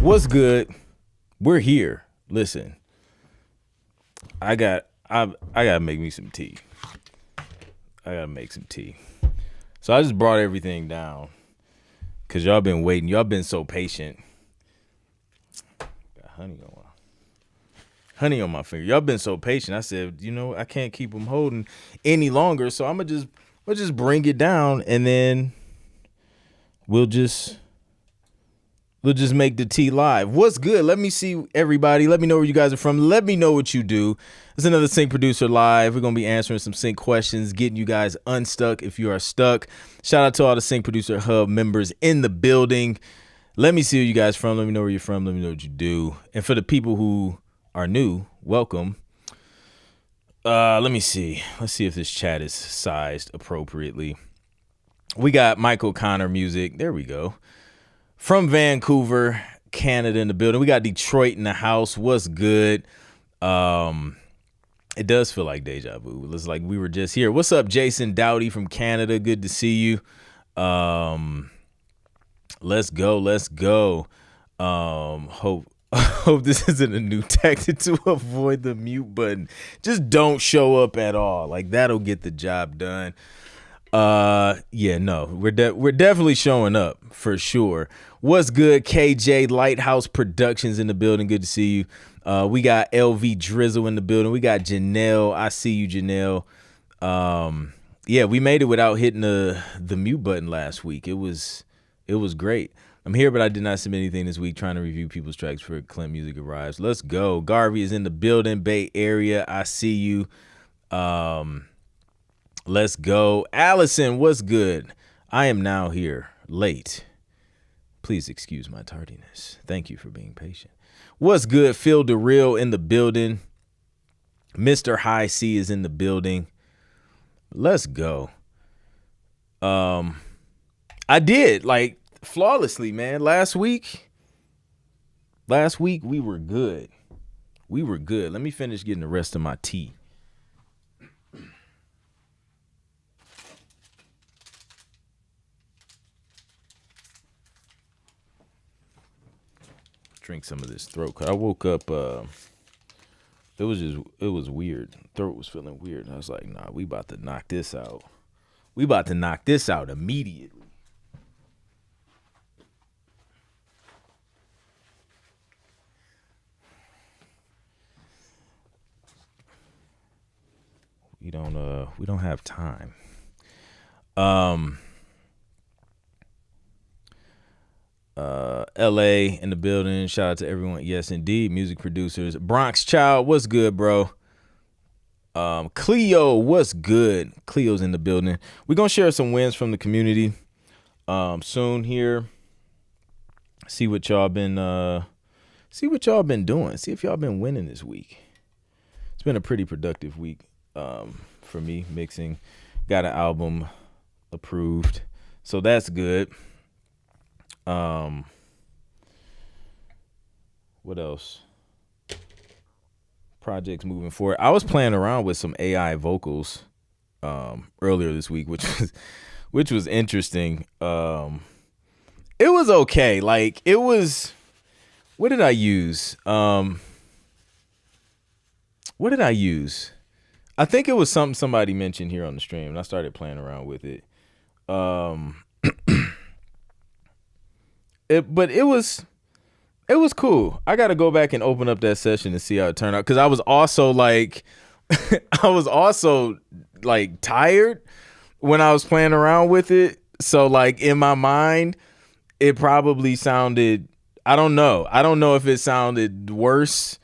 What's good? We're here. Listen, I gotta make me some tea. I gotta make some tea. So I just brought everything down because y'all been waiting. Y'all been so patient. Got honey on my finger. Y'all been so patient. I said, I can't keep them holding any longer. So we'll just bring it down, and then we'll just make the tea live. What's good? Let me see everybody. Let me know where you guys are from. Let me know what you do. It's another Sync Producer Live. We're going to be answering some Sync questions, getting you guys unstuck if you are stuck. Shout out to all the Sync Producer Hub members in the building. Let me see where you guys from. Let me know where you're from. Let me know what you do. And for the people who are new, welcome. Let me see. Let's see if this chat is sized appropriately. We got Michael Connor music. There we go. From Vancouver, Canada in the building. We got Detroit in the house. What's good? It does feel like deja vu. It's like we were just here. What's up, Jason Dowdy from Canada? Good to see you. Let's go. Hope this isn't a new tactic to avoid the mute button. Just don't show up at all. Like, that'll get the job done. We're definitely showing up for sure. What's good? KJ Lighthouse Productions in the building. Good to see you. We got LV Drizzle in the building. We got Janelle. I see you, Janelle. We made it without hitting the mute button last week. It was great. I'm here, but I did not submit anything this week. Trying to review people's tracks for Clint Music Arrives. Let's go. Garvey is in the building. Bay Area. I see you. Let's go. Allison, what's good? I am now here late. Please excuse my tardiness. Thank you for being patient. What's good? Phil DeReal in the building. Mr. High C is in the building. Let's go. I did flawlessly, man. Last week we were good. Let me finish getting the rest of my tea. Drink some of this throat cut. I woke up, it was weird. Throat was feeling weird. And I was like, nah, we about to knock this out. We about to knock this out immediately. We don't have time. LA in the building. Shout out to everyone. Yes, indeed. Music producers. Bronx Child, what's good, bro? Cleo, what's good? Cleo's in the building. We're gonna share some wins from the community soon here. See what y'all been doing. See if y'all been winning this week. It's been a pretty productive week for me mixing. Got an album approved, so that's good. What else? Projects moving forward. I was playing around with some AI vocals earlier this week, which was interesting. It was okay. Like, it was, what did I use? I think it was something somebody mentioned here on the stream, and I started playing around with it. But it was cool. I got to go back and open up that session and see how it turned out, because I was also tired when I was playing around with it. So in my mind, it probably sounded, I don't know if it sounded worse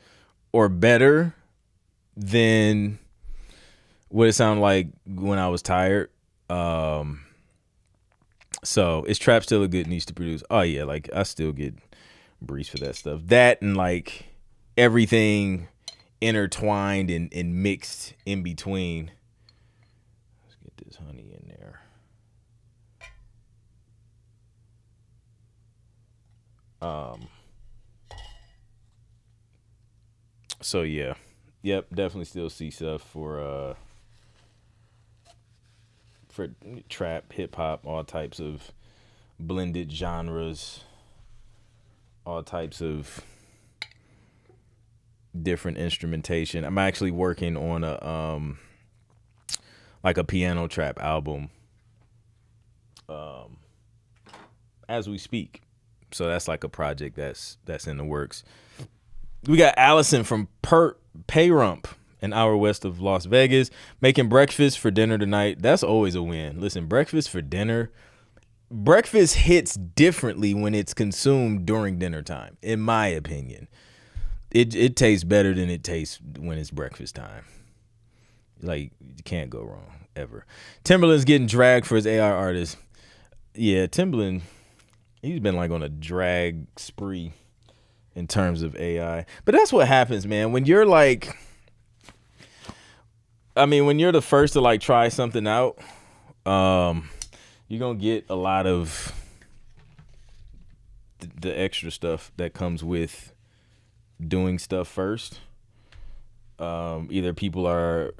or better than what it sounded like when I was tired. So is trap still a good niche to produce? Oh yeah, I still get briefs for that stuff. That and everything intertwined and mixed in between. Let's get this honey in there. So yeah. Yep, definitely still see stuff for trap, hip hop, all types of blended genres. all types of different instrumentation. I'm actually working on a like a piano trap album as we speak. So that's like a project that's in the works. We got Allison from Payrump, an hour west of Las Vegas, making breakfast for dinner tonight. That's always a win. Listen, breakfast for dinner. Breakfast hits differently when it's consumed during dinner time, in my opinion. It tastes better than it tastes when it's breakfast time. Like, you can't go wrong, ever. Timberland's getting dragged for his AI artist. Yeah, Timberland, he's been like on a drag spree in terms of AI. But that's what happens, man. When you're like, when you're the first to like try something out, you're going to get a lot of the extra stuff that comes with doing stuff first. Either people are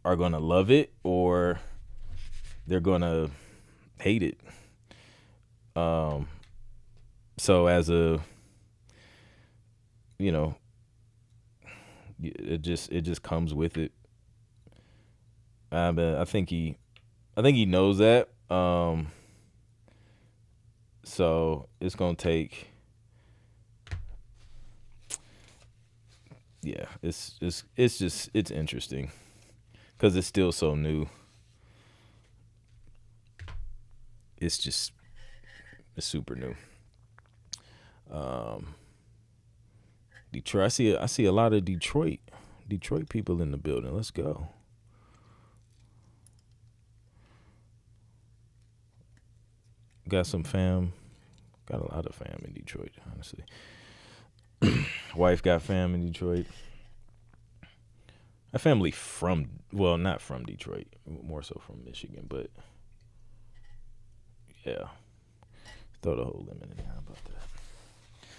going to love it or they're going to hate it. So as a, it just comes with it. I think he knows that. So it's gonna take. Yeah, it's interesting because it's still so new. It's super new. Detroit. I see a lot of Detroit people in the building. Let's go. Got some fam. Got a lot of fam in Detroit, honestly. Wife got fam in Detroit. A family not from Detroit, more so from Michigan, but yeah. Throw the whole lemon in there. How about that?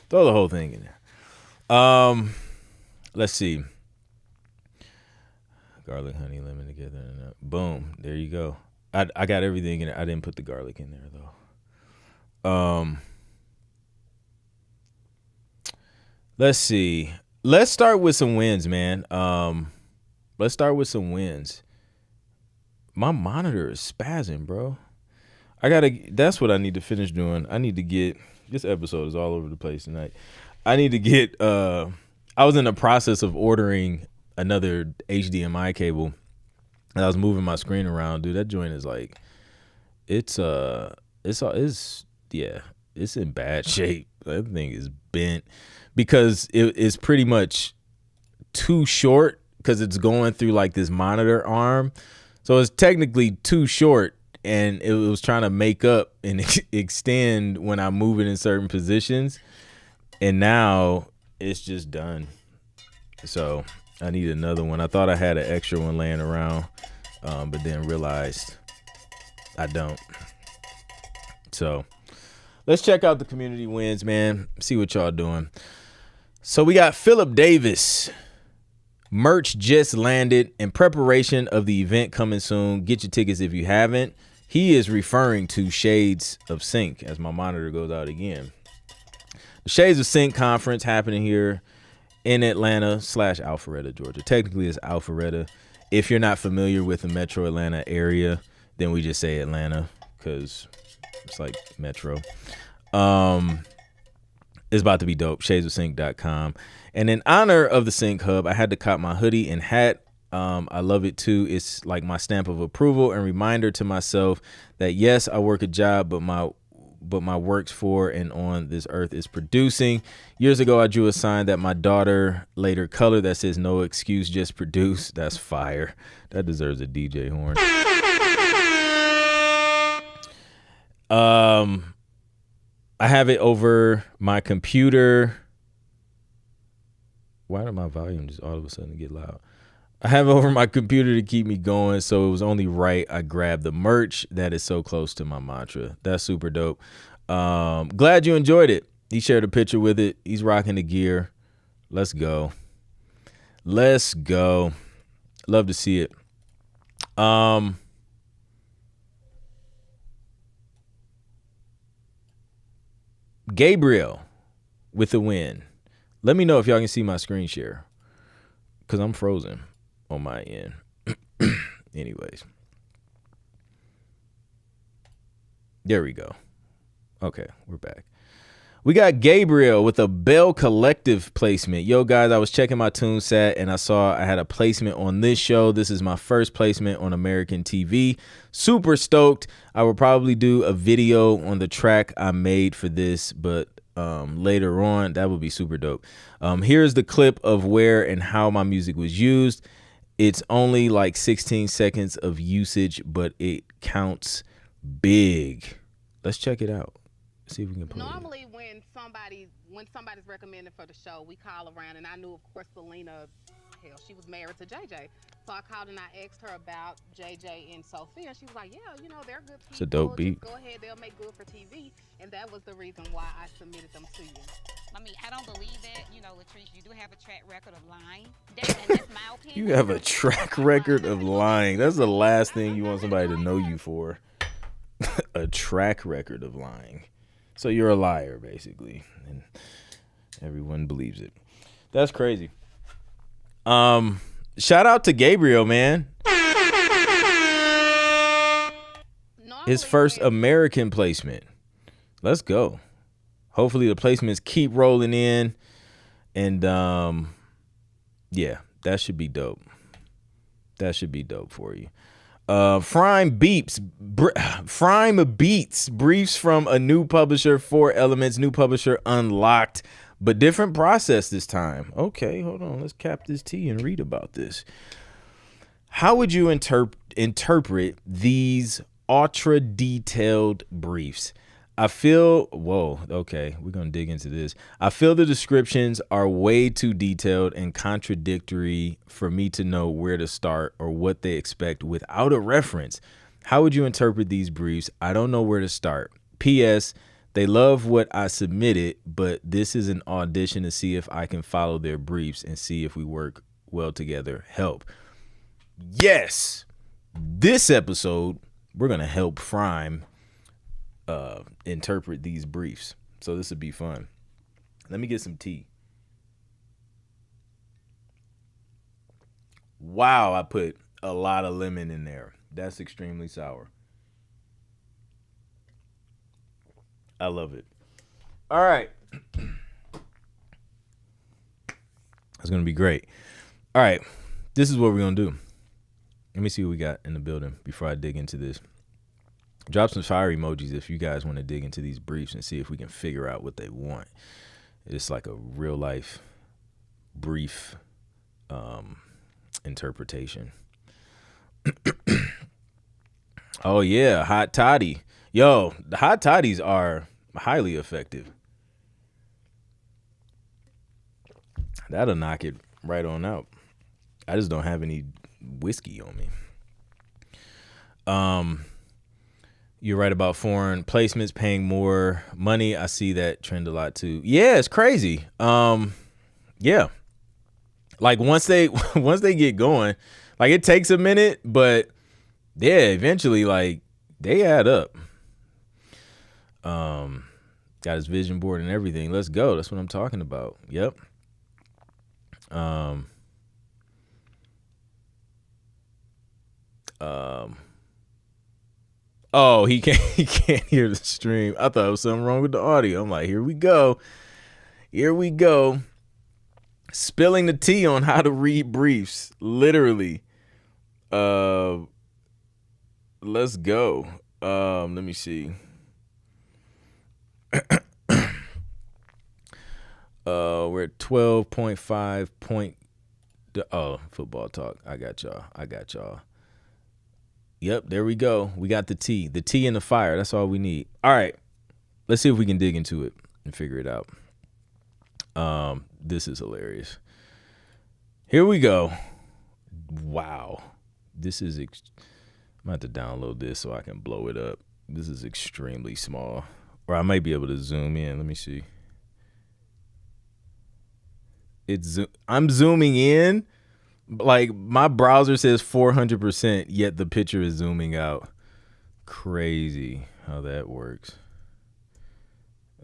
Throw the whole thing in there. Let's see. Garlic, honey, lemon together. Boom. There you go. I got everything in it. I didn't put the garlic in there though. Let's see. Let's start with some wins, man. Let's start with some wins. My monitor is spazzing, bro. That's what I need to finish doing. I need to get, this episode is all over the place tonight. I need to get, I was in the process of ordering another HDMI cable. And I was moving my screen around. Dude, that joint is like, it's in bad shape. That thing is bent because it's pretty much too short because it's going through like this monitor arm. So it's technically too short and it was trying to make up and extend when I move it in certain positions. And now it's just done. So I need another one. I thought I had an extra one laying around, but then realized I don't. So let's check out the community wins, man. See what y'all doing. So we got Philip Davis. Merch just landed in preparation of the event coming soon. Get your tickets if you haven't. He is referring to Shades of Sync as my monitor goes out again. The Shades of Sync conference happening here in Atlanta / Alpharetta, Georgia. Technically it's Alpharetta. If you're not familiar with the Metro Atlanta area, then we just say Atlanta because it's like Metro. It's about to be dope. Shadesofsync.com. And in honor of the Sync Hub, I had to cop my hoodie and hat. I love it too. It's like my stamp of approval and reminder to myself that yes, I work a job, but my works for and on this earth is producing. Years ago, I drew a sign that my daughter later colored that says no excuse, just produce. That's fire. That deserves a DJ horn. I have it over my computer. Why did my volume just all of a sudden get loud? I have it over my computer to keep me going, so it was only right I grabbed the merch that is so close to my mantra. That's super dope. Glad you enjoyed it. He shared a picture with it. He's rocking the gear. Let's go. Let's go. Love to see it. Gabriel with the win. Let me know if y'all can see my screen share, because I'm frozen on my end. Anyways. There we go. Okay, we're back. We got Gabriel with a Bell Collective placement. Yo, guys, I was checking my TuneSat and I saw I had a placement on this show. This is my first placement on American TV. Super stoked. I will probably do a video on the track I made for this, but later on, that would be super dope. Here's the clip of where and how my music was used. It's only like 16 seconds of usage, but it counts big. Let's check it out. See if we can play Normally it. when somebody's recommended for the show, we call around, and I knew, of course, Selena, hell, she was married to JJ. So I called and I asked her about JJ and Sophia, and she was like, yeah, they're good people. It's a dope beat. Just go ahead, they'll make good for TV. And that was the reason why I submitted them to you. I mean, I don't believe that. Latrice, you do have a track record of lying. That's my opinion. You have a track record of lying. That's the last thing you want somebody to know you for. A track record of lying. So you're a liar, basically, and everyone believes it. That's crazy. Shout out to Gabriel, man. His first American placement. Let's go. Hopefully the placements keep rolling in, and yeah, that should be dope. That should be dope for you. Frime Beats briefs from a new publisher, 4 Elements, new publisher unlocked, but different process this time. Okay, hold on. Let's cap this tea and read about this. How would you interpret these ultra detailed briefs? I feel, okay, we're going to dig into this. I feel the descriptions are way too detailed and contradictory for me to know where to start or what they expect without a reference. How would you interpret these briefs? I don't know where to start. P.S. They love what I submitted, but this is an audition to see if I can follow their briefs and see if we work well together. Help. Yes, this episode, we're going to help Frime interpret these briefs. So this would be fun. Let me get some tea. Wow, I put a lot of lemon in there. That's extremely sour. I love it. All right. It's going to be great. All right. This is what we're going to do. Let me see what we got in the building before I dig into this. Drop some fire emojis if you guys want to dig into these briefs and see if we can figure out what they want. It's like a real life brief interpretation. Oh, yeah. Hot toddy. Yo, the hot toddies are highly effective. That'll knock it right on out. I just don't have any whiskey on me. You're right about foreign placements paying more money. I see that trend a lot too. Yeah, it's crazy. Yeah. Like once they get going, like it takes a minute, but yeah, eventually like they add up. Got his vision board and everything. Let's go. That's what I'm talking about. Yep. Oh, he can't hear the stream. I thought there was something wrong with the audio. I'm like, here we go. Spilling the tea on how to read briefs. Literally. Let's go. Let me see. We're at 12.5 point. Football talk. I got y'all. Yep, there we go. We got the tea and the fire. That's all we need. All right, let's see if we can dig into it and figure it out. This is hilarious. Here we go. Wow, this is. I'm gonna have to download this so I can blow it up. This is extremely small, or I might be able to zoom in. Let me see. I'm zooming in. Like my browser says 400%, yet the picture is zooming out. Crazy how that works.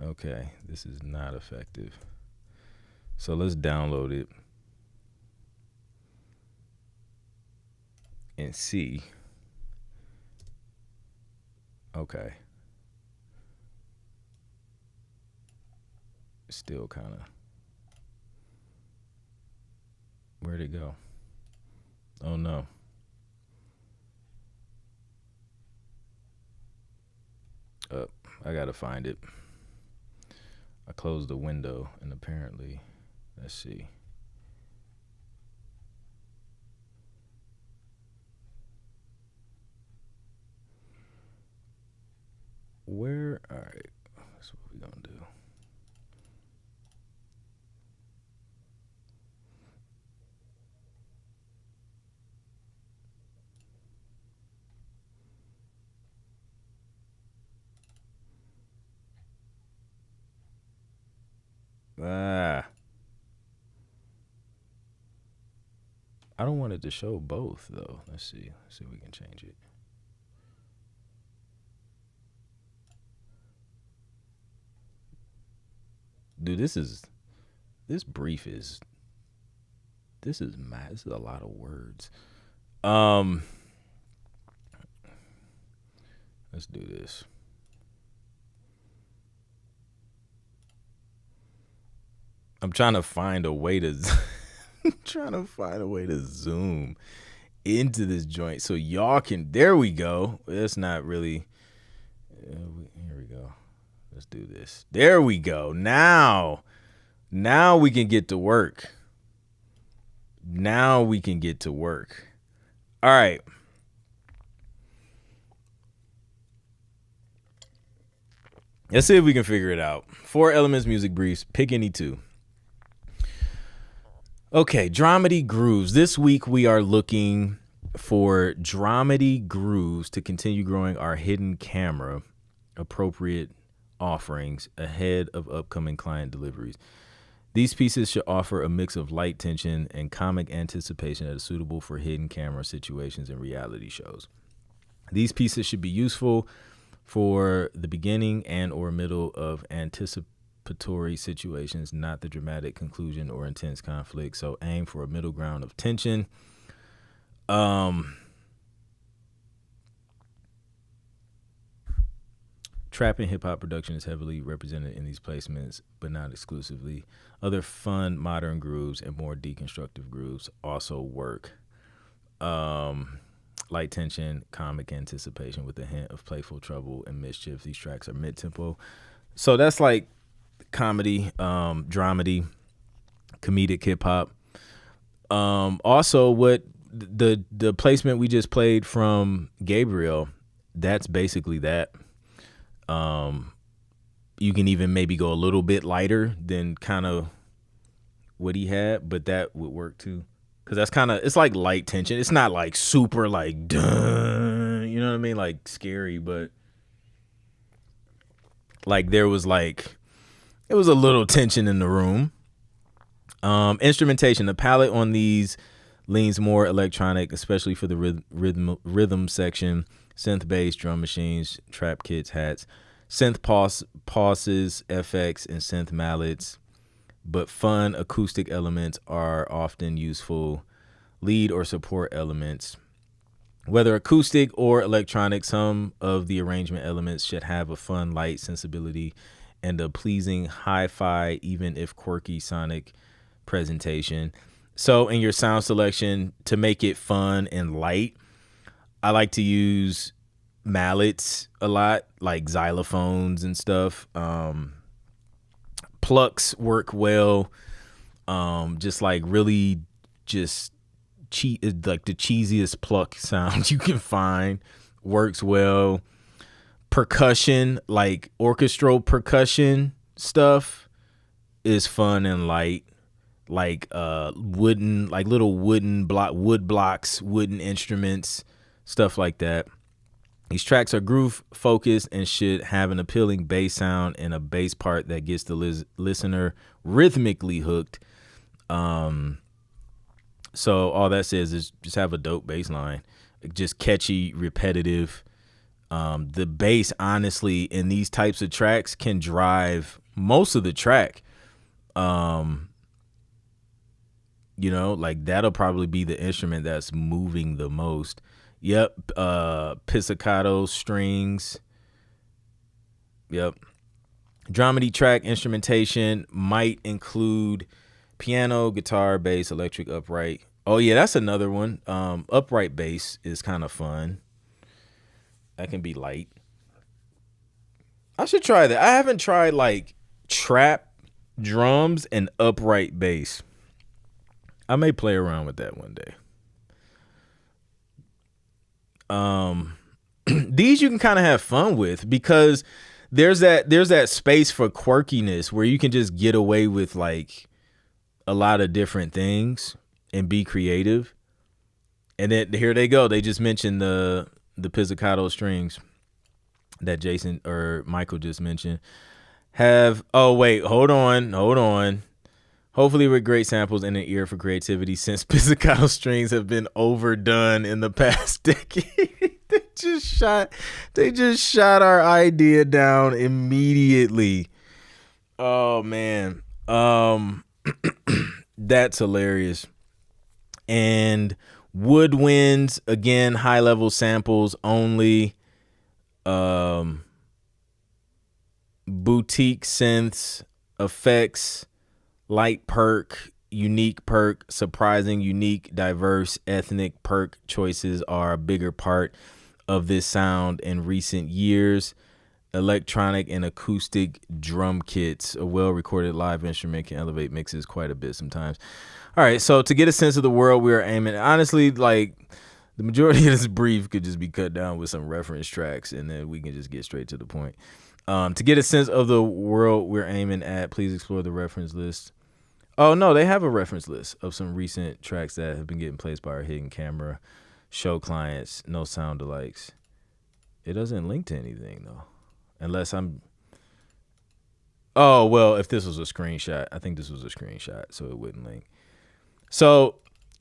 Okay, this is not effective. So let's download it and see. Okay. Still kind of. Where'd it go? Oh no. I gotta find it. I closed the window and apparently, let's see. Where? All right. That's what we're gonna do. I don't want it to show both though. Let's see. Let's see if we can change it. Dude, this brief is mad. This is a lot of words. Let's do this. I'm trying to find a way to zoom into this joint so y'all can. There we go. That's not really. Here we go. Let's do this. There we go. Now we can get to work. All right. Let's see if we can figure it out. 4 Elements music briefs. Pick any 2. Okay, dramedy grooves. This week we are looking for dramedy grooves to continue growing our hidden camera appropriate offerings ahead of upcoming client deliveries. These pieces should offer a mix of light tension and comic anticipation that is suitable for hidden camera situations and reality shows. These pieces should be useful for the beginning and or middle of anticipatory situations, not the dramatic conclusion or intense conflict. So aim for a middle ground of tension. Trap and hip hop production is heavily represented in these placements, but not exclusively. Other fun, modern grooves and more deconstructive grooves also work. Light tension, comic anticipation with a hint of playful trouble and mischief. These tracks are mid-tempo. So that's like comedy, dramedy, comedic hip hop. Also, what the placement we just played from Gabriel, that's basically that. You can even maybe go a little bit lighter than kind of what he had, but that would work too. Cause that's kind of, it's like light tension. It's not like super like, duh, you know what I mean? Like scary, but like there was like, it was a little tension in the room. Instrumentation, the palette on these leans more electronic, especially for the rhythm section. Synth bass, drum machines, trap kits, hats, synth pauses, FX, and synth mallets. But fun acoustic elements are often useful. Lead or support elements. Whether acoustic or electronic, some of the arrangement elements should have a fun, light sensibility and a pleasing hi-fi, even if quirky sonic presentation. So in your sound selection, to make it fun and light, I like to use mallets a lot, like xylophones and stuff. Plucks work well. Just like really just like the cheesiest pluck sound you can find works well. Percussion, like orchestral percussion stuff is fun and light. Like wooden, like little wood blocks, wooden instruments, stuff like that. These tracks are groove focused and should have an appealing bass sound and a bass part that gets the listener rhythmically hooked. So all that says is just have a dope bass line, just catchy, repetitive, The bass, honestly, in these types of tracks can drive most of the track. Like that'll probably be the instrument that's moving the most. Yep. Pizzicato strings. Yep. Dramedy track instrumentation might include piano, guitar, bass, electric, upright. Oh yeah, that's another one. Upright bass is kind of fun. That can be light. I should try that. I haven't tried like trap drums and upright bass. I may play around with that one day. These you can kind of have fun with because there's that space for quirkiness where you can just get away with like a lot of different things and be creative. And then here they go. They just mentioned the pizzicato strings that Jason or Michael just mentioned. Hold on. Hopefully with great samples and an ear for creativity, since pizzicato strings have been overdone in the past decade. They just shot our idea down immediately. Oh man. That's hilarious. And woodwinds, again, high level samples only. Boutique synths, effects, light perk, unique perk, surprising, unique, diverse, ethnic perk choices are a bigger part of this sound in recent years. Electronic and acoustic drum kits, a well-recorded live instrument can elevate mixes quite a bit sometimes. All right, so to get a sense of the world we are aiming, honestly, like the majority of this brief could just be cut down with some reference tracks, and then we can just get straight to the point. To get a sense of the world we're aiming at, please explore the reference list. Oh, no, they have a reference list of some recent tracks that have been getting placed by our hidden camera show clients, no sound alikes. It doesn't link to anything, though. Unless I'm... Oh, well, if this was a screenshot, I think this was a screenshot, so it wouldn't link. So,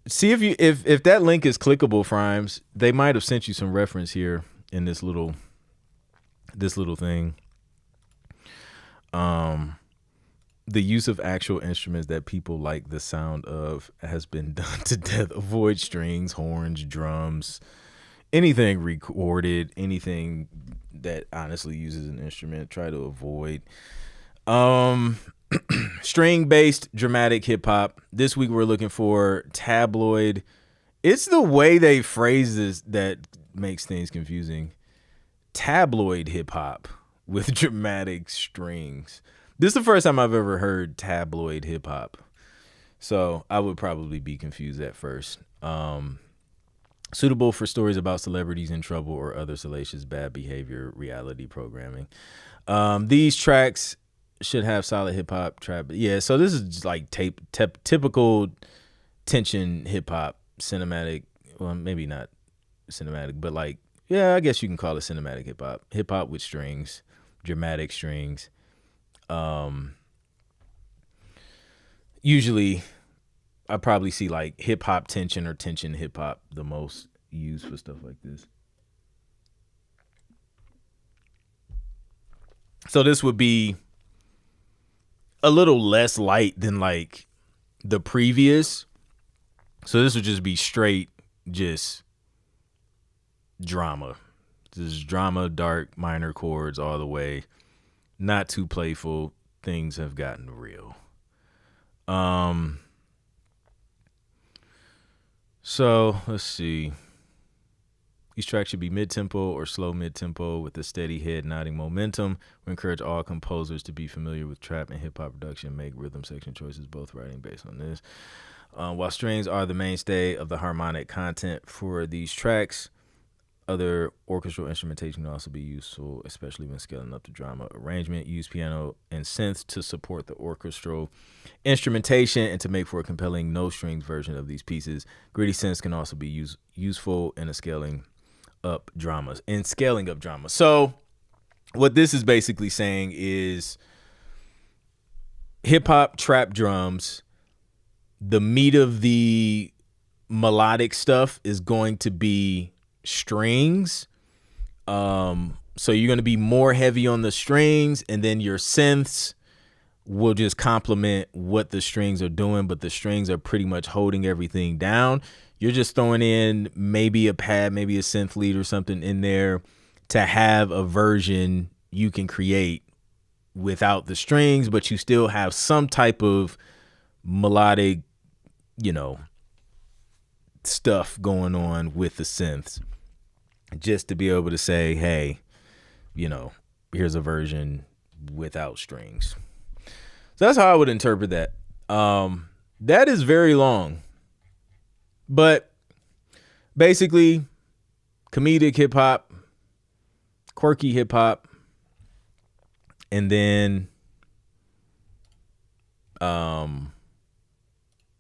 see if that link is clickable, Frimes. They might have sent you some reference here in this little thing. The use of actual instruments that people like the sound of has been done to death. Avoid strings, horns, drums, anything recorded, anything that honestly uses an instrument. Try to avoid. String-based dramatic hip-hop. This week we're looking for tabloid. It's the way they phrase this that makes things confusing. Tabloid hip-hop with dramatic strings. This is the first time I've ever heard tabloid hip-hop. So I would probably be confused at first. Suitable for stories about celebrities in trouble or other salacious bad behavior reality programming. These tracks should have solid hip-hop trap. Yeah, so this is just like typical tension hip-hop, cinematic. Well, maybe not cinematic, but like, yeah, I guess you can call it cinematic hip-hop. Hip-hop with strings, dramatic strings. Usually I probably see like hip hop tension or tension hip hop the most used for stuff like this. So this would be a little less light than like the previous. So this would just be straight, just drama. This is drama, dark, minor chords all the way. Not too playful. Things have gotten real. So let's see. These tracks should be mid-tempo or slow mid-tempo with a steady head nodding momentum. We encourage all composers to be familiar with trap and hip-hop production, make rhythm section choices, both writing based on this. While strings are the mainstay of the harmonic content for these tracks, other orchestral instrumentation can also be useful, especially when scaling up the drama arrangement. Use piano and synths to support the orchestral instrumentation and to make for a compelling no-strings version of these pieces. Gritty synths can also be useful in scaling up dramas. So what this is basically saying is hip-hop trap drums, the meat of the melodic stuff is going to be strings, So you're going to be more heavy on the strings, and then your synths will just complement what the strings are doing, but the strings are pretty much holding everything down. You're just throwing in maybe a pad, maybe a synth lead or something in there to have a version you can create without the strings, but you still have some type of melodic, stuff going on with the synths, just to be able to say, hey, here's a version without strings. So that's how I would interpret that. That is very long, but basically comedic hip hop, quirky hip hop, and then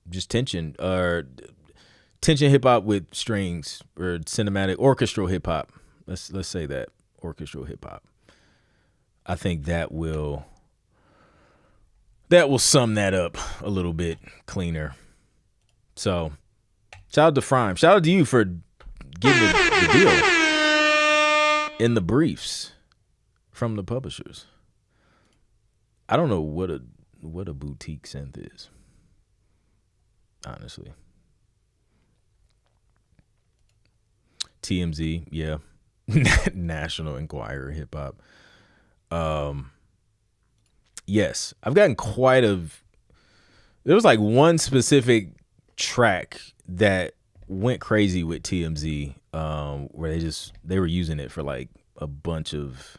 just tension hip hop with strings, or cinematic orchestral hip hop. Let's say that, orchestral hip hop. I think that will sum that up a little bit cleaner. So shout out to Frime. Shout out to you for getting the deal in the briefs from the publishers. I don't know what a boutique synth is, honestly. TMZ, yeah. National Enquirer hip hop. Yes, I've gotten there was like one specific track that went crazy with TMZ, where they were using it for like a bunch of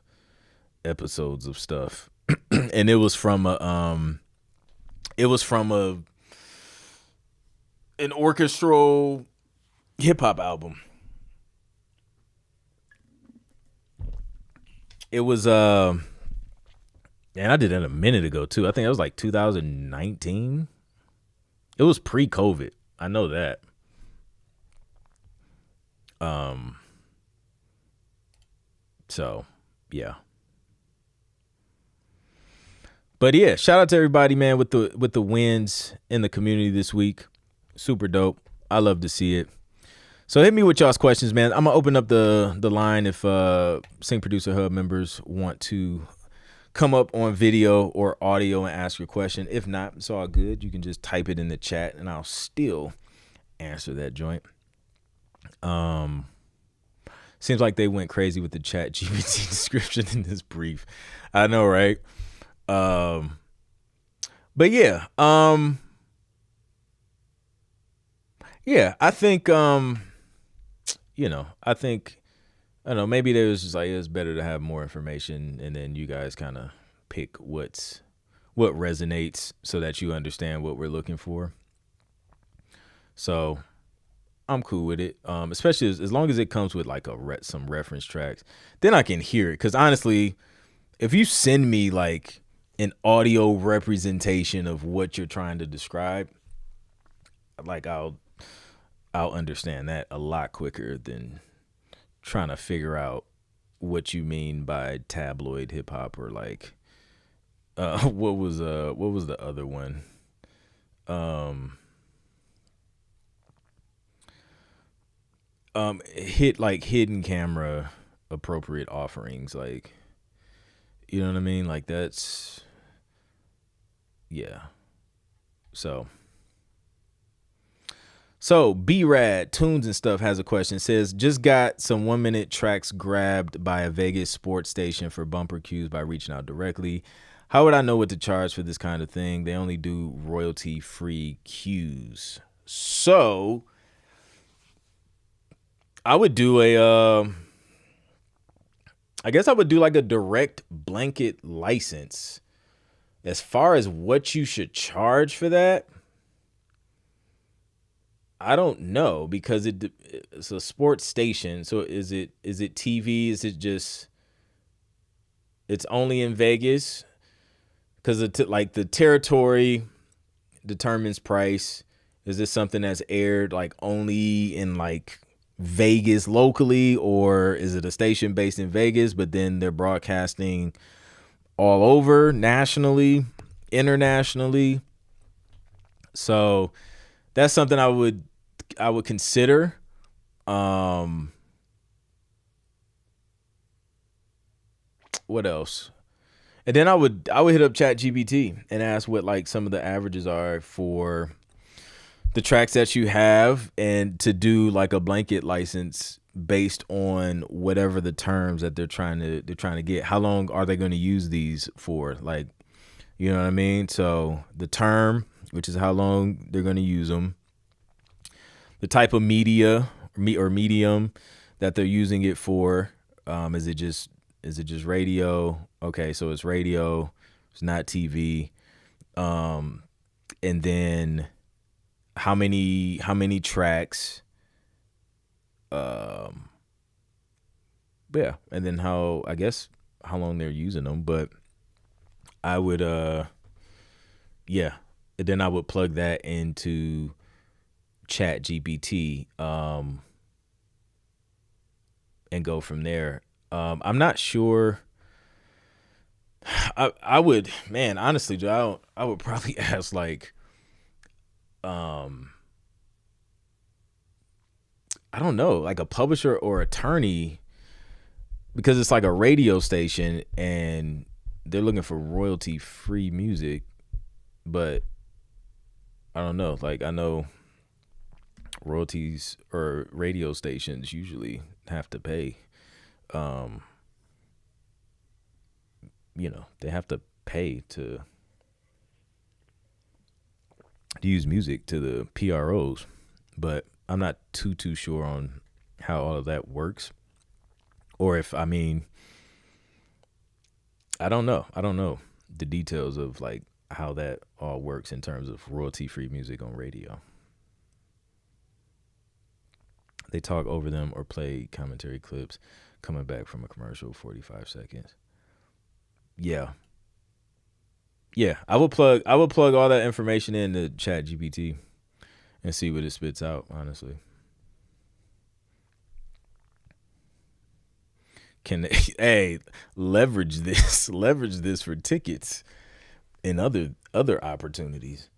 episodes of stuff. And it was from an orchestral hip hop album. It was and I did it a minute ago too. I think it was like 2019. It was pre-COVID. I know that. So yeah. But yeah, shout out to everybody, man, with the wins in the community this week. Super dope. I love to see it. So hit me with y'all's questions, man. I'm gonna open up the line if Sync Producer Hub members want to come up on video or audio and ask your question. If not, it's all good. You can just type it in the chat and I'll still answer that joint. Seems like they went crazy with the Chat GPT description in this brief. I know, right? But yeah, I think, I don't know, maybe there was just like, it's better to have more information, and then you guys kind of pick what resonates so that you understand what we're looking for. So I'm cool with it. Especially as long as it comes with like some reference tracks, then I can hear it. Cause honestly, if you send me like an audio representation of what you're trying to describe, like I'll understand that a lot quicker than trying to figure out what you mean by tabloid hip hop, or like what was the other one? Hidden camera appropriate offerings, like, you know what I mean? Like that's, yeah. So B-Rad Tunes and Stuff has a question. It says, just got some 1-minute tracks grabbed by a Vegas sports station for bumper cues by reaching out directly. How would I know what to charge for this kind of thing? They only do royalty-free cues. So I would do I guess I would do like a direct blanket license. As far as what you should charge for that, I don't know, because it's a sports station. So is it TV? Is it just, it's only in Vegas? Because the territory determines price. Is this something that's aired like only in like Vegas locally, or is it a station based in Vegas but then they're broadcasting all over, nationally, internationally? So that's something I would consider. what else? And then I would hit up ChatGPT and ask what like some of the averages are for the tracks that you have, and to do like a blanket license based on whatever the terms that they're trying to get. How long are they going to use these for? Like, you know what I mean? So the term, which is how long they're going to use them, the type of media or medium that they're using it for. Is it just radio? Okay, so it's radio. It's not TV. And then how many tracks? Yeah, and then how long they're using them. But I would yeah, and then I would plug that into Chat GPT and go from there. I'm not sure. I would, man, honestly, Joe, I would probably ask like, I don't know, like a publisher or attorney, because it's like a radio station and they're looking for royalty free music. But I don't know, like I know royalties or radio stations usually have to pay. They have to pay to use music to the PROs, but I'm not too sure on how all of that works, or if I don't know the details of like how that all works in terms of royalty free music on radio. They talk over them or play commentary clips coming back from a commercial, 45 seconds. Yeah, I would plug all that information into Chat GPT and see what it spits out, honestly. Can they, hey, leverage this for tickets and other opportunities.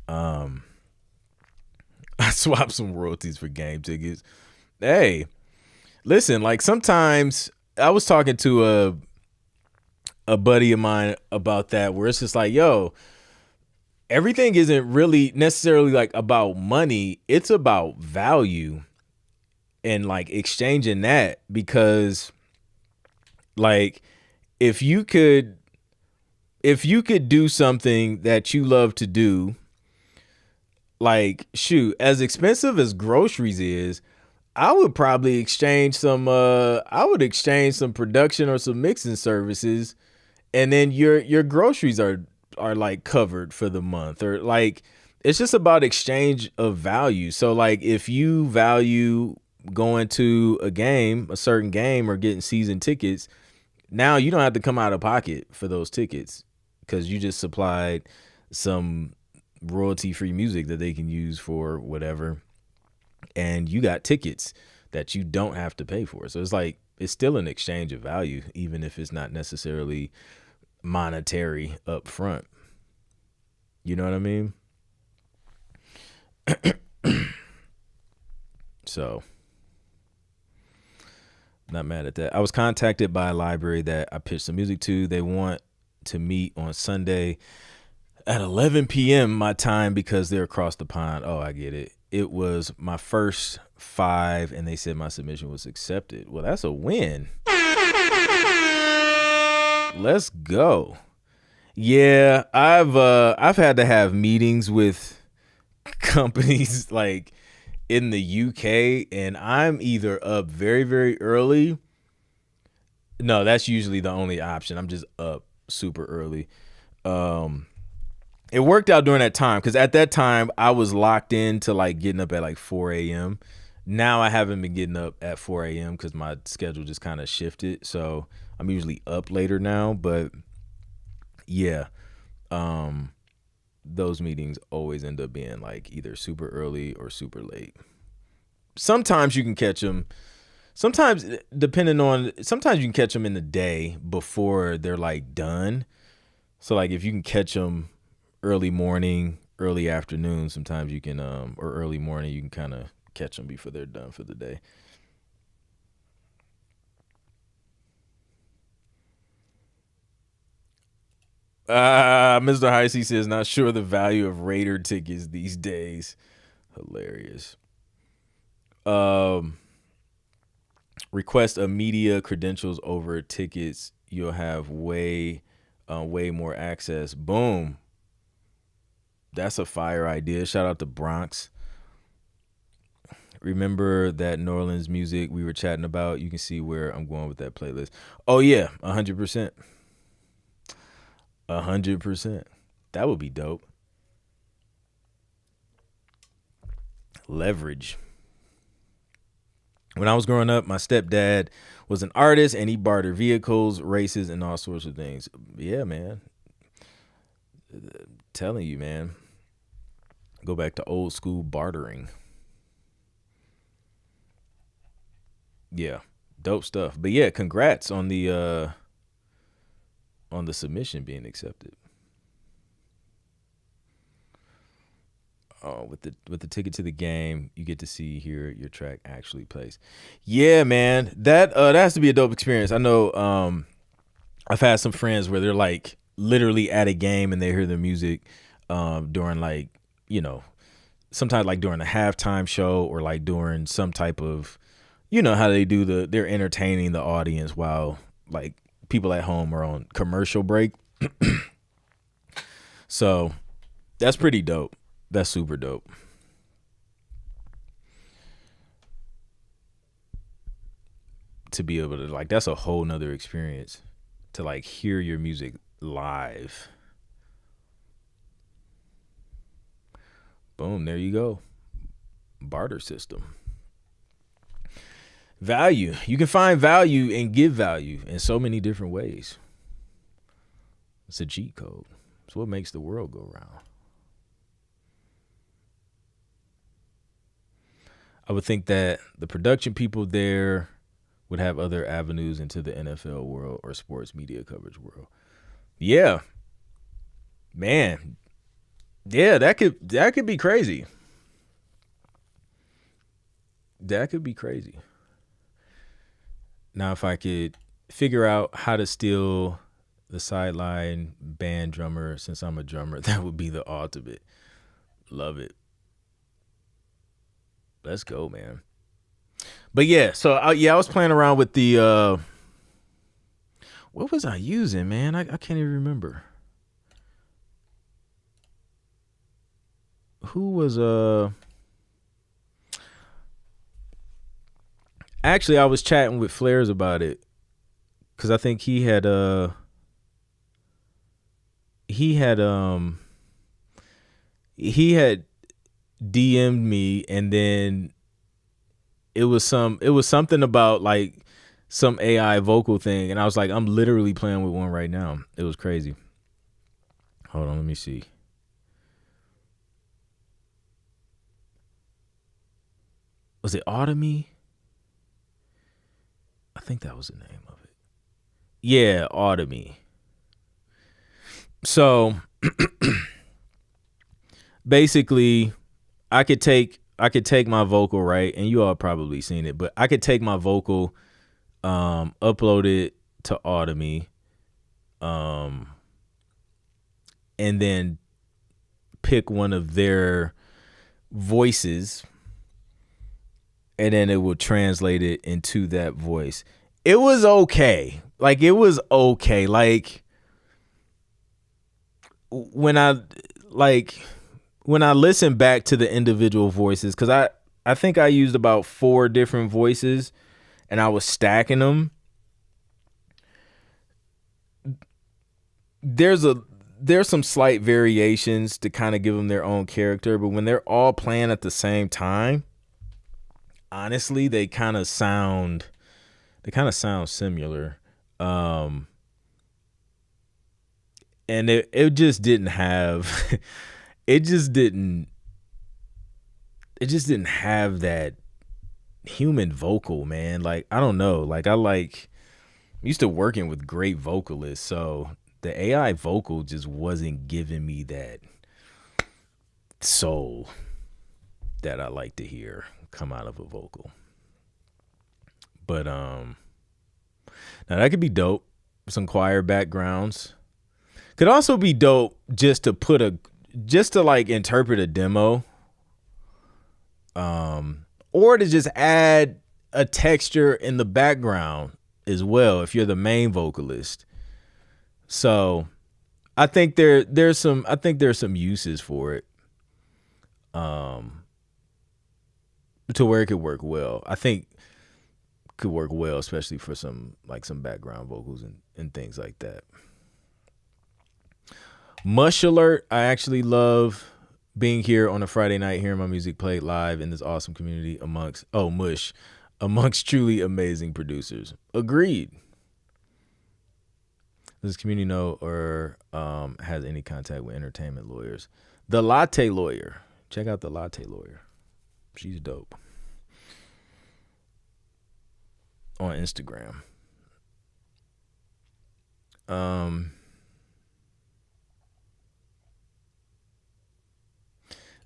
I swapped some royalties for game tickets. Hey, listen, like sometimes I was talking to a buddy of mine about that, where it's just like, yo, everything isn't really necessarily like about money. It's about value and like exchanging that, because like if you could do something that you love to do, like shoot, as expensive as groceries is, I would probably exchange some production or some mixing services, and then your groceries are like covered for the month, or like it's just about exchange of value. So like if you value going to a certain game or getting season tickets, now you don't have to come out of pocket for those tickets because you just supplied some royalty free music that they can use for whatever, and you got tickets that you don't have to pay for. So it's like it's still an exchange of value, even if it's not necessarily monetary up front. You know what I mean? So not mad at that. I was contacted by a library that I pitched some music to. They want to meet on Sunday at 11 p.m. my time because they're across the pond. Oh, I get it. It was my first 5, and they said my submission was accepted. Well, that's a win. Let's go. Yeah, I've had to have meetings with companies like in the UK, and I'm either up very, very early. No, that's usually the only option. I'm just up super early. It worked out during that time because at that time I was locked into like getting up at like 4 a.m. Now I haven't been getting up at 4 a.m. because my schedule just kind of shifted. So I'm usually up later now. But yeah, those meetings always end up being like either super early or super late. Sometimes you can catch them. Sometimes you can catch them in the day before they're like done. So like if you can catch them early morning, early afternoon, sometimes you can, or early morning, you can kind of catch them before they're done for the day. Mr. Heisey says, not sure the value of Raider tickets these days. Hilarious. Request a media credentials over tickets. You'll have way more access. Boom. That's a fire idea. Shout out to Bronx. Remember that New Orleans music we were chatting about? You can see where I'm going with that playlist. Oh yeah, 100%. 100%. That would be dope. Leverage. When I was growing up, my stepdad was an artist and he bartered vehicles, races, and all sorts of things. Yeah, man. Telling you, man. Go back to old school bartering. Yeah, dope stuff. But yeah, congrats on the submission being accepted. Oh, with the ticket to the game, you get to hear your track actually plays. Yeah, man, that has to be a dope experience. I know I've had some friends where they're like literally at a game and they hear the music during like, you know, sometimes like during a halftime show or like during some type of, you know how they do they're entertaining the audience while like people at home are on commercial break. So that's pretty dope. That's super dope. To be able to like, that's a whole nother experience to like hear your music live. Boom, there you go. Barter system. Value. You can find value and give value in so many different ways. It's a G code. It's what makes the world go round. I would think that the production people there would have other avenues into the NFL world or sports media coverage world. Yeah. Man. Yeah, that could be crazy. That could be crazy. Now, if I could figure out how to steal the sideline band drummer, since I'm a drummer, that would be the ultimate. Love it. Let's go, man. But yeah, so I was playing around with the what was I using, man? I can't even remember. Who was actually I was chatting with Flares about it because I think he had DM'd me, and then it was something about like some AI vocal thing, and I was like, I'm literally playing with one right now. It was crazy. Hold on, let me see. Was it Automy? I think that was the name of it. Yeah, Automy. So basically, I could take my vocal, right, and you all probably seen it, but I could take my vocal, upload it to Automy, and then pick one of their voices, and then it will translate it into that voice. It was okay. Like, it was okay. Like, when I listen back to the individual voices, because I think I used about 4 different voices and I was stacking them. There's some slight variations to kind of give them their own character, but when they're all playing at the same time, honestly, they kind of sound similar. And it just didn't have it just didn't have that human vocal, man. Like, I don't know. Like, I'm used to working with great vocalists, so the AI vocal just wasn't giving me that soul that I like to hear come out of a vocal. But now that could be dope. Some choir backgrounds. Could also be dope just to like interpret a demo, or to just add a texture in the background as well if you're the main vocalist. So I think there's some uses for it, to where it could work well. I think could work well, especially for some background vocals and things like that. Mush alert! I actually love being here on a Friday night, hearing my music played live in this awesome community amongst truly amazing producers. Agreed. Does this community know or has any contact with entertainment lawyers? The Latte Lawyer. Check out the Latte Lawyer. She's dope. On Instagram.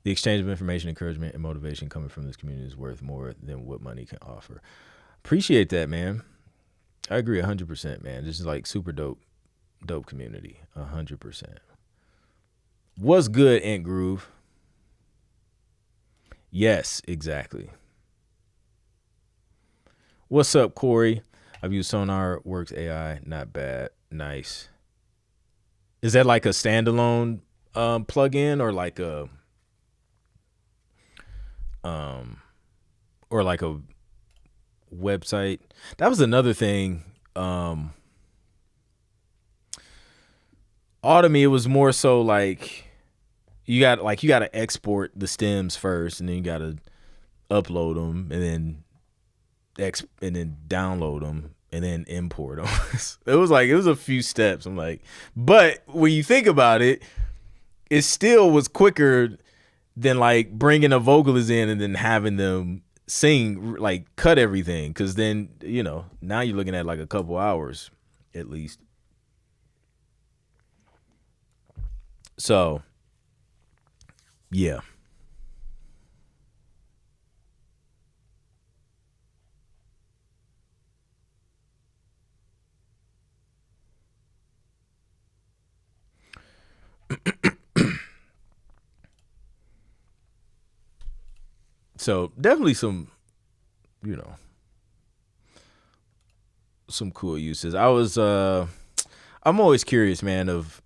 The exchange of information, encouragement, and motivation coming from this community is worth more than what money can offer. Appreciate that, man. I agree 100%, man. This is like super dope community. 100%. What's good, Ant Groove? Yes, exactly. What's up, Corey? I've used Sonar Works AI. Not bad. Nice. Is that like a standalone plugin or like a website? That was another thing. Automie, it was more so like you got to export the stems first, and then you got to upload them, and then download them, and then import them. It was a few steps. I'm like, but when you think about it, it still was quicker than like bringing a vocalist in and then having them sing, like cut everything, because then now you're looking at like a couple hours at least. So yeah. So definitely some cool uses. I'm always curious, man, of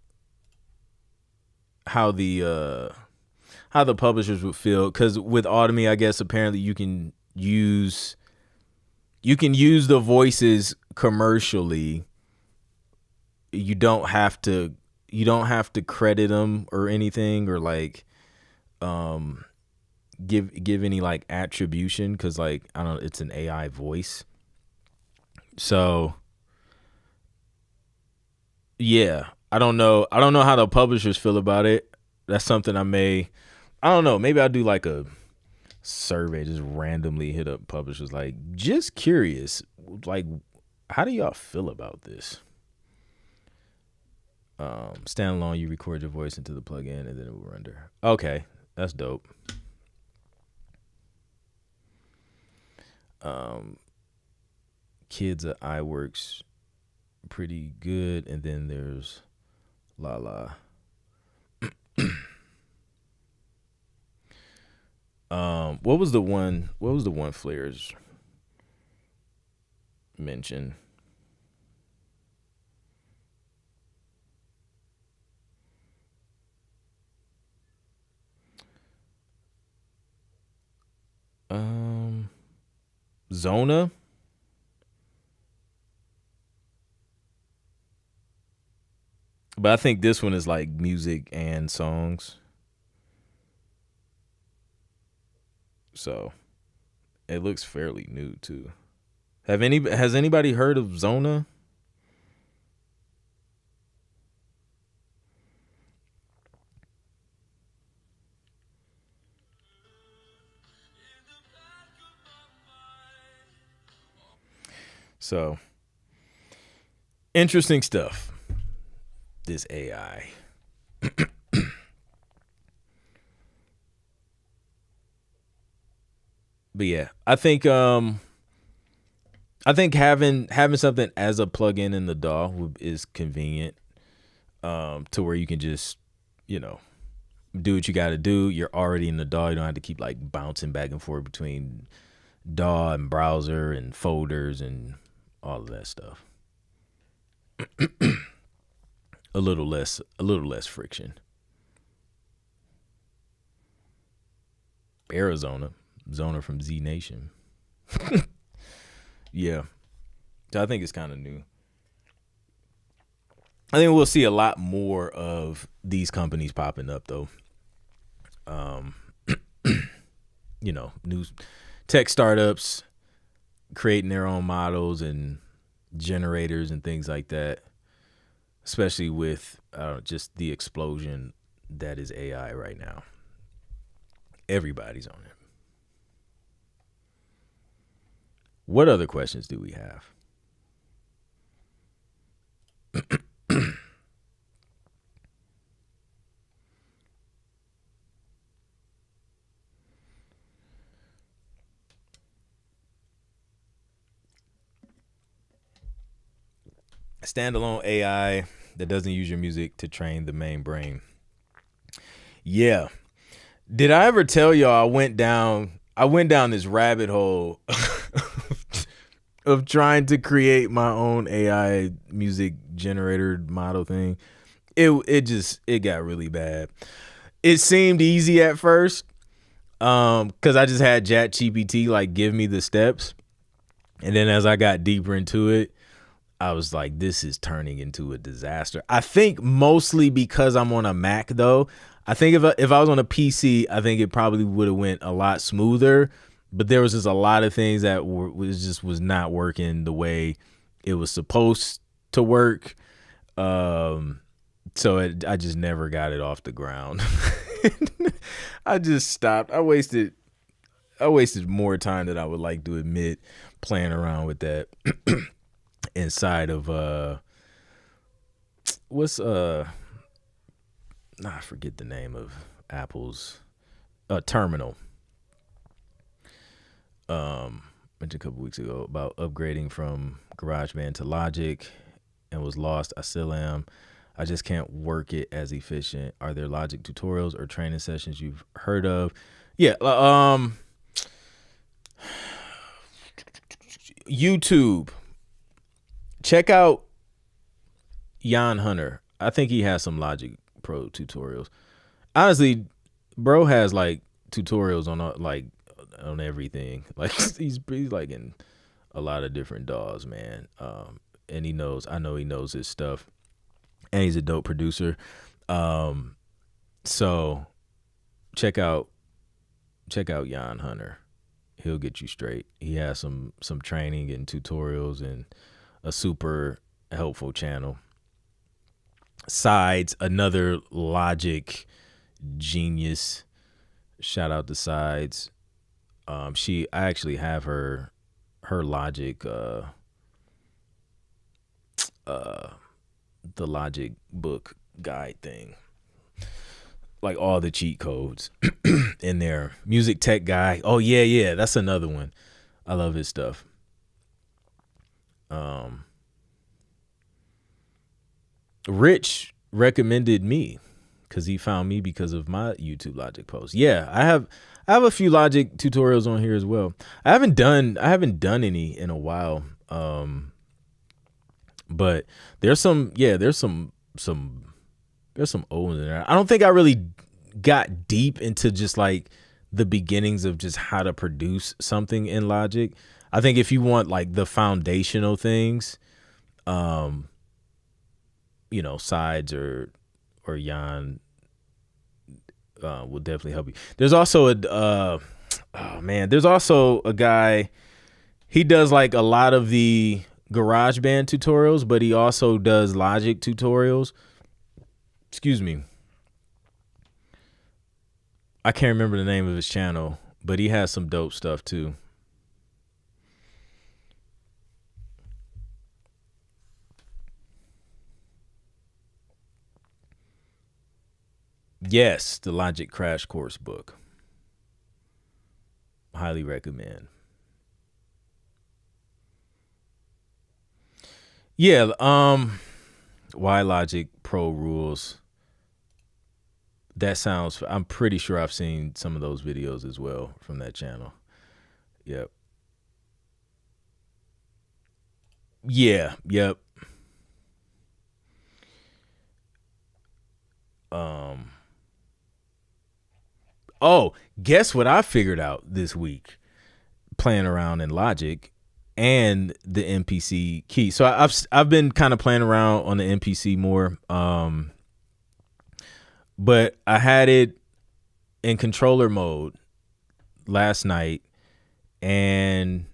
how the publishers would feel, because with Automie, I guess apparently you can use the voices commercially. You don't have to credit them or anything, or like give any like attribution, because like I don't know, it's an AI voice. So yeah, I don't know how the publishers feel about it. That's something I don't know, maybe I'll do like a survey, just randomly hit up publishers, like just curious, like how do y'all feel about this? Standalone, you record your voice into the plugin and then it will render. Okay, that's dope. Kids at iWorks, pretty good, and then there's Lala. What was the one Flares mentioned? Zona. But I think this one is like music and songs. So it looks fairly new too. Has anybody heard of Zona? So interesting stuff. This AI. But yeah, I think having something as a plugin in the DAW is convenient. to where you can just, you know, do what you got to do. You're already in the DAW. You don't have to keep like bouncing back and forth between DAW and browser and folders and all of that stuff. a little less friction. Arizona, Zona from Z Nation. Yeah. So I think it's kind of new. I think we'll see a lot more of these companies popping up though. You know, new tech startups creating their own models and generators and things like that, especially with just the explosion that is AI right now. Everybody's on it. What other questions do we have? Standalone AI that doesn't use your music to train the main brain. Yeah. Did I ever tell y'all I went down this rabbit hole of trying to create my own AI music generator model thing? It got really bad. It seemed easy at first, because I just had ChatGPT like give me the steps. And then as I got deeper into it, I was like, this is turning into a disaster. I think mostly because I'm on a Mac though. I think if I was on a PC, I think it probably would have went a lot smoother. But there was just a lot of things that was not working the way it was supposed to work. So I just never got it off the ground. I just stopped. I wasted more time than I would like to admit playing around with that inside of I forget the name of Apple's Terminal. Mentioned a couple weeks ago about upgrading from GarageBand to Logic and was lost. I still am. I just can't work it as efficient. Are there Logic tutorials or training sessions you've heard of? Yeah. YouTube. Check out Jan Hunter. I think he has some Logic Pro tutorials. Honestly, bro has like tutorials on everything. Like he's like in a lot of different DAWs, man. And I know he knows his stuff. And he's a dope producer. So check out Jan Hunter. He'll get you straight. He has some training and tutorials and a super helpful channel. Sides, another Logic genius. Shout out to Sides. I actually have her Logic the Logic book guide thing. Like all the cheat codes in there. Music Tech Guy. Oh yeah, that's another one. I love his stuff. Rich recommended me because he found me because of my YouTube Logic post. Yeah, I have a few Logic tutorials on here as well. I haven't done any in a while. But there's some old ones in there. I don't think I really got deep into just like the beginnings of just how to produce something in Logic. I think if you want like the foundational things, Sides or Jan will definitely help you. There's also there's also a guy, he does like a lot of the GarageBand tutorials, but he also does Logic tutorials. Excuse me. I can't remember the name of his channel, but he has some dope stuff too. Yes, the Logic Crash Course book. Highly recommend. Yeah, Why Logic Pro Rules. That sounds. I'm pretty sure I've seen some of those videos as well from that channel. Yep. Yeah. Yep. Oh, guess what I figured out this week playing around in Logic and the MPC key. So I've been kind of playing around on the MPC more. But I had it in controller mode last night, and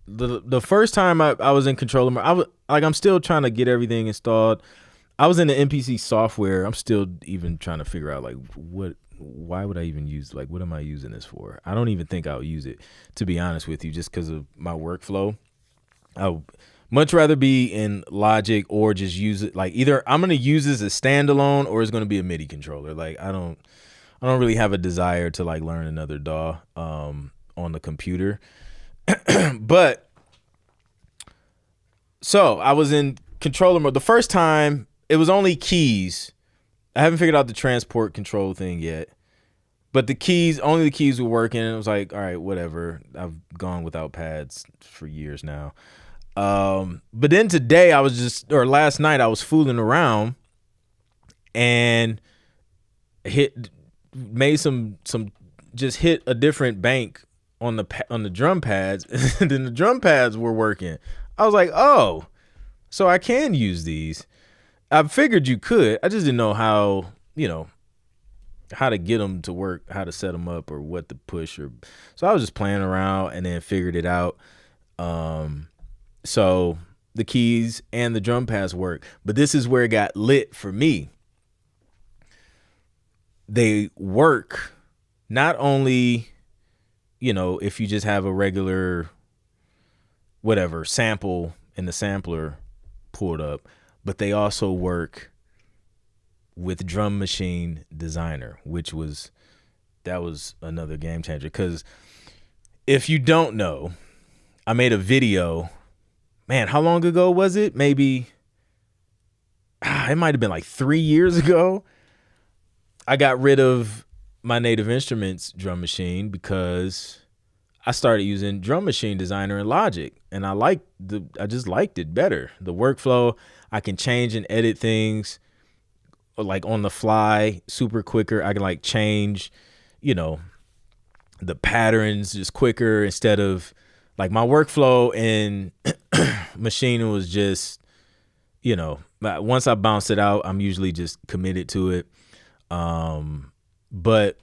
the first time I was in controller mode, I'm still trying to get everything installed. I was in the MPC software. I'm still even trying to figure out why would I even use, what am I using this for? I don't even think I'll use it, to be honest with you, just because of my workflow. I would much rather be in Logic or just use it. Either I'm going to use this as standalone or it's going to be a MIDI controller. I don't really have a desire to learn another DAW on the computer. But so I was in controller mode. The first time it was only keys. I haven't figured out the transport control thing yet. But only the keys were working. And it was like, all right, whatever. I've gone without pads for years now. But then today last night I was fooling around and hit a different bank on the drum pads, and then the drum pads were working. I was like, oh, so I can use these. I figured you could. I just didn't know how to get them to work, how to set them up, or what to push. So I was just playing around and then figured it out. So the keys and the drum pads work. But this is where it got lit for me. They work not only, if you just have a regular sample in the sampler pulled up, but they also work with Drum Machine Designer, that was another game changer. Because if you don't know, I made a video. Man, how long ago was it? Maybe it might have been 3 years ago. I got rid of my Native Instruments drum machine because I started using Drum Machine Designer in Logic, and I just liked it better. The workflow, I can change and edit things on the fly, super quicker. I can change, the patterns just quicker instead of my workflow in Machine was just, once I bounce it out, I'm usually just committed to it. But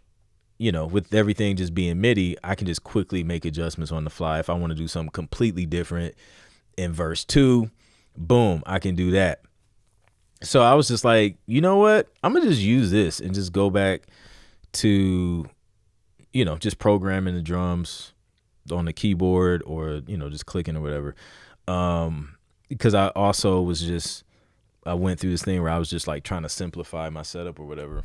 with everything just being MIDI, I can just quickly make adjustments on the fly. If I want to do something completely different in verse 2, boom, I can do that. So I was just like, you know what? I'm going to just use this and just go back to, just programming the drums on the keyboard or, just clicking or whatever. Because I also I went through this thing where I was just trying to simplify my setup or whatever.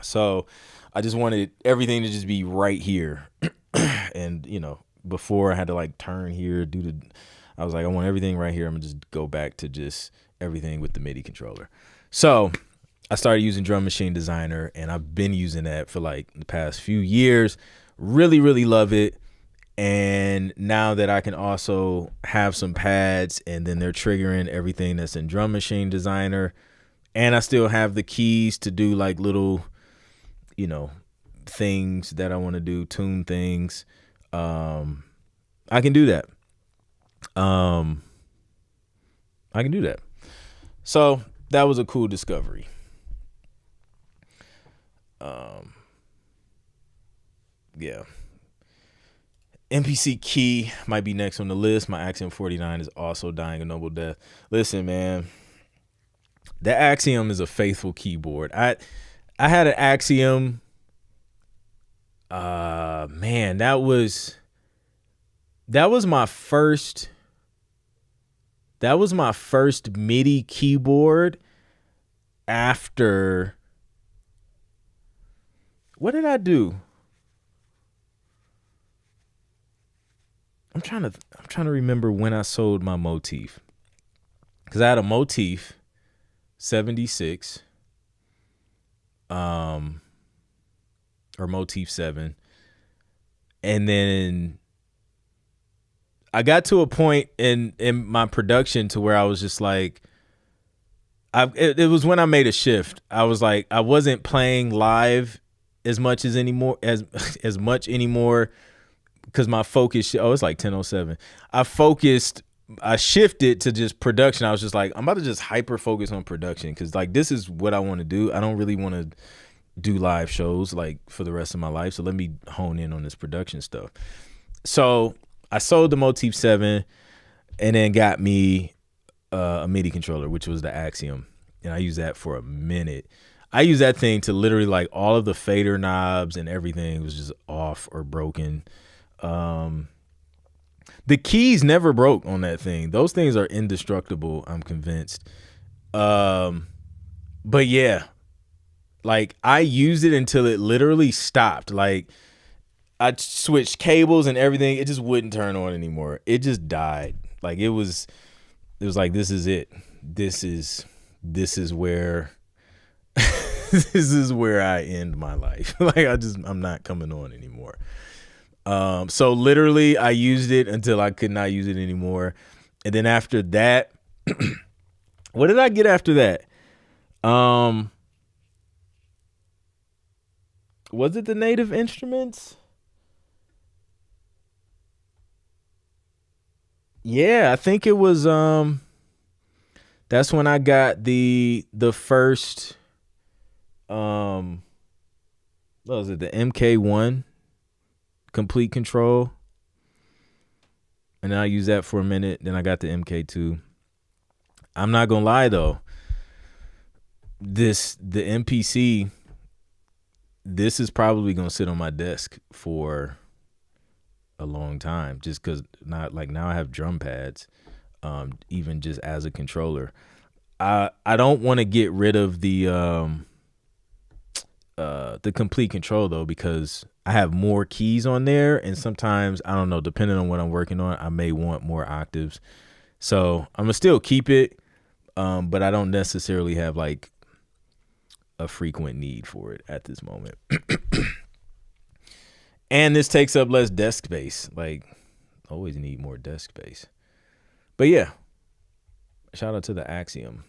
So I just wanted everything to just be right here. And, before I had to turn here, I was like, I want everything right here. I'm gonna just go back to just everything with the MIDI controller. So I started using Drum Machine Designer, and I've been using that for the past few years. Really, really love it. And now that I can also have some pads, and then they're triggering everything that's in Drum Machine Designer, and I still have the keys to do little, things that I want to do, tune things. I can do that. So that was a cool discovery. Yeah. MPC key might be next on the list. My Axiom 49 is also dying a noble death. Listen, man, the Axiom is a faithful keyboard. I had an Axiom. Man, that was my first. That was my first MIDI keyboard after. What did I do? I'm trying to remember when I sold my Motif, because I had a Motif 76, or Motif 7, and then I got to a point in my production to where I was just like, it was when I made a shift. I was like, I wasn't playing live as much anymore because my focus. Oh, it's like 10:07. I shifted to just production. I was just like, I'm about to just hyper focus on production because like this is what I want to do. I don't really want to do live shows like for the rest of my life. So let me hone in on this production stuff. So I sold the Motif 7 and then got me a MIDI controller, which was the Axiom. And I used that for a minute. I used that thing to literally like all of the fader knobs and everything was just off or broken. The keys never broke on that thing. Those things are indestructible, I'm convinced. But yeah, like I used it until it literally stopped. Like I switched cables and everything. It just wouldn't turn on anymore. It just died. Like it was like, this is it. This is where this is where I end my life. Like I'm not coming on anymore. So literally I used it until I could not use it anymore. And then after that, what did I get after that? Was it the Native Instruments? Yeah, I think it was that's when I got the first what was it, the MK1 Complete Control. And then I used that for a minute. Then I got the MK2. I'm not gonna lie though. The MPC, this is probably gonna sit on my desk for a long time, just because not like now I have drum pads, even just as a controller. I don't want to get rid of the Complete Control though, because I have more keys on there, and sometimes I don't know, depending on what I'm working on, I may want more octaves. So I'm gonna still keep it, but I don't necessarily have like a frequent need for it at this moment. And this takes up less desk space. Like, always need more desk space. But yeah, shout out to the Axiom.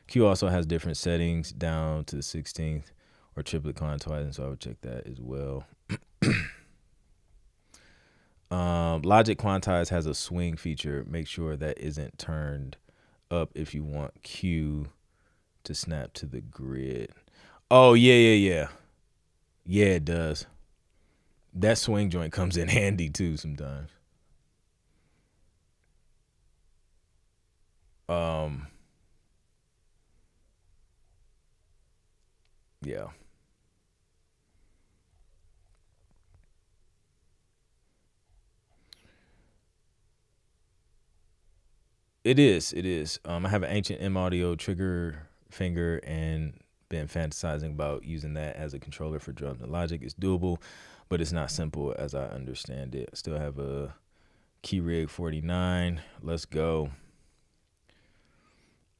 Q also has different settings down to the 16th or triplet quantizing, so I would check that as well. Logic Quantize has a swing feature. Make sure that isn't turned up if you want Q to snap to the grid. Oh, yeah. Yeah, it does. That swing joint comes in handy too sometimes. Yeah. It is. I have an Ancient M Audio trigger finger and been fantasizing about using that as a controller for drums and Logic. Is doable, but it's not simple as I understand it. I still have a Keyrig 49. Let's go.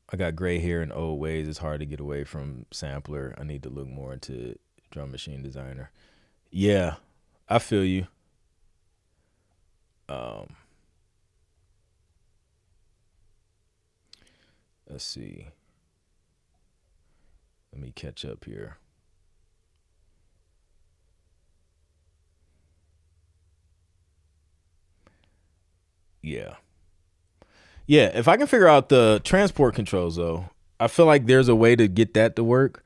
I got gray hair in old ways. It's hard to get away from sampler. I need to look more into Drum Machine Designer. Yeah, I feel you. Let's see. Let me catch up here. Yeah, if I can figure out the transport controls though, I feel like there's a way to get that to work.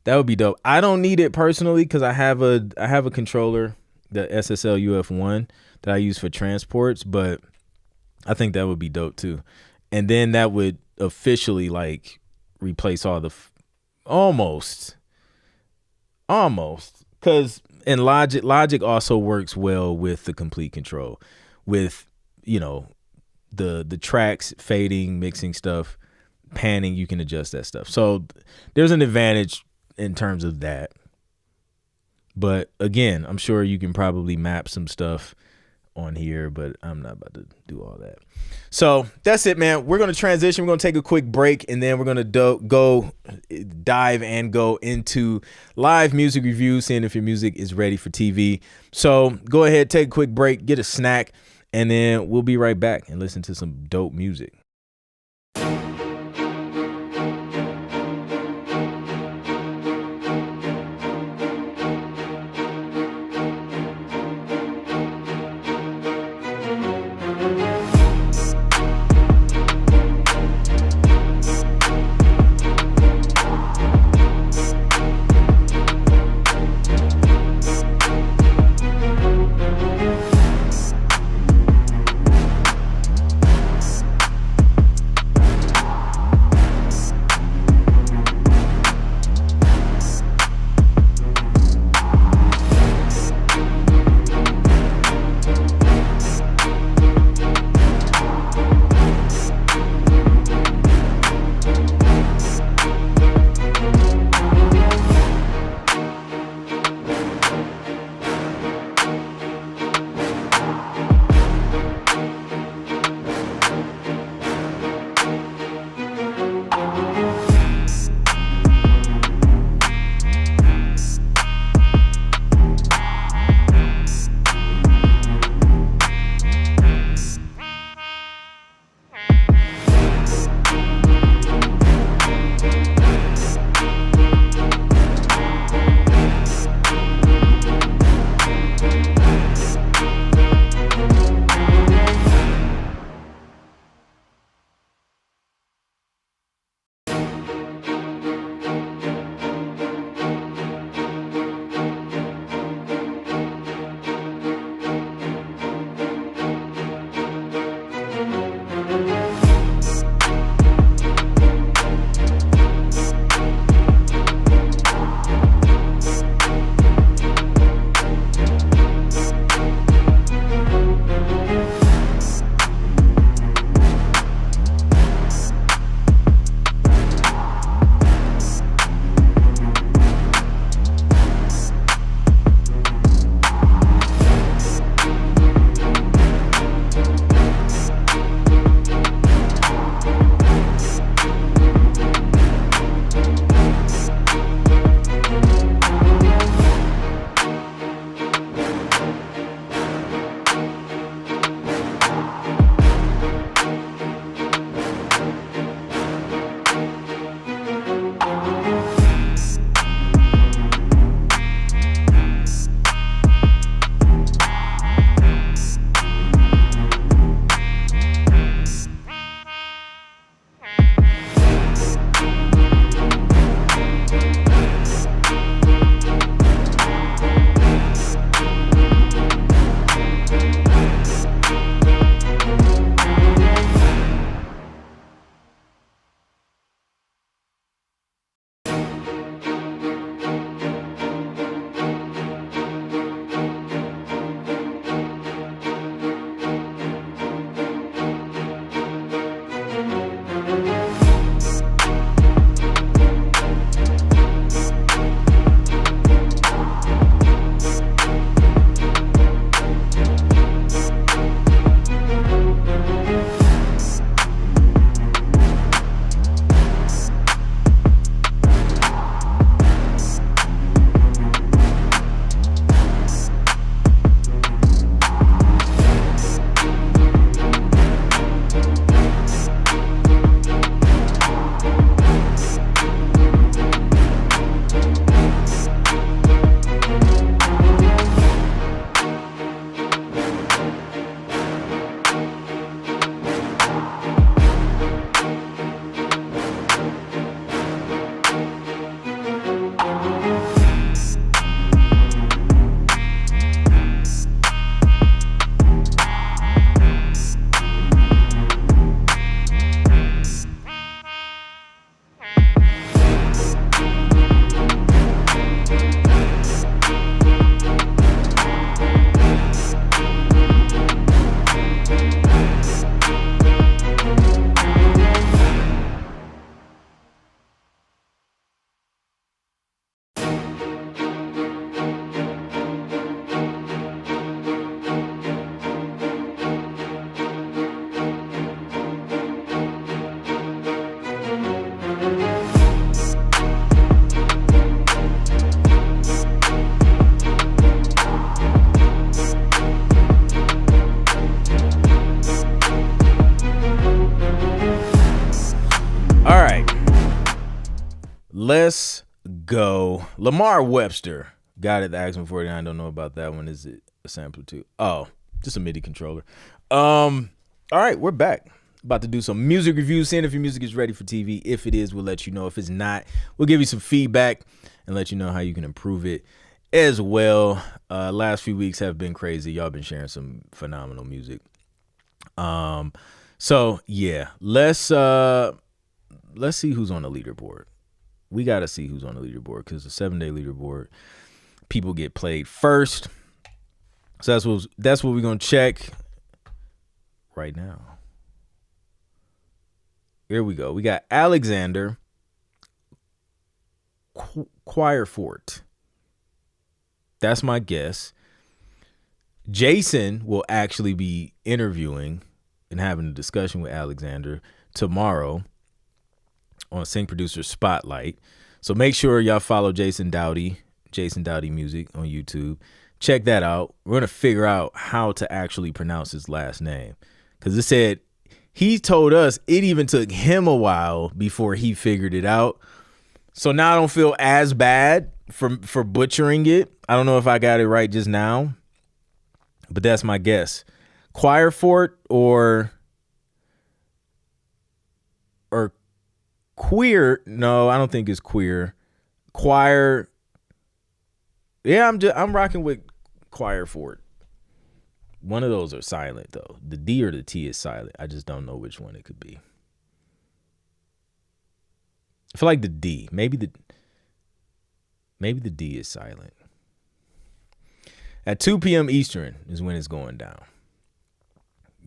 That would be dope. I don't need it personally because I have a controller, the SSL UF1 that I use for transports, but I think that would be dope too. And then that would officially like replace all the almost because in Logic also works well with the Complete Control with, you know, the tracks, fading, mixing stuff, panning, you can adjust that stuff. So there's an advantage in terms of that. But again, I'm sure you can probably map some stuff on here, but I'm not about to do all that. So that's it, man. We're going to transition. We're going to take a quick break, and then we're going to go into live music reviews, seeing if your music is ready for TV. So go ahead, take a quick break, get a snack, and then we'll be right back and listen to some dope music. Let's go. Lamar Webster. Got it. The Axman 49. Don't know about that one. Is it a sampler too? Oh, just a MIDI controller. All right, we're back. About to do some music reviews, seeing if your music is ready for TV. If it is, we'll let you know. If it's not, we'll give you some feedback and let you know how you can improve it as well. Last few weeks have been crazy. Y'all been sharing some phenomenal music. So yeah, let's see who's on the leaderboard. We got to see who's on the leaderboard because the 7-day leaderboard, people get played first. So that's what we're going to check right now. Here we go. We got Alexander Quirefort. That's my guess. Jason will actually be interviewing and having a discussion with Alexander tomorrow on Sync Producer Spotlight. So make sure y'all follow Jason Dowdy Music on YouTube. Check that out. We're going to figure out how to actually pronounce his last name. Because it said, he told us it even took him a while before he figured it out. So now I don't feel as bad for butchering it. I don't know if I got it right just now, but that's my guess. Quirefort or queer. No, I don't think it's queer. Choir. Yeah, I'm rocking with Quirefort. One of those are silent though. The D or the T is silent. I just don't know which one it could be. I feel like the D. Maybe the D is silent. At 2 p.m. Eastern is when it's going down.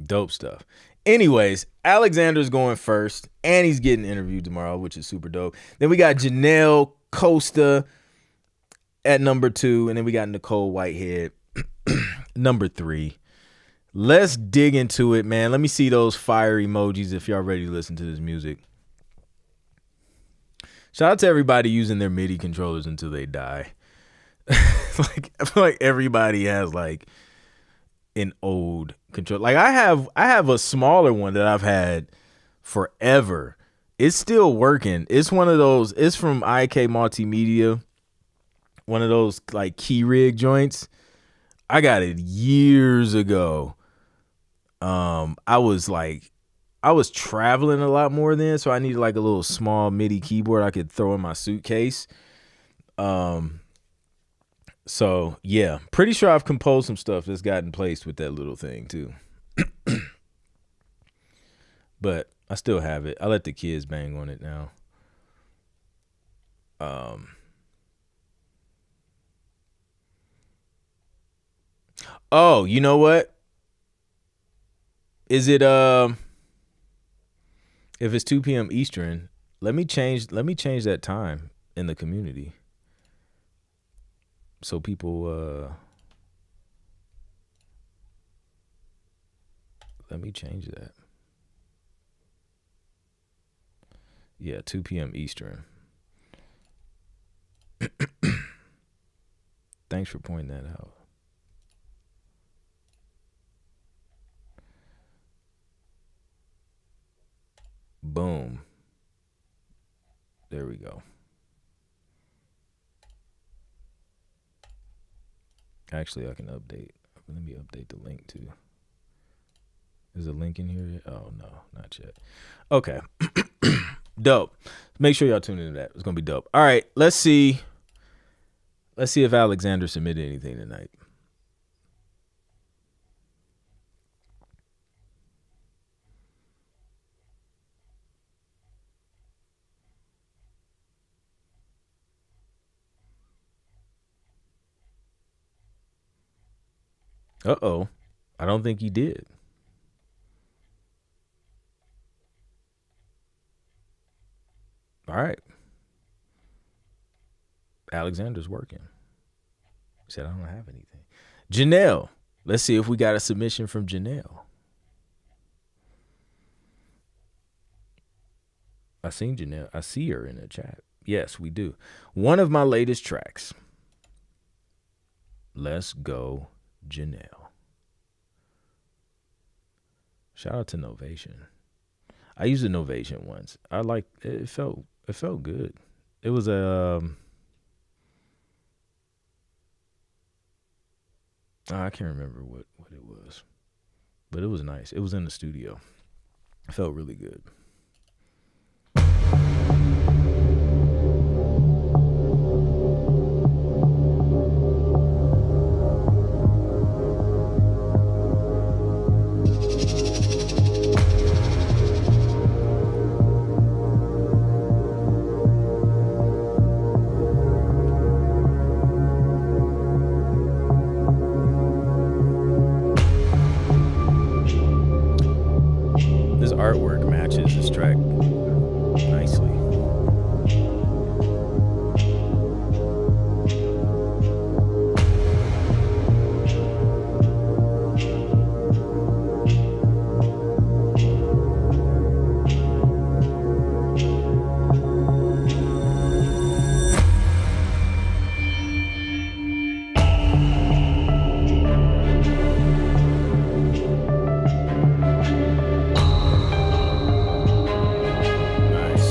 Dope stuff. Anyways, Alexander's going first, and he's getting interviewed tomorrow, which is super dope. Then we got Janelle Costa at number 2, and then we got Nicole Whitehead number 3. Let's dig into it, man. Let me see those fire emojis if y'all ready to listen to this music. Shout out to everybody using their MIDI controllers until they die. Like I feel like everybody has like an old control. Like I have a smaller one that I've had forever. It's still working. It's one of those. It's from IK Multimedia. One of those like key rig joints. I got it years ago. I was traveling a lot more then, so I needed like a little small MIDI keyboard I could throw in my suitcase. So yeah, pretty sure I've composed some stuff that's gotten placed with that little thing too. But I still have it. I let the kids bang on it now. Oh, you know what? Is it if it's 2 p.m. Eastern, let me change that time in the community. So people let me change that. Yeah, 2 p.m. Eastern. Thanks for pointing that out. Boom. There we go. Actually, I can update. Let me update the link too. Is a link in here yet? Oh, no, not yet. Okay. Dope. Make sure y'all tune into that. It's going to be dope. All right, let's see. Let's see if Alexander submitted anything tonight. Uh-oh. I don't think he did. All right. Alexander's working. He said, I don't have anything. Janelle. Let's see if we got a submission from Janelle. I seen Janelle. I see her in the chat. Yes, we do. One of my latest tracks. Let's go, Janelle. Shout out to Novation. I used a Novation once. I like it. It felt good. It was a I can't remember what it was, but it was nice. It was in the studio. It felt really good. This artwork matches this track nicely. Nice.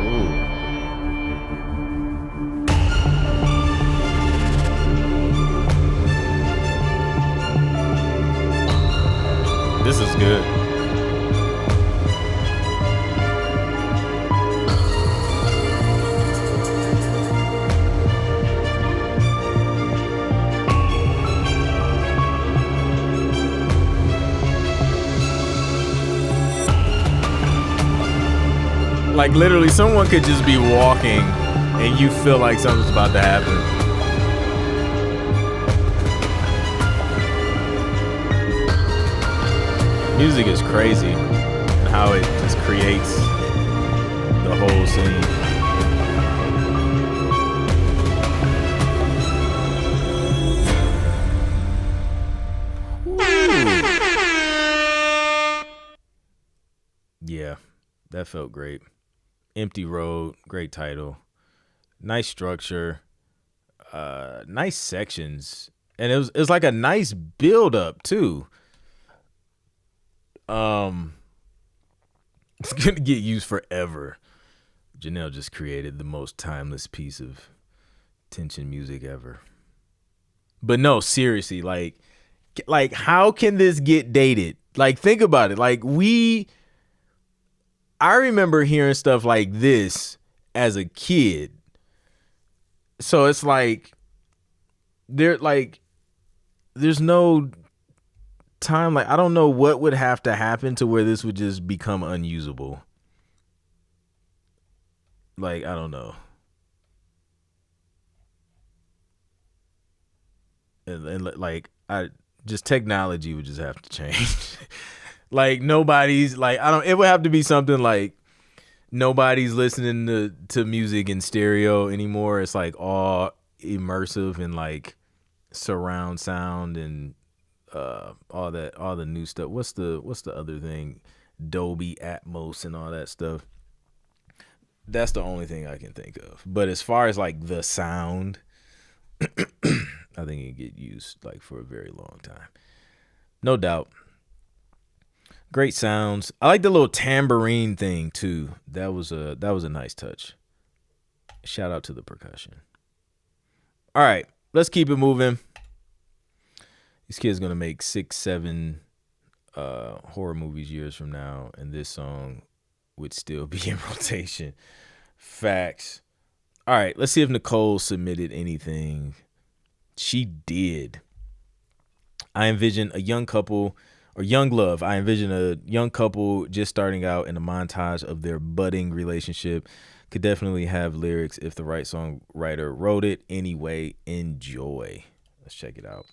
Ooh. This is good. Like literally someone could just be walking and you feel like something's about to happen. Music is crazy and how it just creates the whole scene. Yeah, that felt great. Empty Road, great title. Nice structure. Nice sections. And it was like a nice build up too. It's gonna get used forever. Janelle just created the most timeless piece of tension music ever. But no, seriously, like how can this get dated? Like, think about it. Like, I remember hearing stuff like this as a kid. So it's like there's no time. Like, I don't know what would have to happen to where this would just become unusable. Like, I don't know. And like, technology would just have to change. Like, nobody's like, it would have to be something like nobody's listening to music in stereo anymore. It's like all immersive and like surround sound and all the new stuff. What's the other thing? Dolby Atmos and all that stuff. That's the only thing I can think of. But as far as like the sound, I think it get used like for a very long time. No doubt. Great sounds. I like the little tambourine thing too. That was a nice touch. Shout out to the percussion. All right, let's keep it moving. These kids gonna make 6-7 horror movies years from now, and this song would still be in rotation. Facts. All right, let's see if Nicole submitted anything. She did. I envision a young couple, or young love. I envision a young couple just starting out in a montage of their budding relationship. Could definitely have lyrics if the right songwriter wrote it. Anyway, enjoy. Let's check it out.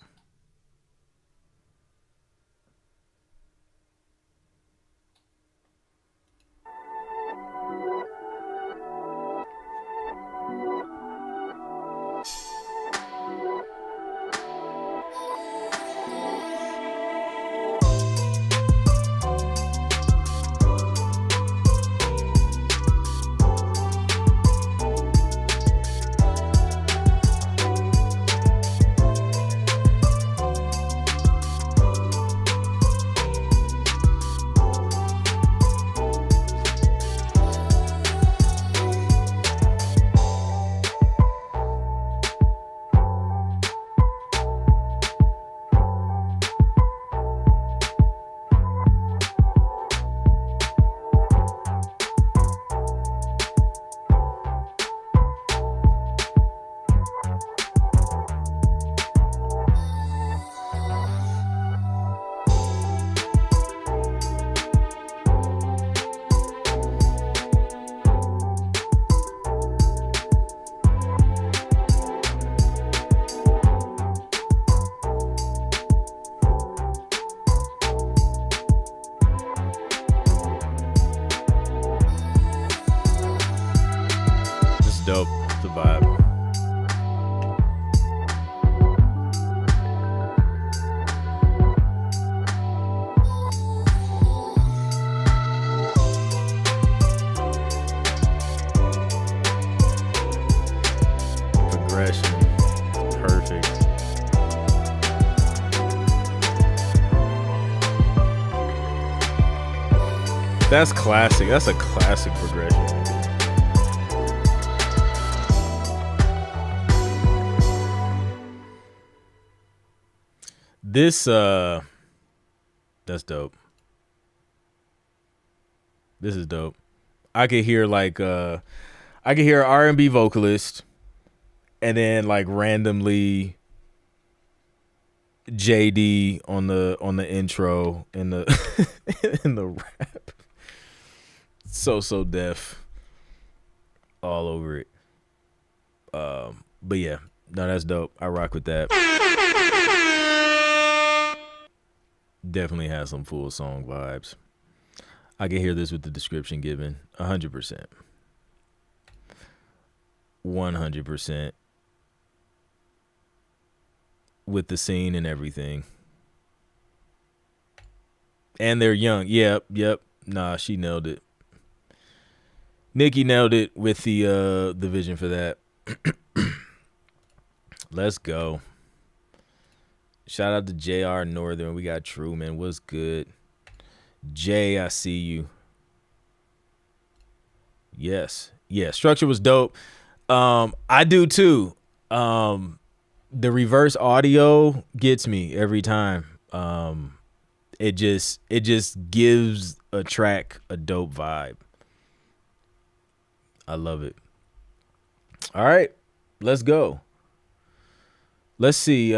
Dope. The vibe. Progression. Perfect. That's classic. That's a classic progression. This that's dope. This is dope. I could hear like I could hear an R&B vocalist and then like randomly JD on the intro in the in the rap. So deaf all over it. But yeah, no, that's dope. I rock with that. Definitely has some full song vibes. I can hear this with the description given. 100%. 100%. With the scene and everything. And they're young. Yep. Nah, she nailed it. Nikki nailed it with the vision for that. Let's go. Shout out to JR Northern. We got Truman. What's good? Jay, I see you. Yes. Yeah, structure was dope. I do too. The reverse audio gets me every time. It just gives a track a dope vibe. I love it. All right, let's go. Let's see.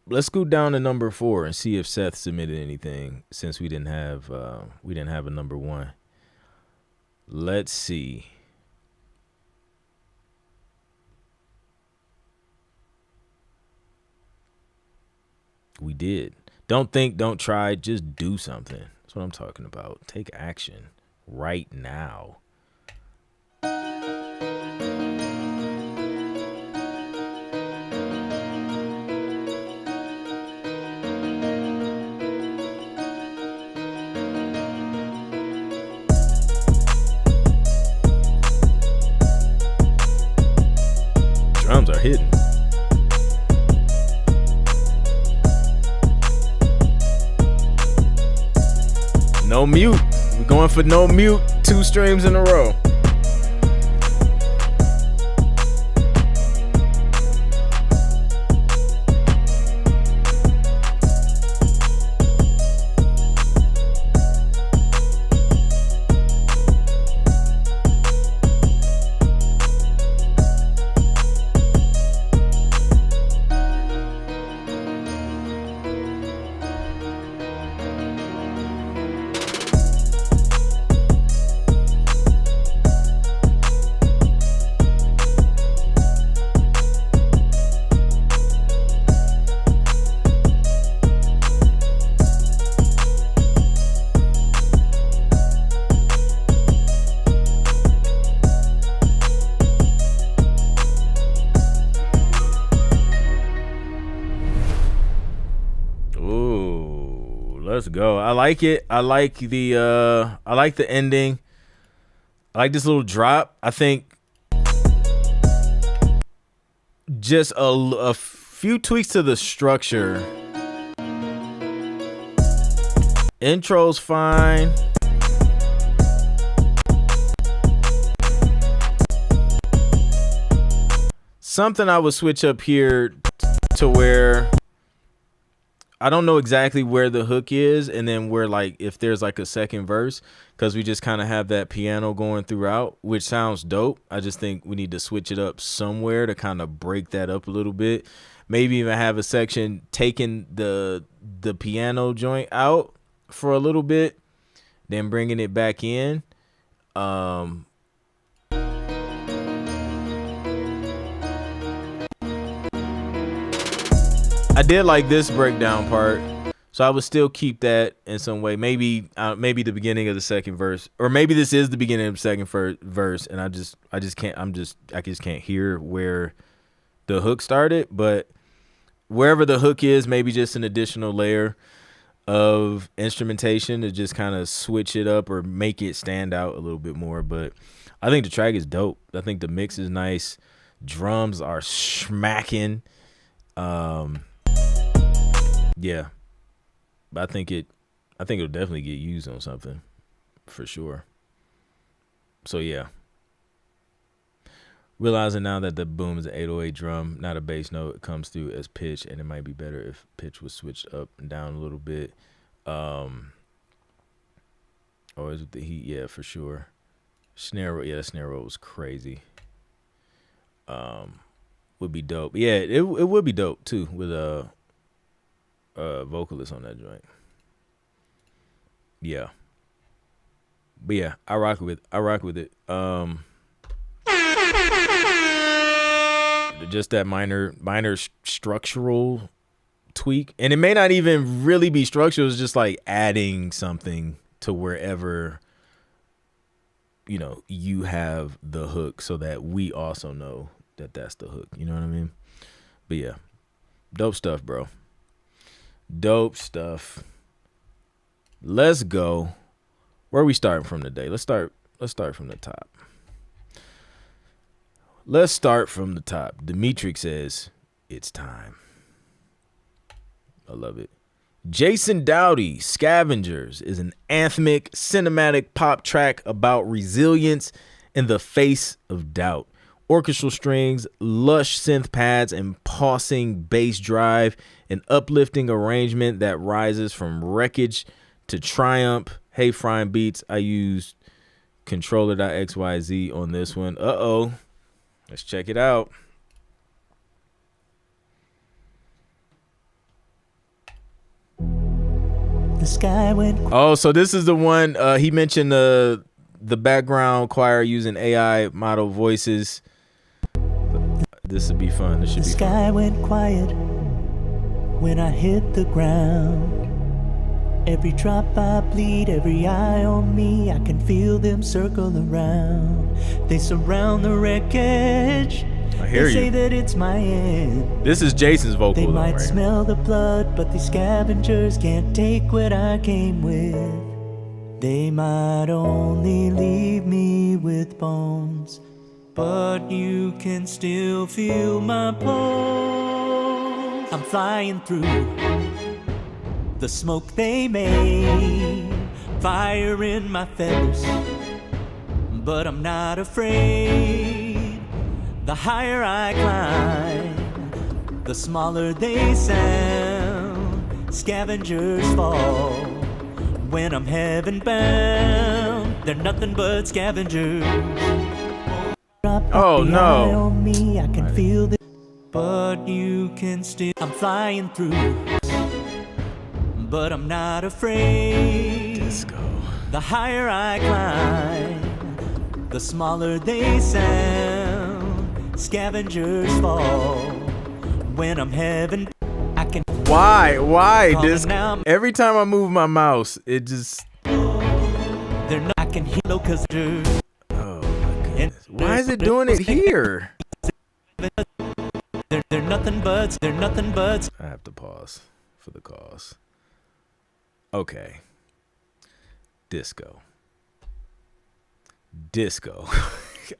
Let's scoot down to number 4 and see if Seth submitted anything since we didn't have a number 1. Let's see. We did. Don't think, don't try, just do something. That's what I'm talking about. Take action right now. Drums are hitting. No mute. We're going for no mute. 2 streams in a row. Let's go. I like it. I like the ending. I like this little drop. I think just a few tweaks to the structure. Intro's fine. Something I would switch up here to where I don't know exactly where the hook is, and then where, like, if there's like a second verse, because we just kind of have that piano going throughout, which sounds dope. I just think we need to switch it up somewhere to kind of break that up a little bit. Maybe even have a section taking the piano joint out for a little bit, then bringing it back in. I did like this breakdown part, so I would still keep that in some way. Maybe the beginning of the second verse, or maybe this is the beginning of the second verse, and I just can't hear where the hook started. But wherever the hook is, maybe just an additional layer of instrumentation to just kind of switch it up or make it stand out a little bit more. But I think the track is dope. I think the mix is nice. Drums are smacking. Yeah, but I think it'll definitely get used on something for sure. So yeah, realizing now that the boom is an 808 drum, not a bass note, it comes through as pitch, and it might be better if pitch was switched up and down a little bit. Or is it the heat? Yeah, for sure. Snare roll, yeah, the snare roll was crazy. Would be dope. Yeah, it would be dope too with a vocalist on that joint. Yeah. But yeah, I rock with it. Just that minor structural tweak. And it may not even really be structural, it's just like adding something to wherever you have the hook so that we also know that that's the hook. You know what I mean? But yeah. Dope stuff, bro. Dope stuff. Let's go. Where are we starting from today? Let's start from the top. Let's start from the top. Dimitri says, it's time. I love it. Jason Dowdy, Scavengers, is an anthemic cinematic pop track about resilience in the face of doubt. Orchestral strings, lush synth pads, and pulsing bass drive, an uplifting arrangement that rises from wreckage to triumph. Hey, Frying Beats, I used controller.xyz on this one. Uh-oh. Let's check it out. The sky went. Oh, so this is the one he mentioned the background choir using AI model voices. This would be fun. This should be fun. The sky went quiet when I hit the ground. Every drop I bleed, every eye on me, I can feel them circle around. They surround the wreckage. I hear they say you. that it's my end. This is Jason's vocal. They might right? smell the blood, but these scavengers can't take what I came with. They might only leave me with bones, but you can still feel my pulse. I'm flying through the smoke they made, fire in my feathers, but I'm not afraid. The higher I climb, the smaller they sound. Scavengers fall when I'm heaven bound. They're nothing but scavengers. Oh no! On me, I can feel it, but you can still. I'm flying through, but I'm not afraid. Disco. The higher I climb, the smaller they sound. Scavengers fall when I'm heaven. I can. Why this? Now. Every time I move my mouse, it just. They're not. I can heal because they're. Oh my goodness! Why is it doing it here? They're nothing but. They're nothing but. I have to pause for the cause. Okay. Disco.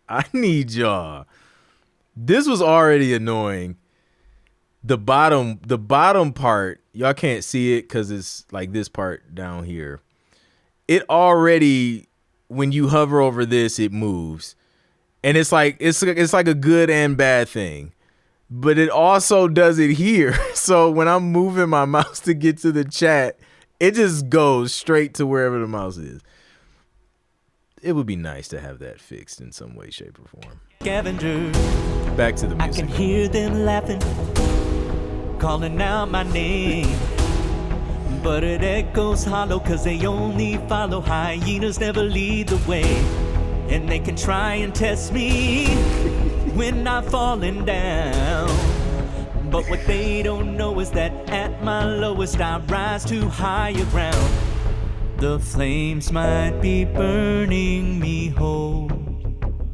I need y'all. This was already annoying. The bottom part, y'all can't see it because it's like this part down here. It already, when you hover over this, it moves. And it's like a good and bad thing. But it also does it here. So when I'm moving my mouse to get to the chat, it just goes straight to wherever the mouse is. It would be nice to have that fixed in some way, shape, or form. Scavengers, Back to the I music. can hear them laughing, calling out my name. But it echoes hollow, cause they only follow. Hyenas never lead the way. And they can try and test me when I'm falling down. But what they don't know is that at my lowest I rise to higher ground. The flames might be burning me whole,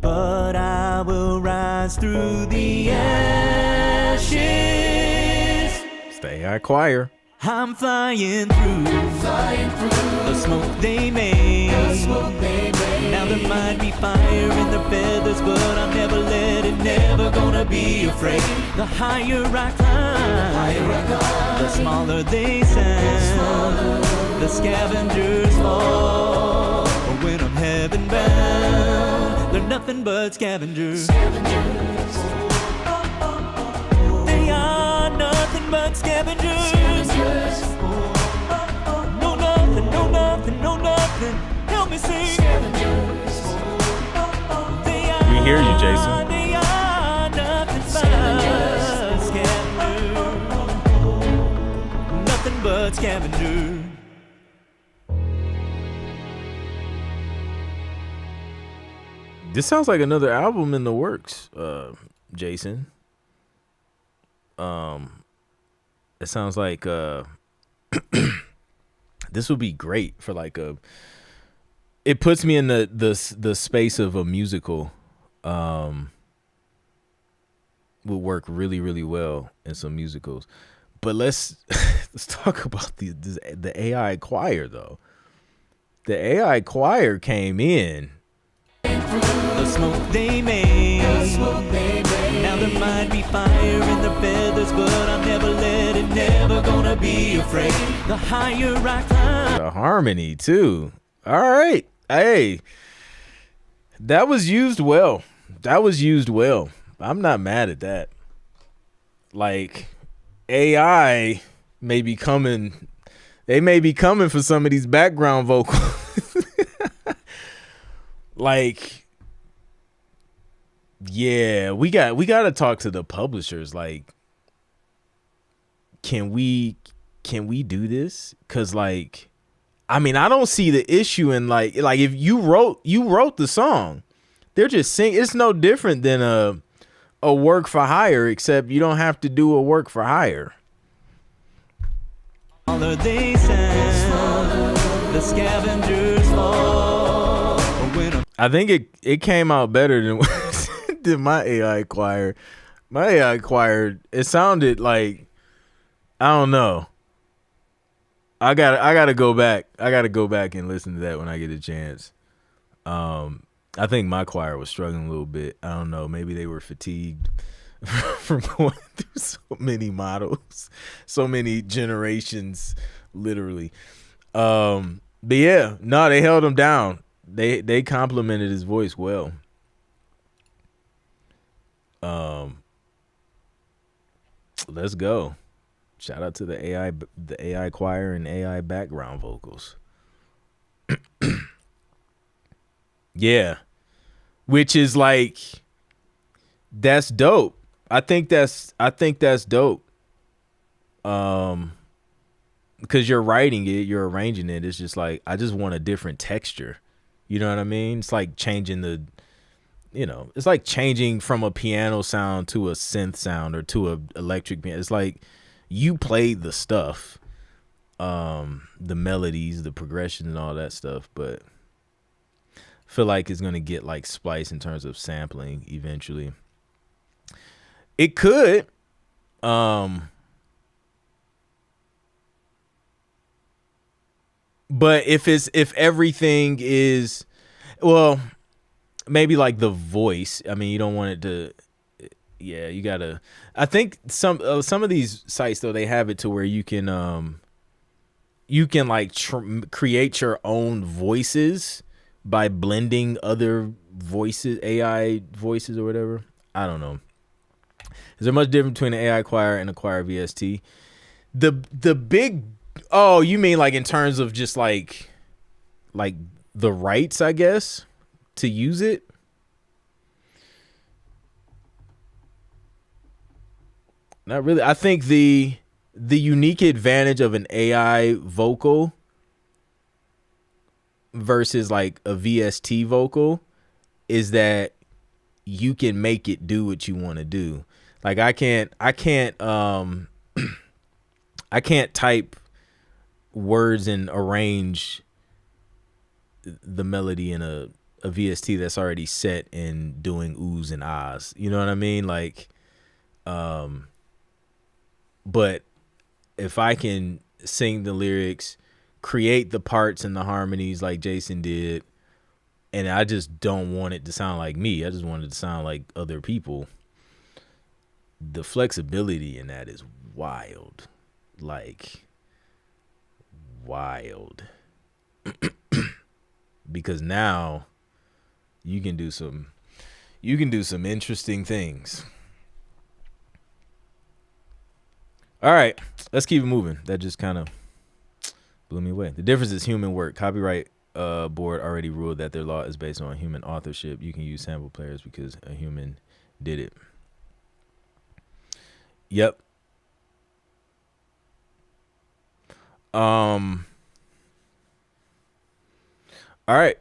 but I will rise through the ashes. It's the AI choir. I'm flying through the smoke they made. Now there might be fire in their feathers, but I'm never letting, never gonna be afraid. The higher I climb, the smaller they sound. The scavengers fall when I'm heaven bound. They're nothing but scavengers. They are nothing but scavengers. No nothing, no nothing, no nothing. Help me sing. We hear you, Jason. They are nothing but scavengers. Nothing but scavengers. This sounds like another album in the works, Jason. It sounds like this would be great for like a. It puts me in the space of a musical. Would work really, really well in some musicals. But let's talk about the AI choir though. The AI choir came in. The smoke they made. Now there might be fire in their feathers, but I'm never letting, never gonna be afraid. The higher I climb. The harmony too. All right. Hey. That was used well. I'm not mad at that. Like AI may be coming. They may be coming for some of these background vocals. Like, yeah, we got to talk to the publishers. Like, can we do this? Cause like, I mean, I don't see the issue in like if you wrote the song, they're just singing. It's no different than a work for hire, except you don't have to do a work for hire. They sound, the scavengers fall. I think it came out better than than my AI choir. My AI choir, it sounded like, I don't know. I gotta go back. I gotta go back and listen to that when I get a chance. I think my choir was struggling a little bit. I don't know. Maybe they were fatigued from going through so many models, so many generations, literally. But yeah, no, they held him down. They complimented his voice well. Let's go. Shout out to the AI choir and AI background vocals. Yeah. Which is like, that's dope. I think that's dope. Because you're writing it, you're arranging it. It's just like, I just want a different texture. You know what I mean? It's like changing it's like changing from a piano sound to a synth sound or to a electric piano. It's like you played the stuff, the melodies, the progression and all that stuff, but I feel like it's going to get like spliced in terms of sampling eventually. It could. But if everything is, well, maybe like the voice. I mean, you don't want it to. Yeah, you gotta. I think some of these sites though, they have it to where you can like create your own voices by blending other voices, AI voices or whatever. I don't know. Is there much difference between an AI choir and a choir VST? The big, oh, you mean like in terms of just like the rights, I guess, to use it? Not really. I think the unique advantage of an AI vocal versus like a VST vocal is that you can make it do what you want to do. Like I can't type words and arrange the melody in a VST that's already set in doing oohs and ahs. You know what I mean? Like, but if I can sing the lyrics, create the parts and the harmonies like Jason did, and I just don't want it to sound like me, I just want it to sound like other people, the flexibility in that is wild. Like, wild. Because now you can do some interesting things. All right, let's keep it moving. That just kind of blew me away. The difference is human work. Copyright board already ruled that their law is based on human authorship. You can use sample players because a human did it. Yep. All right.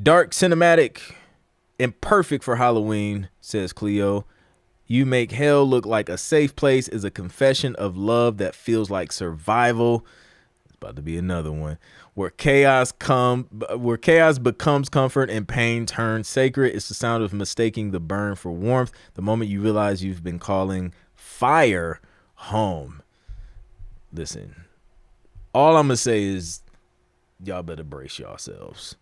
Dark cinematic and perfect for Halloween, says Cleo. You make hell look like a safe place is a confession of love that feels like survival. It's about to be another one. Where chaos becomes comfort and pain turns sacred. It's the sound of mistaking the burn for warmth. The moment you realize you've been calling fire home. Listen, all I'm gonna say is y'all better brace yourselves.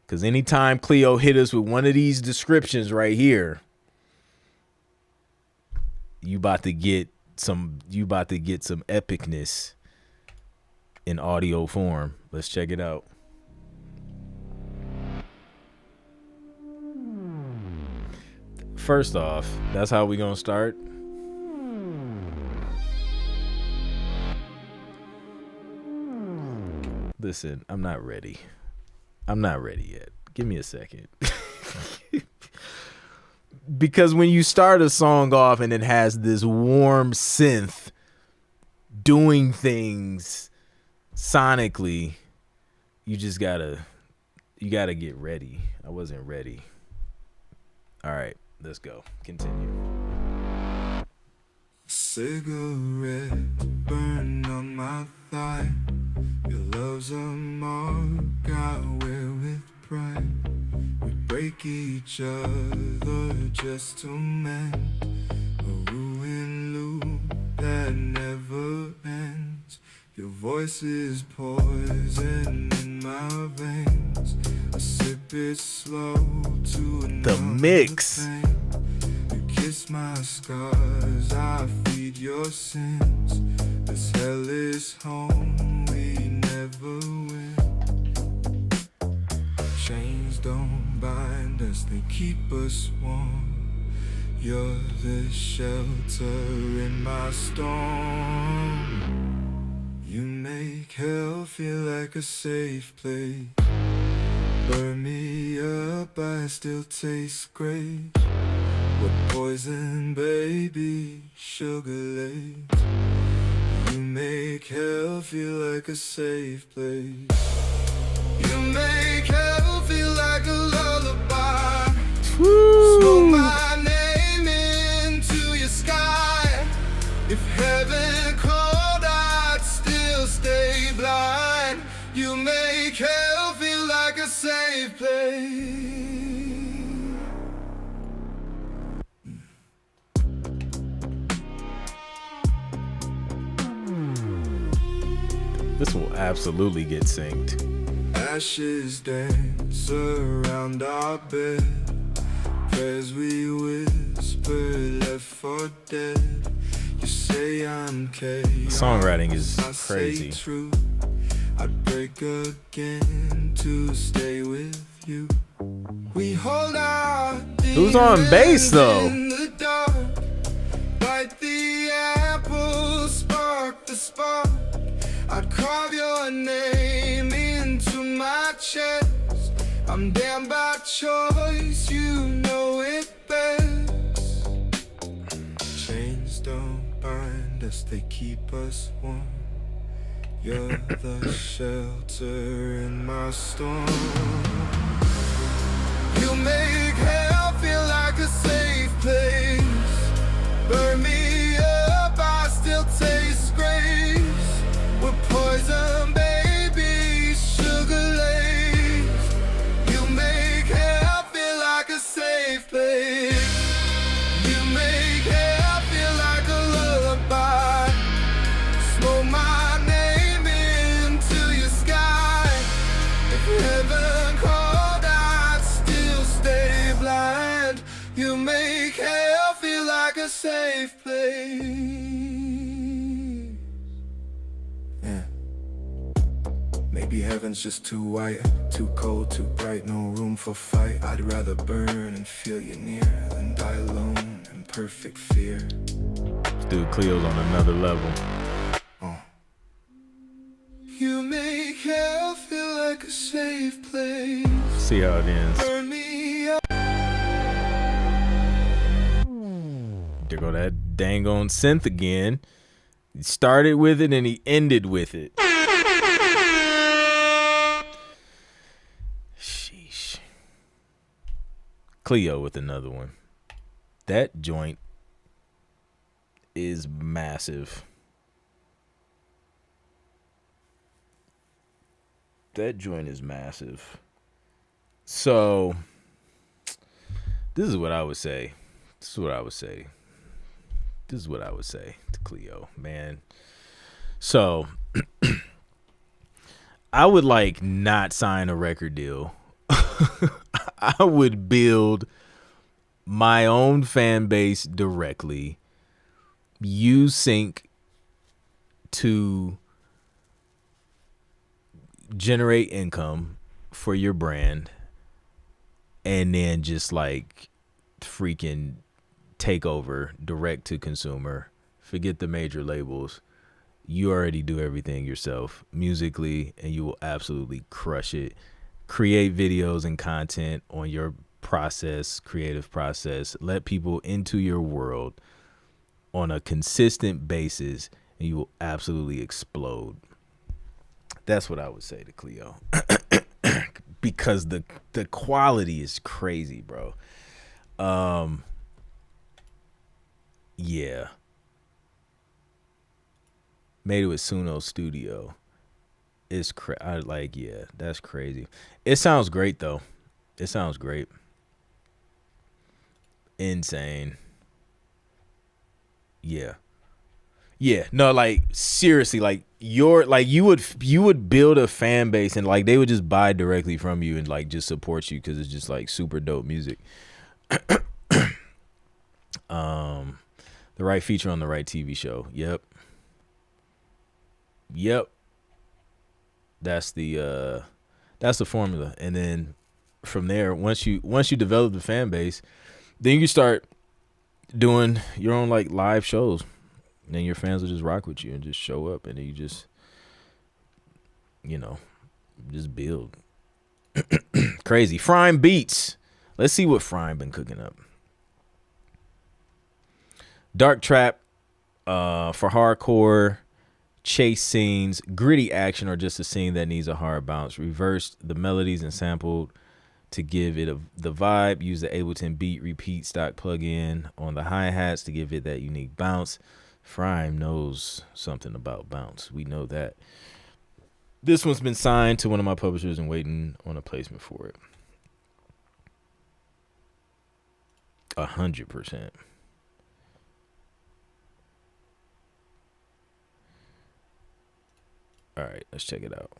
Because anytime Cleo hit us with one of these descriptions right here, you about to get some epicness in audio form. Let's check it out. First off, that's how we gonna start. Listen, I'm not ready. I'm not ready yet. Give me a second. Because when you start a song off and it has this warm synth doing things sonically, you gotta get ready. I wasn't ready. All right, let's go. Continue. Cigarette burned on my thigh. Your love's a mark I wear with pride. We break each other just to mend a ruined loop that never ends. Your voice is poison in my veins. I sip it slow to another The mix. pain. You kiss my scars, I feed your sins. This hell is home, we never win. Chains don't bind us, they keep us warm. You're the shelter in my storm. You make hell feel like a safe place. Burn me up, I still taste great. What poison, baby, sugar lace. You make hell feel like a safe place. You make hell feel like a lullaby. Smoke my name into your sky. If heaven called, I'd still stay blind. You make hell feel like a safe place. This will absolutely get synced. Ashes dance around our bed. Prayers we whisper left for dead. You say I'm chaos. Songwriting is I say crazy. true. I'd break again to stay with you. We hold our Who's on bass, demons though? in the dark. Bite the apple, spark the spark. I'd carve your name into my chest. I'm damned by choice, you know it best. Chains don't bind us, they keep us warm. You're the shelter in my storm. You make hell feel like a safe place. Burn me up, I still taste grace. We're poison, baby, sugar lace. You make hell feel like a safe place. You make hell feel like a lullaby. Smoke my name into your sky. If heaven called, I'd still stay blind. You make hell feel like a safe place. Yeah. Maybe heaven's just too white, too cold, too bright, no room for fight. I'd rather burn and feel you near than die alone in perfect fear. Dude, Cleo's on another level. You make hell feel like a safe place. See how it ends. Burn me up. There go that dang on synth again. He started with it and he ended with it. Sheesh. Cleo with another one. That joint is massive. That joint is massive. So, this is what I would say. This is what I would say. This is what I would say to Cleo, man. So, I would like not sign a record deal. I would build my own fan base directly. Use sync to generate income for your brand, and then just like freaking take over direct to consumer. Forget the major labels. You already do everything yourself musically, and you will absolutely crush it. Create videos and content on your creative process. Let people into your world on a consistent basis, and you will absolutely explode. That's what I would say to Cleo. Because the quality is crazy, bro. Yeah. Made it with Suno Studio. It's yeah, that's crazy. It sounds great though. It sounds great. Insane. Yeah. Yeah, no, like seriously, like you would build a fan base, and like they would just buy directly from you and like just support you because it's just like super dope music. The right feature on the right TV show. Yep. That's the formula, and then from there, once you develop the fan base, then you start doing your own like live shows. Then your fans will just rock with you and just show up, and then you just, just build. Crazy. Frime Beats. Let's see what Frime been cooking up. Dark trap for hardcore, chase scenes, gritty action, or just a scene that needs a hard bounce. Reversed the melodies and sampled to give it the vibe. Use the Ableton Beat Repeat stock plugin on the hi-hats to give it that unique bounce. Frime knows something about bounce. We know that. This one's been signed to one of my publishers and waiting on a placement for it. 100%. All right, let's check it out.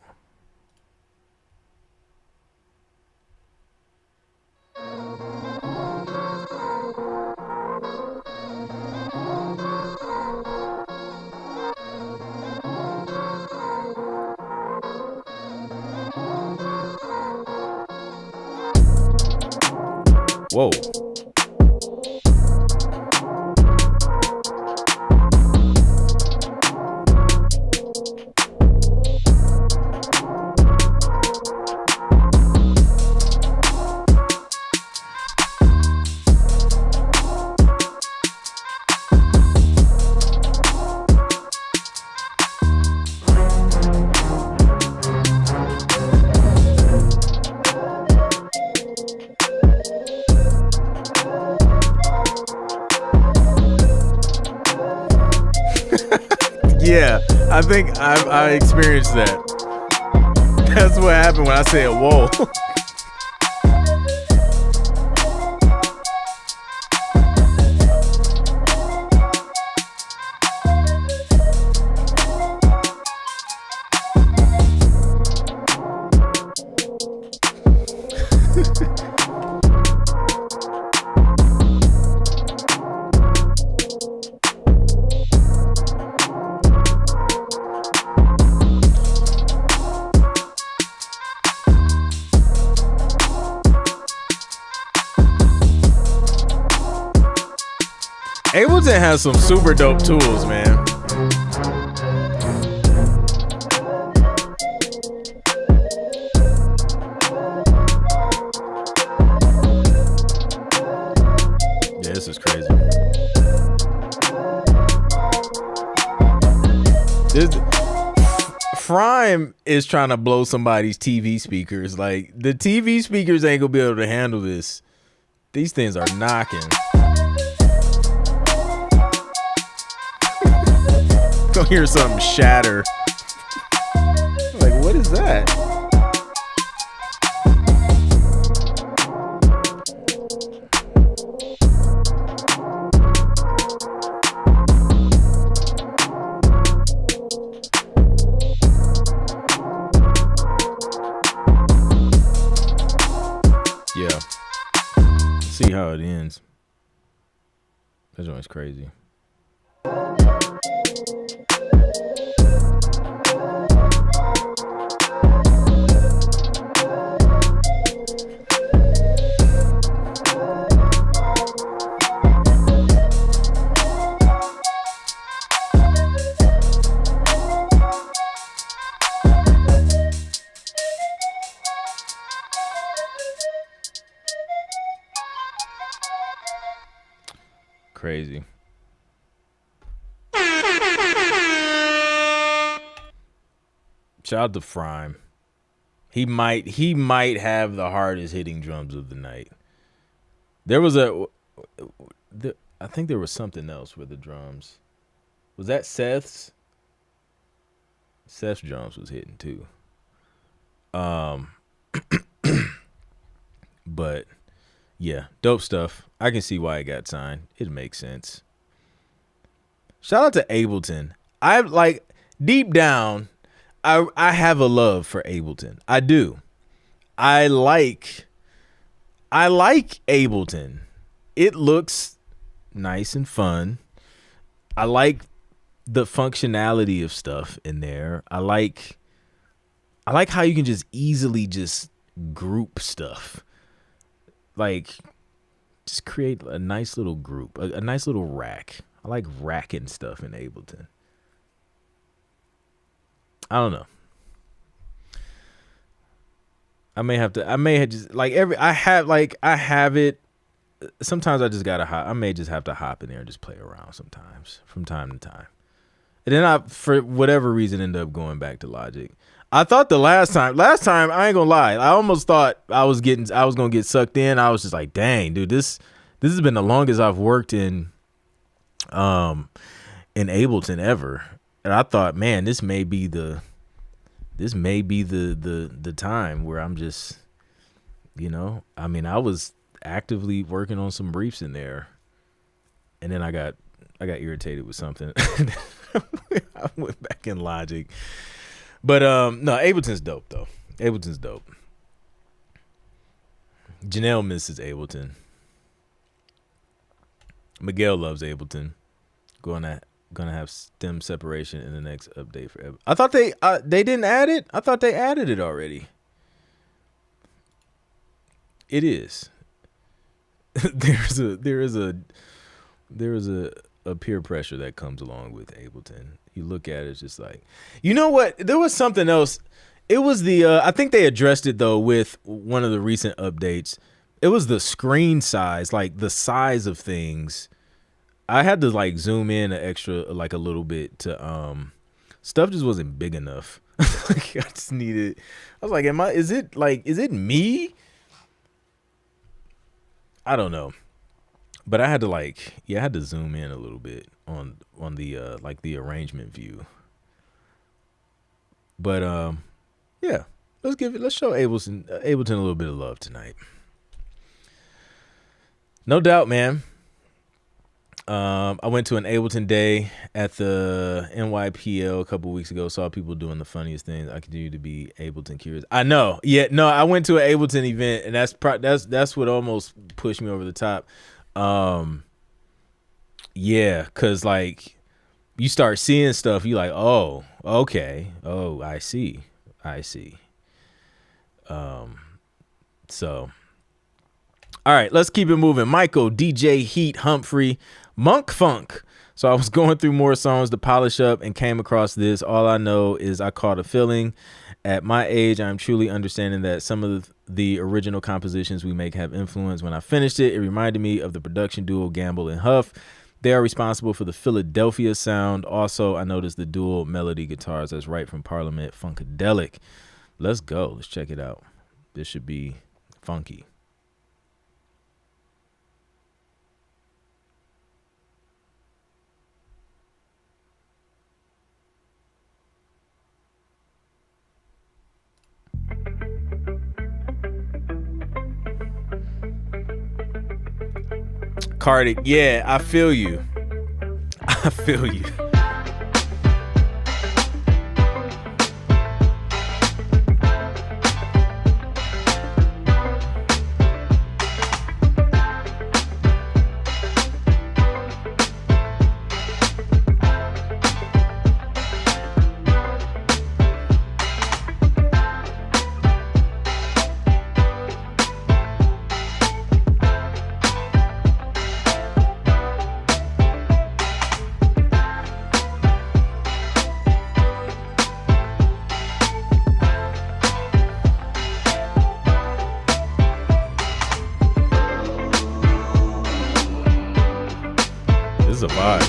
Whoa. Yeah, I think I experienced that. That's what happened when I said whoa. Ableton has some super dope tools, man. Yeah, this is crazy. Prime is trying to blow somebody's TV speakers. Like, the TV speakers ain't gonna be able to handle this. These things are knocking. Gonna hear something shatter. Like, what is that? Yeah. See how it ends. That joint's crazy. Crazy. Shout out to Frime. He might have the hardest hitting drums of the night. There was I think there was something else with the drums. Was that Seth's? Seth's drums was hitting too. But yeah, dope stuff. I can see why it got signed. It makes sense. Shout out to Ableton. I like deep down, I have a love for Ableton. I do. I like Ableton. It looks nice and fun. I like the functionality of stuff in there. I like how you can just easily just group stuff. Like, just create a nice little group, a nice little rack. I like racking stuff in Ableton. I don't know. I may have just like I have it. Sometimes I just gotta I may just have to hop in there and just play around sometimes from time to time. And then I, for whatever reason, end up going back to Logic. I thought the last time, I ain't gonna lie, I almost thought I was gonna get sucked in. I was just like, dang, dude, this has been the longest I've worked in Ableton ever. And I thought, man, this may be the time where I'm just, I mean, I was actively working on some briefs in there, and then I got irritated with something. I went back in Logic. But no, Ableton's dope though. Ableton's dope. Janelle misses Ableton. Miguel loves Ableton. Gonna have stem separation in the next update forever. I thought they didn't add it. I thought they added it already. It is. There is a peer pressure that comes along with Ableton. You look at it, it's just like, you know what? There was something else. It was the I think they addressed it though with one of the recent updates. It was the screen size, like the size of things. I had to like zoom in an extra, like a little bit to stuff just wasn't big enough. Like I just needed. I was like, is it me? I don't know. But I had to I had to zoom in a little bit on the like the arrangement view. But yeah, let's show Ableton a little bit of love tonight. No doubt, man. I went to an Ableton day at the NYPL a couple weeks ago. Saw people doing the funniest things. I continue to be Ableton curious. I know. Yeah, no, I went to an Ableton event, and that's what almost pushed me over the top. Yeah, cause like you start seeing stuff, you like, oh, okay, oh, I see. So, all right, let's keep it moving. Michael, DJ Heat, Humphrey, Monk Funk. So I was going through more songs to polish up and came across this. All I know is I caught a feeling. At my age, I'm truly understanding that some of the original compositions we make have influence. When I finished it, it reminded me of the production duo Gamble and Huff. They are responsible for the Philadelphia sound. Also, I noticed the dual melody guitars that's right from Parliament Funkadelic. Let's go. Let's check it out. This should be funky. Cardi, yeah, I feel you. I feel you. This is a vibe.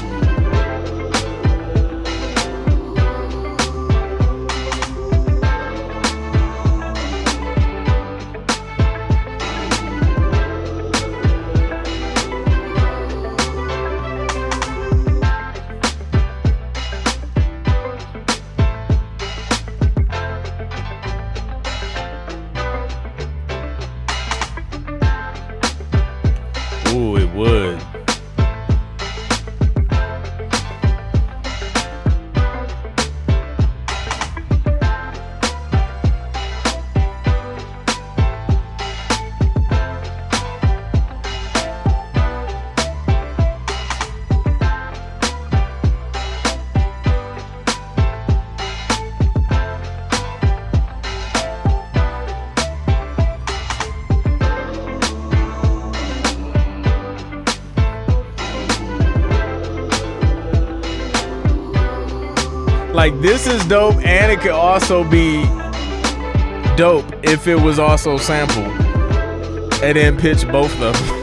Ooh, it would. Like, this is dope, and it could also be dope if it was also sampled and then pitch both of them.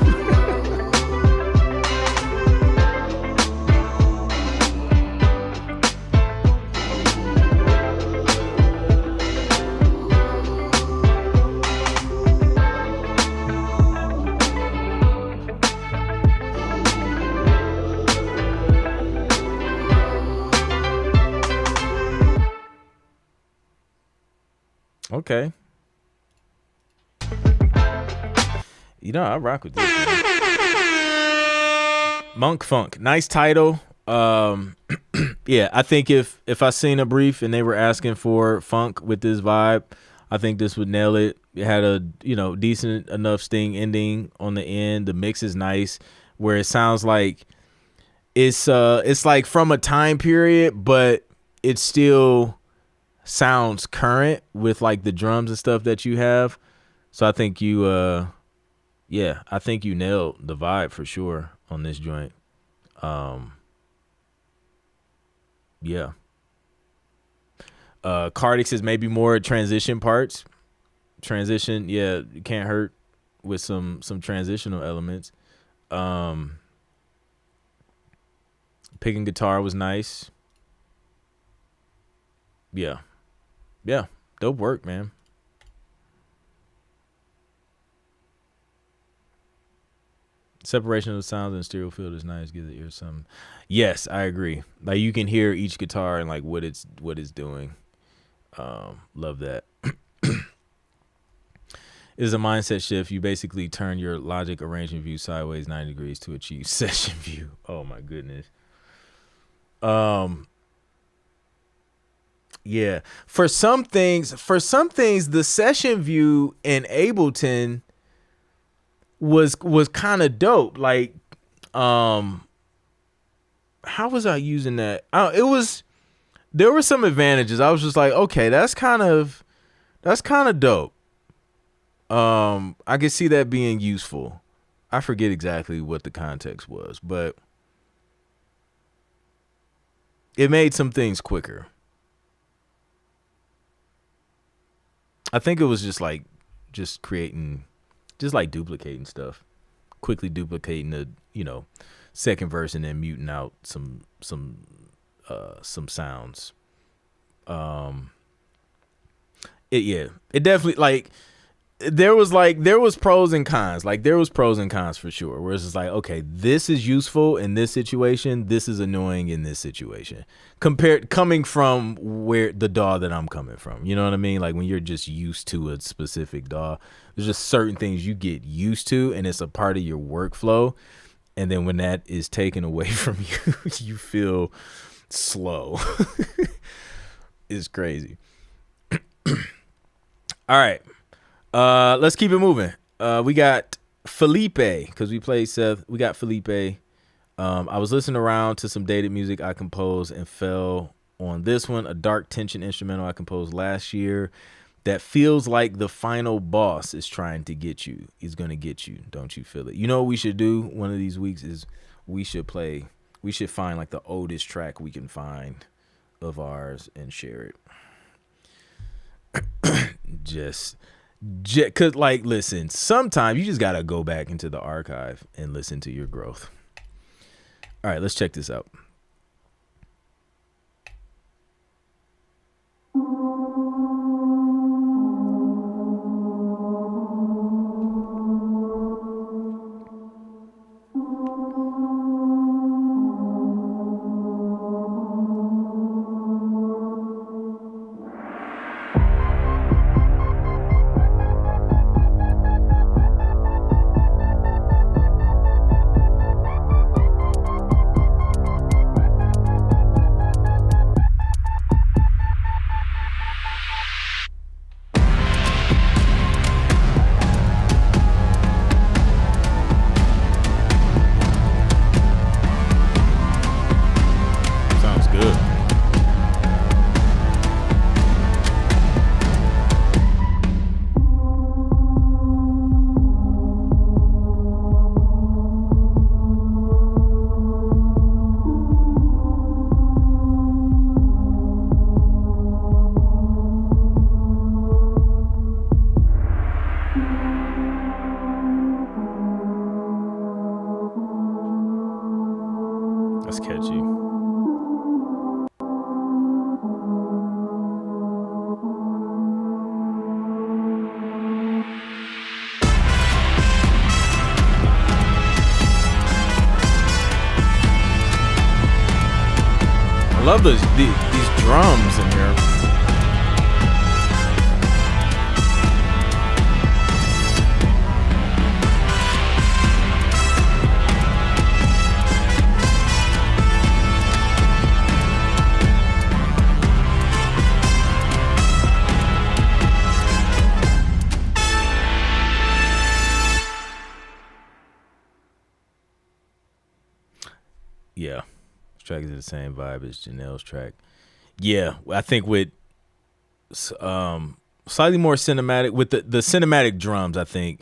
Okay. You know, I rock with this, man. Monk Funk. Nice title. Yeah, I think if I seen a brief and they were asking for funk with this vibe, I think this would nail it. It had a decent enough sting ending on the end. The mix is nice, where it sounds like it's like from a time period, but it still sounds current with like the drums and stuff that you have. So I think you I think you nailed the vibe for sure on this joint. Yeah. Cardix is maybe more transition parts. Transition, yeah, can't hurt with some transitional elements. Picking guitar was nice. Yeah. Dope work, man. Separation of the sounds in stereo field is nice. Gives the ear some. Yes, I agree. Like you can hear each guitar and like what it's doing. Love that. It is a mindset shift. You basically turn your Logic arrangement view sideways 90 degrees to achieve session view. Oh my goodness. Yeah. For some things, the session view in Ableton was kind of dope. Like, how was I using that? There were some advantages. I was just like, okay, that's kind of dope. I could see that being useful. I forget exactly what the context was, but it made some things quicker. I think it was just creating, just like duplicating stuff, quickly duplicating the, second verse and then muting out some sounds. It definitely there was pros and cons. Like there was pros and cons for sure. Where it's just like, okay, this is useful in this situation. This is annoying in this situation. Coming from where the DAW that I'm coming from. You know what I mean? Like when you're just used to a specific DAW, there's just certain things you get used to and it's a part of your workflow. And then when that is taken away from you, you feel slow. It's crazy. All right. Let's keep it moving. We got Felipe, because we played Seth. We got Felipe. I was listening around to some dated music I composed and fell on this one, a dark tension instrumental I composed last year that feels like the final boss is trying to get you. He's going to get you. Don't you feel it? You know what we should do one of these weeks is we should find like the oldest track we can find of ours and share it. Just cause listen, sometimes you just gotta go back into the archive and listen to your growth. All right, let's check this out. That's catchy. I love these drums in here. track is the same vibe as Janelle's track. Yeah, I think with slightly more cinematic, with the cinematic drums, I think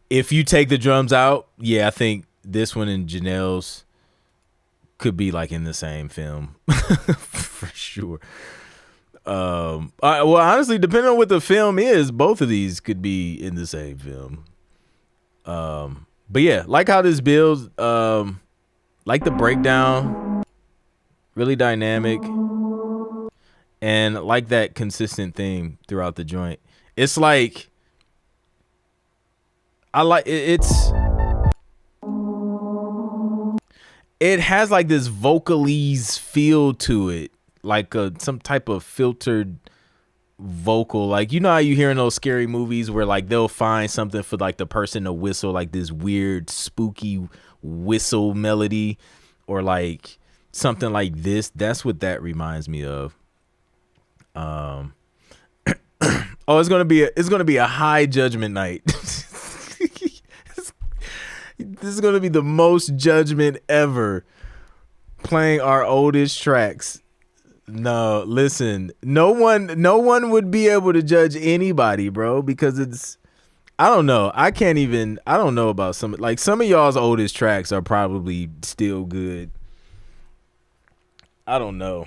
if you take the drums out, yeah, I think this one and Janelle's could be like in the same film for sure. Well, honestly, depending on what the film is, both of these could be in the same film. But yeah, like how this builds, like the breakdown, really dynamic, and like that consistent theme throughout the joint. It's like it has like this vocalese feel to it, like some type of filtered vocal. Like, you know how you hear in those scary movies where like they'll find something for like the person to whistle, like this weird spooky whistle melody, or like something like this. That's what that reminds me of. Oh, it's gonna be a high judgment night. This is gonna be the most judgment ever, playing our oldest tracks. No, listen, no one would be able to judge anybody, bro, because it's, I don't know. I don't know about some of y'all's oldest tracks are probably still good. I don't know.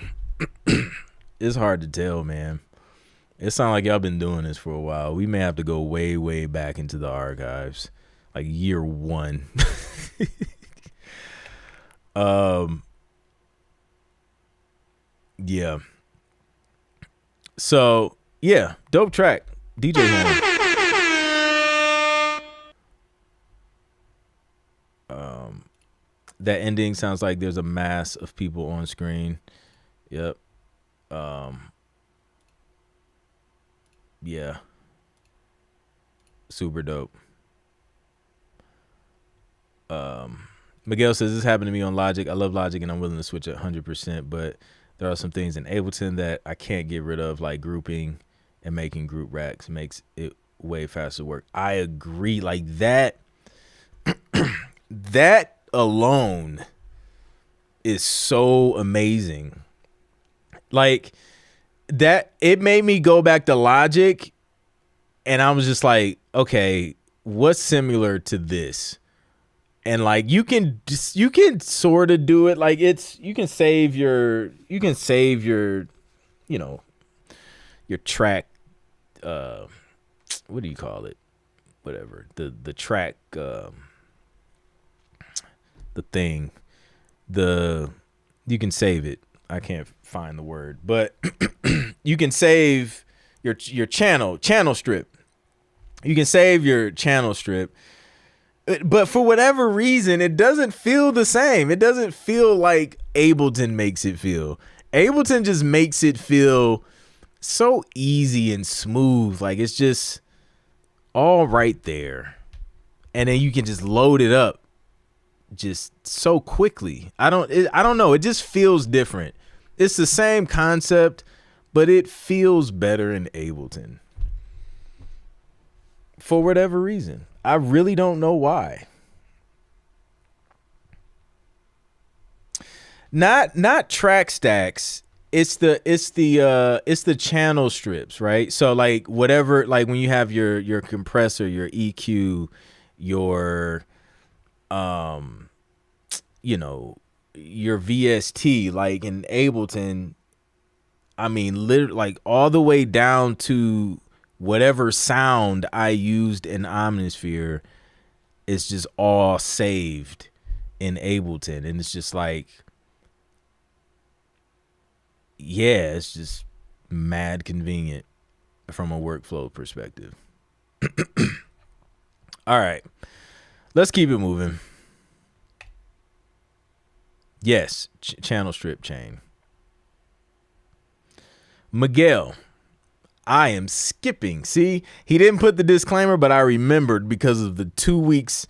It's hard to tell, man. It sounds like y'all been doing this for a while. We may have to go way, way back into the archives, like year one. Yeah. So yeah, dope track, DJ Horn. That ending sounds like there's a mass of people on screen. Yep. Yeah. Super dope. Miguel says, this happened to me on Logic. I love Logic and I'm willing to switch 100%, but there are some things in Ableton that I can't get rid of, like grouping and making group racks makes it way faster work. I agree. Like that, that alone is so amazing. Like that, it made me go back to Logic and I was just like, okay, what's similar to this? And like you can sort of do it, like you can save your you know, your track, what do you call it, whatever, the track, the thing, you can save it. I can't find the word, but you can save your channel strip. You can save your channel strip. But for whatever reason, it doesn't feel the same. It doesn't feel like Ableton makes it feel. Ableton just makes it feel so easy and smooth. Like it's just all right there. And then you can just load it up just so quickly. I don't know. It just feels different. It's the same concept, but it feels better in Ableton. For whatever reason. I really don't know why. Not track stacks. It's the channel strips, right? So like whatever, like when you have your compressor, your EQ, your you know, your VST, like in Ableton, I mean, literally like all the way down to whatever sound I used in Omnisphere is just all saved in Ableton. And it's just like, yeah, it's just mad convenient from a workflow perspective. All right, let's keep it moving. Yes, channel strip chain. Miguel, I am skipping. See, he didn't put the disclaimer, but I remembered because of the 2 weeks,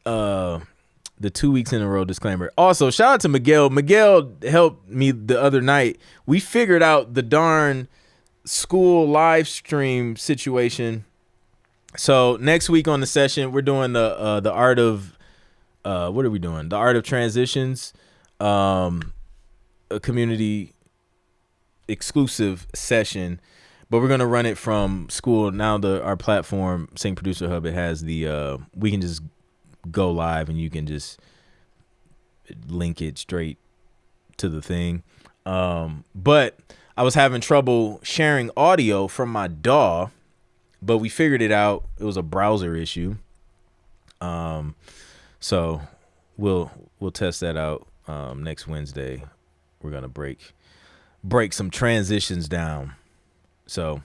the 2 weeks in a row disclaimer. Also, shout out to Miguel. Miguel helped me the other night. We figured out the darn school live stream situation. So next week on the session, we're doing the art of what are we doing? The Art of Transitions, a community exclusive session, but we're gonna run it from school. Now our platform, Sync Producer Hub, it has the we can just go live and you can just link it straight to the thing. But I was having trouble sharing audio from my DAW, but we figured it out. It was a browser issue. So we'll test that out next Wednesday. We're gonna break some transitions down. So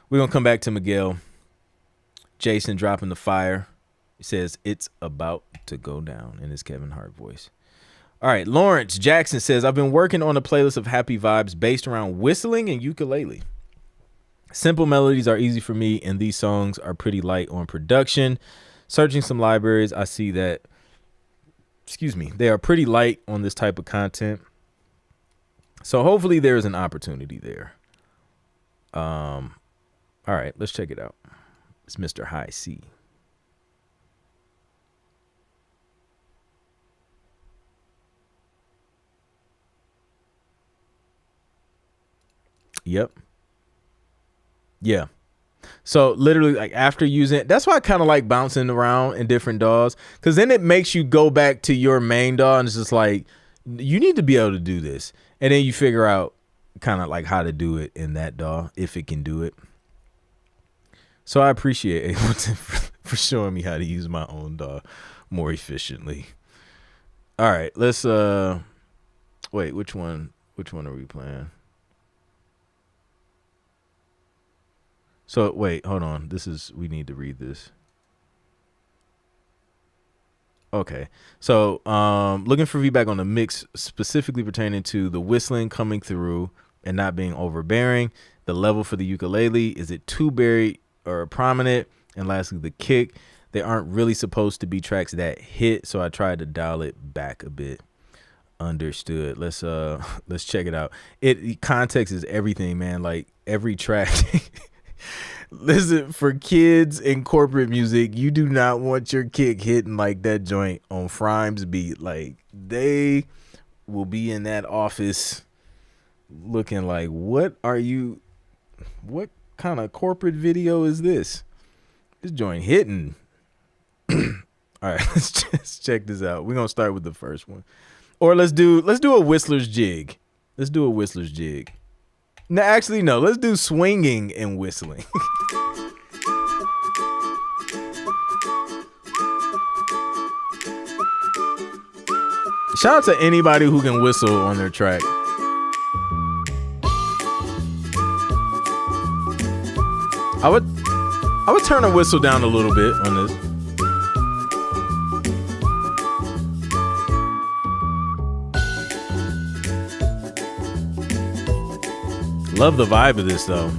we're gonna come back to Miguel. Jason dropping the fire. He says it's about to go down in his Kevin Hart voice. All right, Lawrence Jackson says, I've been working on a playlist of happy vibes based around whistling and ukulele. Simple melodies are easy for me, and these songs are pretty light on production. Searching some libraries, I see that, they are pretty light on this type of content. So hopefully there is an opportunity there. All right, let's check it out. It's Mr. High C. Yep. Yeah. So literally, like, after using it, that's why I kind of like bouncing around in different DAWs, because then it makes you go back to your main DAW and it's just like, you need to be able to do this. And then you figure out kind of like how to do it in that DAW, if it can do it. So I appreciate Ableton for showing me how to use my own DAW more efficiently. All right, let's wait, which one are we playing? So wait, hold on. We need to read this. Okay. So looking for feedback on the mix, specifically pertaining to the whistling coming through and not being overbearing. The level for the ukulele, is it too buried or prominent? And lastly, the kick. They aren't really supposed to be tracks that hit, so I tried to dial it back a bit. Understood. Let's check it out. Context is everything, man. Like, every track. Listen, for kids in corporate music, you do not want your kick hitting like that joint on Frime's beat. Like, they will be in that office looking like, what kind of corporate video is this? This joint hitting. All right, let's just check this out. We're gonna start with the first one. Or let's do a whistler's jig. Let's do a whistler's jig. No, actually, no. Let's do swinging and whistling. Shout out to anybody who can whistle on their track. I would turn a whistle down a little bit on this. Love the vibe of this, though.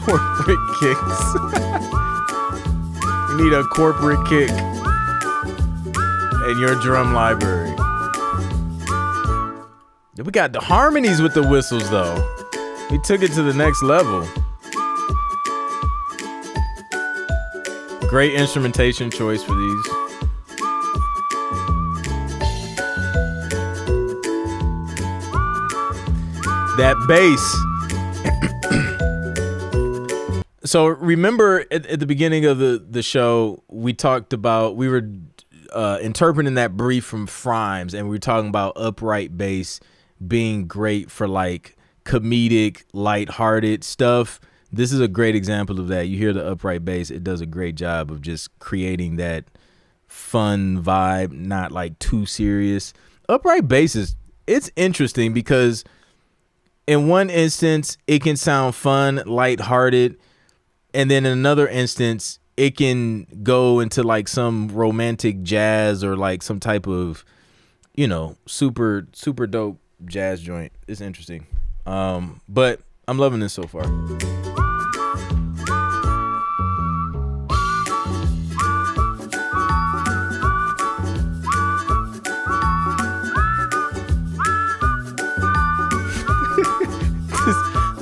Corporate kicks. You need a corporate kick in your drum library. We got the harmonies with the whistles, though. We took it to the next level. Great instrumentation choice for these. That bass. So remember at the beginning of the show, we were interpreting that brief from Frimes, and we were talking about upright bass being great for like comedic, lighthearted stuff. This is a great example of that. You hear the upright bass, it does a great job of just creating that fun vibe, not like too serious. Upright bass it's interesting because in one instance, it can sound fun, lighthearted. And then in another instance, it can go into like some romantic jazz or like some type of, super dope jazz joint. It's interesting. But I'm loving this so far.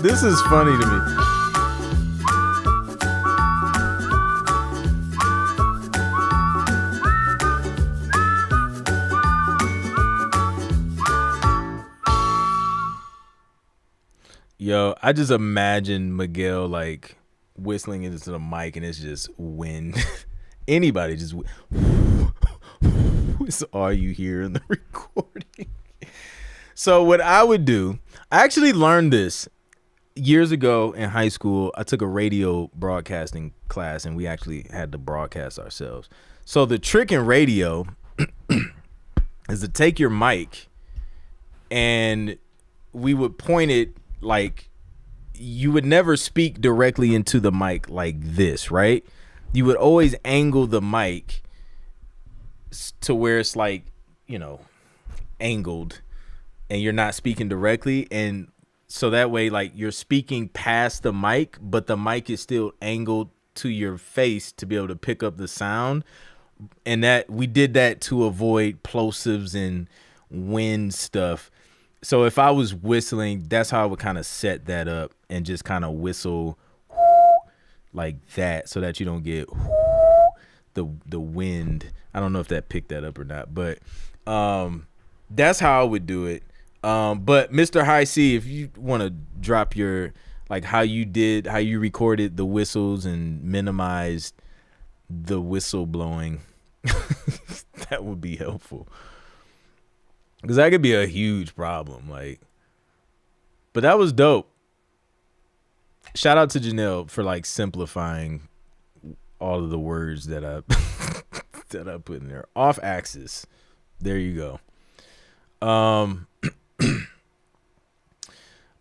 This is funny to me. Yo, I just imagine Miguel like whistling into the mic and it's just wind. Anybody just it's all you hear in the recording. So what I would do, I actually learned this years ago in high school. I took a radio broadcasting class and we actually had to broadcast ourselves. So the trick in radio is to take your mic and we would point it like, you would never speak directly into the mic like this, right? You would always angle the mic to where it's like, angled and you're not speaking directly. And so that way, like, you're speaking past the mic, but the mic is still angled to your face to be able to pick up the sound. And that we did that to avoid plosives and wind stuff. So if I was whistling, that's how I would kind of set that up and just kind of whistle like that so that you don't get the wind. I don't know if that picked that up or not, but that's how I would do it. But Mr. High C, if you want to drop your, like, how you recorded the whistles and minimized the whistle blowing, that would be helpful. Because that could be a huge problem. Like, but that was dope. Shout out to Janelle for like simplifying all of the words that I that I put in there. Off axis. There you go.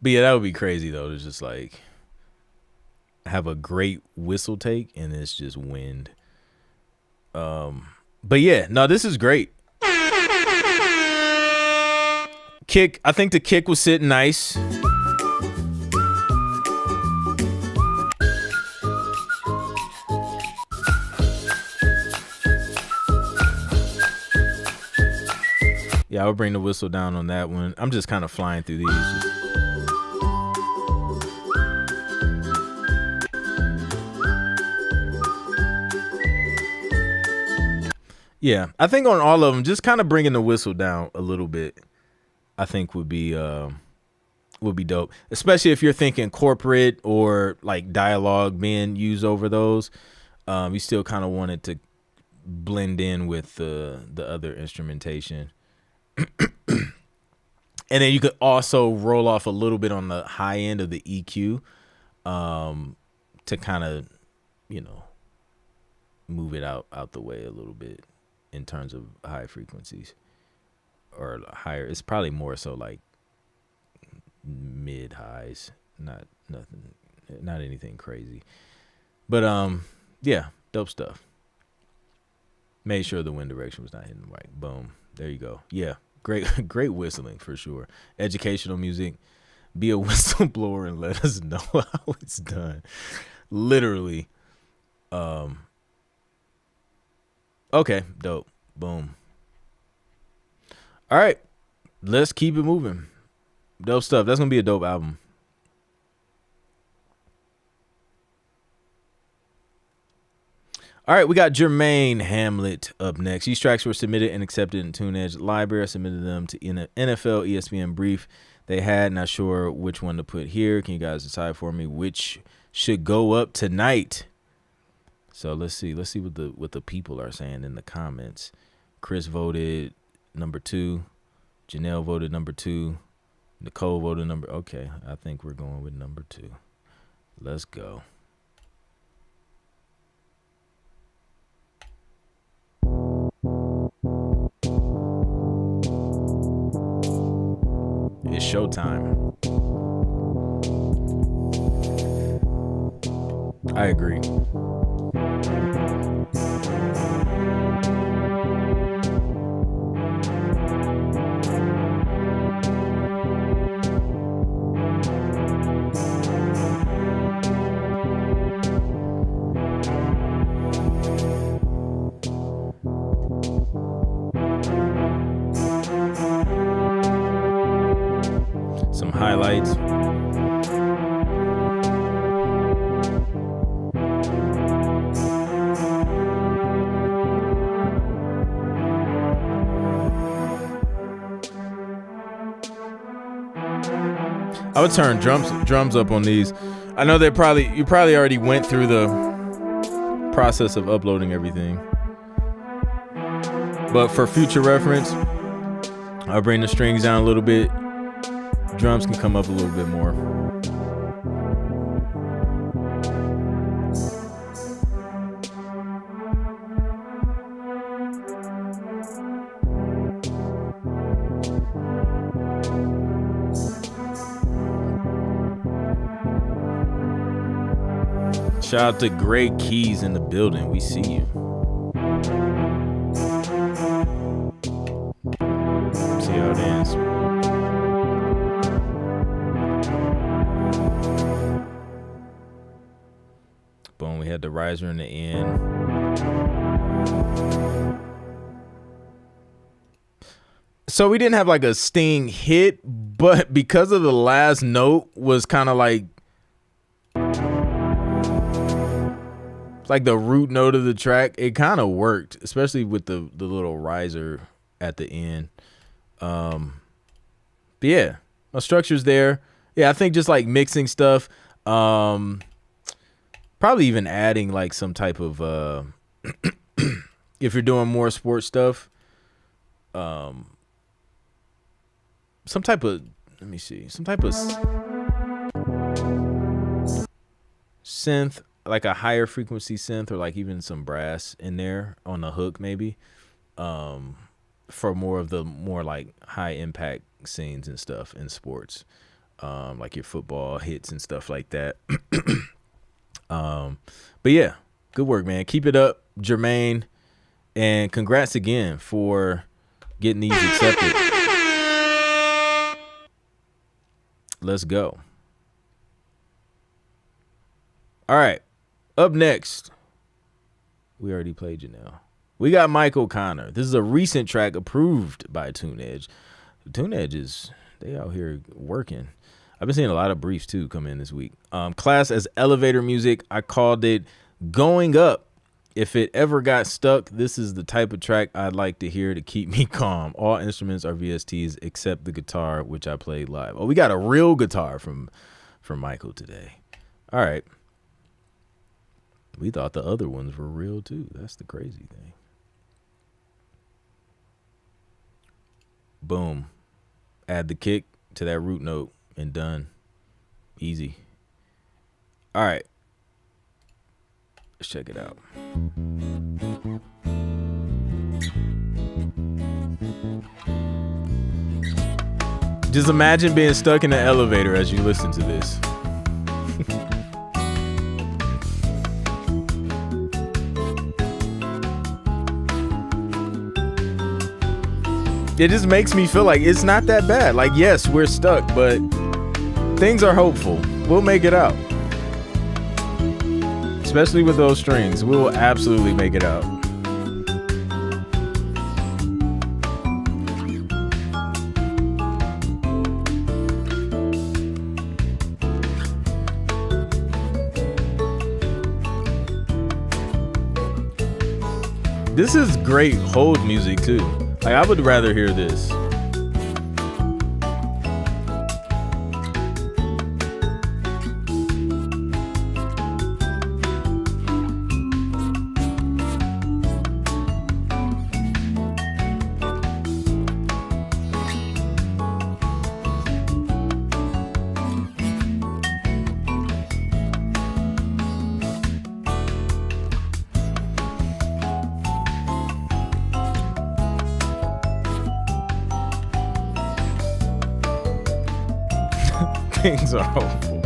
But yeah, that would be crazy though, to just like have a great whistle take and it's just wind. But yeah, no, this is great. Kick, I think the kick was sitting nice. Yeah, I would bring the whistle down on that one. I'm just kind of flying through these. Yeah, I think on all of them, just kind of bringing the whistle down a little bit, I think would be dope. Especially if you're thinking corporate or like dialogue being used over those. You still kind of want it to blend in with the other instrumentation. And then you could also roll off a little bit on the high end of the EQ to kind of, move it out the way a little bit in terms of high frequencies or higher. It's probably more so like mid highs, not anything crazy. But yeah, dope stuff. Made sure the wind direction was not hitting the right. Boom. There you go. Yeah. Great whistling for sure. Educational music. Be a whistleblower and let us know how it's done. Literally. Okay, dope. Boom. All right. Let's keep it moving. Dope stuff. That's gonna be a dope album. All right, we got Jermaine Hamlet up next. These tracks were submitted and accepted in TuneEdge Library. I submitted them to NFL ESPN Brief. They had, not sure which one to put here. Can you guys decide for me which should go up tonight? So let's see what the people are saying in the comments. Chris voted number 2. Janelle voted number 2. Nicole voted number. Okay, I think we're going with number 2. Let's go. It's showtime. I agree. highlights. I would turn drums up on these. I know you probably already went through the process of uploading everything. But for future reference, I'll bring the strings down a little bit. Drums can come up a little bit more. Shout out to Greg Keys in the building. We see you. See how it ends. Boom, we had the riser in the end. So we didn't have like a sting hit, but because of the last note was kind of like the root note of the track, it kind of worked, especially with the little riser at the end. But yeah, my structure's there. Yeah, I think just like mixing stuff, probably even adding like some type of if you're doing more sports stuff, some type of synth, like a higher frequency synth, or like even some brass in there on the hook maybe, for more of the more like high impact scenes and stuff in sports, like your football hits and stuff like that. But yeah, good work, man. Keep it up, Jermaine, and congrats again for getting these accepted. Let's go. All right. Up next, we already played you now. We got Mike O'Connor. This is a recent track approved by TuneEdge. TuneEdge they out here working. I've been seeing a lot of briefs too come in this week. Class as elevator music. I called it Going Up. If it ever got stuck, this is the type of track I'd like to hear to keep me calm. All instruments are VSTs except the guitar, which I played live. Oh, we got a real guitar from Michael today. All right. We thought the other ones were real too. That's the crazy thing. Boom. Add the kick to that root note and done. Easy. All right. Let's check it out. Just imagine being stuck in the elevator as you listen to this. It just makes me feel like it's not that bad. Like, yes, we're stuck, but things are hopeful. We'll make it out. Especially with those strings. We'll absolutely make it out. This is great hold music too. Like, I would rather hear this. Things are hopeful.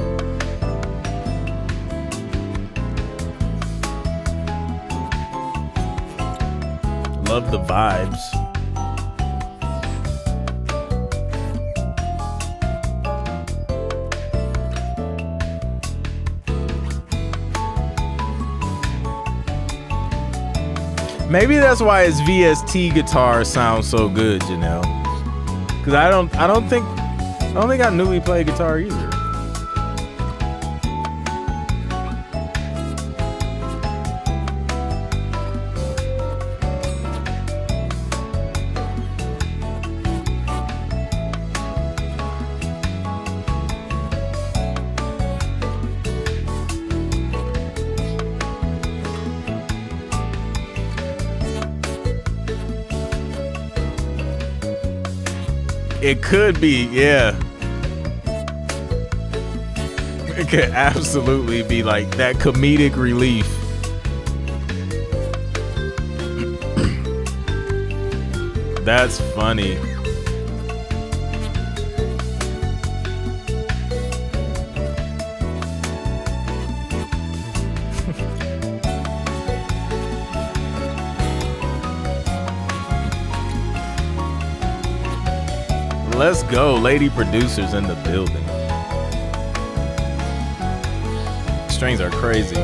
Love the vibes. Maybe that's why his VST guitar sounds so good, you know? Because I don't don't think I knew he played guitar either. It could be, yeah. It could absolutely be like that comedic relief. That's funny. Let's go, lady producers in the building. Strings are crazy.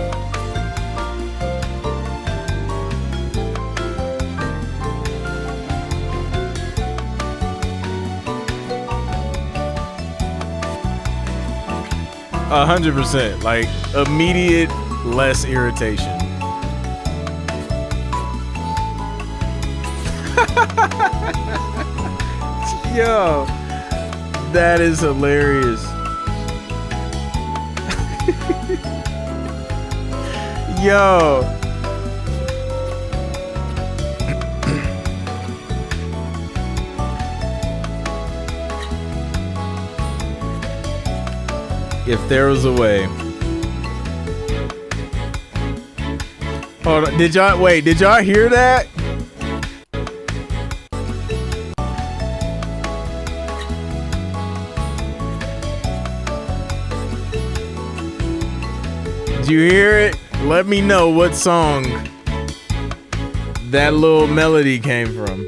A 100%, like immediate less irritation. Yo, that is hilarious. Yo. If there was a way. Hold on, did y'all hear that? Did you hear it? Let me know what song that little melody came from.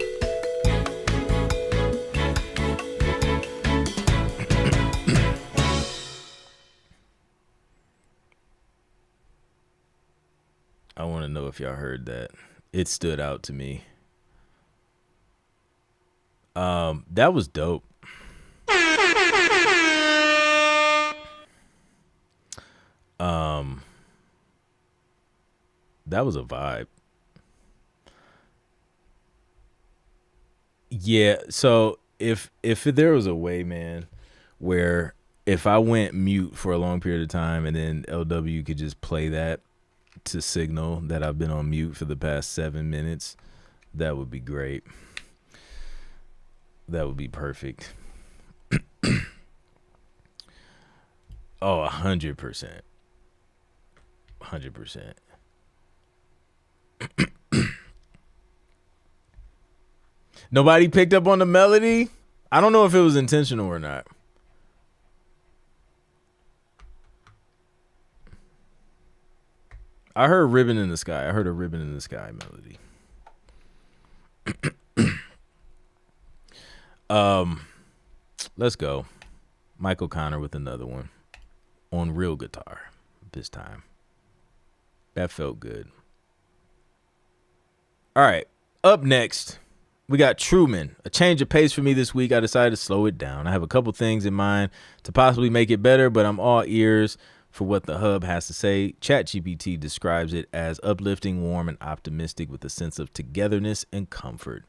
I want to know if y'all heard that. It stood out to me. That was dope. That was a vibe. Yeah, so if there was a way, man, where if I went mute for a long period of time and then LW could just play that to signal that I've been on mute for the past 7 minutes, that would be great. That would be perfect. Oh, 100%. 100%. Nobody picked up on the melody? I don't know if it was intentional or not. I heard Ribbon in the Sky. I heard a Ribbon in the Sky melody. Let's go. Michael Connor with another one on real guitar this time. That felt good. All right, up next, we got Truman. A change of pace for me this week. I decided to slow it down. I have a couple things in mind to possibly make it better, but I'm all ears for what the hub has to say. ChatGPT describes it as uplifting, warm, and optimistic with a sense of togetherness and comfort.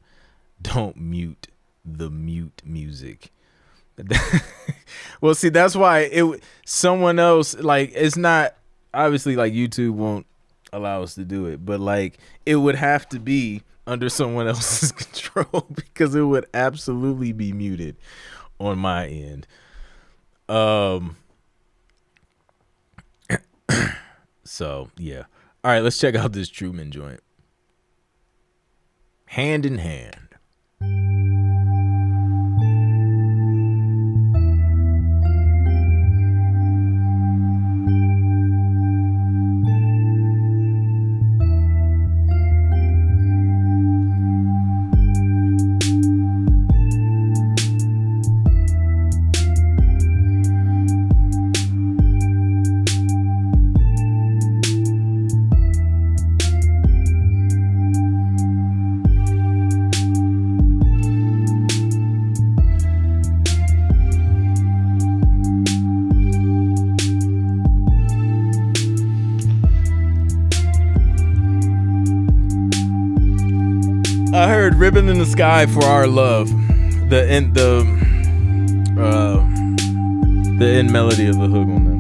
Don't mute the mute music. Well, see, that's why someone else, like, it's not, obviously, like, YouTube won't allow us to do it, but, like, it would have to be under someone else's control because it would absolutely be muted on my end. So, yeah. All right, let's check out this Truman joint. Hand in Hand. Ribbon in the Sky for Our Love. The end melody of the hook on that.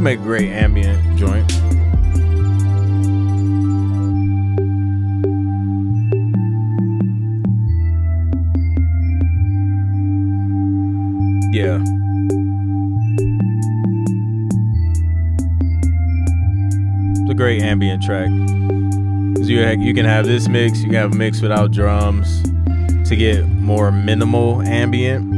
Make a great ambient joint. Yeah. It's a great ambient track. 'Cause you can have this mix, you can have a mix without drums to get more minimal ambient.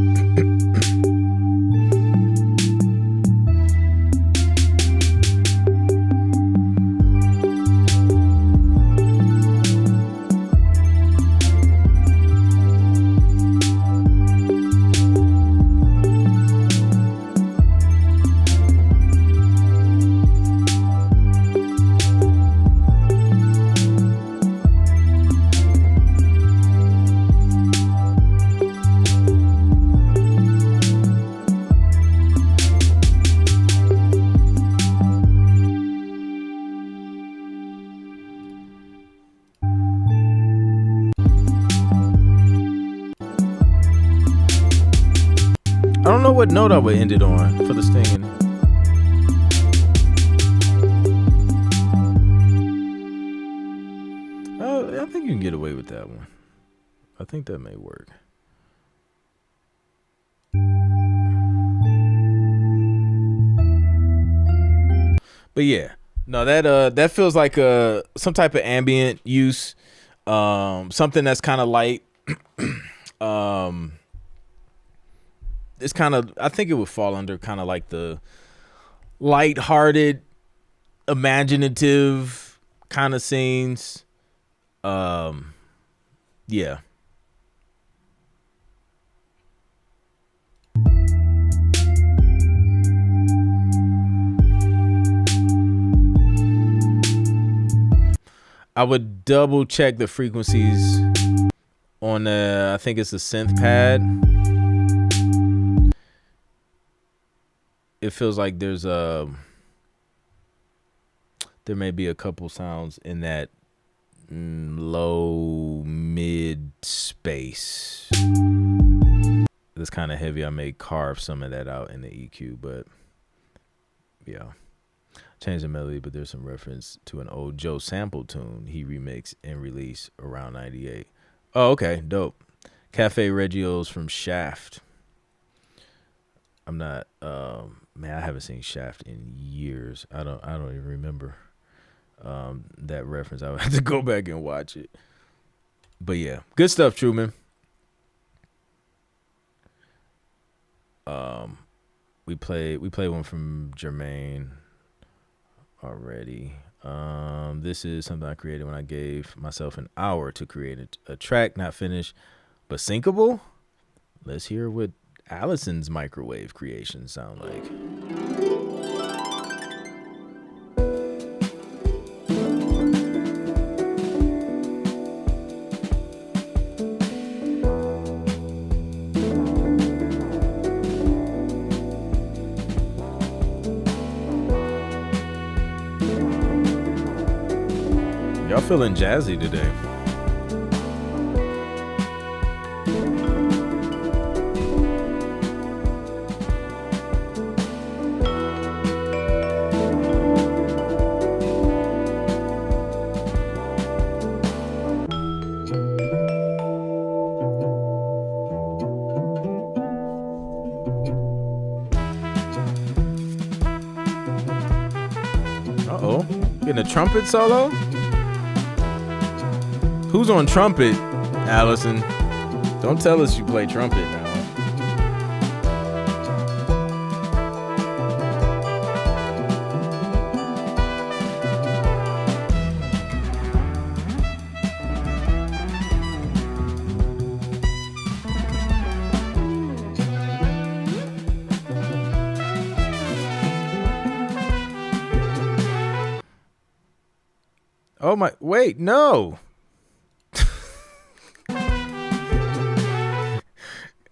I don't know what note I would end it on for the stinging. I think you can get away with that one. I think that may work. But yeah, no, that feels like some type of ambient use, something that's kind of light. It's kind of, I think it would fall under kind of like the light-hearted, imaginative kind of scenes. Yeah. I would double check the frequencies on I think it's a synth pad. It feels like there may be a couple sounds in that low mid space. That's kind of heavy. I may carve some of that out in the EQ, but yeah. Change the melody, but there's some reference to an old Joe Sample tune he remixed and released around 98. Oh, okay, dope. Cafe Reggio's from Shaft. I'm not man, I haven't seen Shaft in years. I don't even remember that reference. I would have to go back and watch it. But yeah, good stuff, Truman. We played one from Jermaine already. This is something I created when I gave myself an hour to create a track, not finished, but syncable. Let's hear what Allison's microwave creations sound like. Y'all feeling jazzy today. Uh-oh. Getting a trumpet solo? Who's on trumpet, Allison? Don't tell us you play trumpet now. Oh my, wait, no.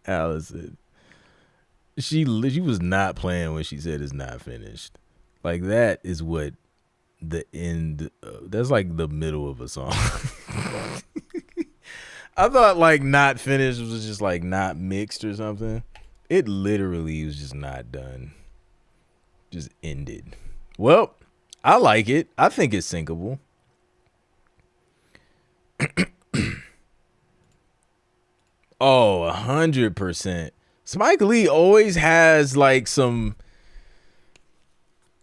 Allison. She was not playing when she said it's not finished. Like, that is what the end, that's like the middle of a song. I thought like not finished was just like not mixed or something. It literally was just not done. Just ended. Well, I like it. I think it's syncable. Oh, 100%. Spike Lee always has like some,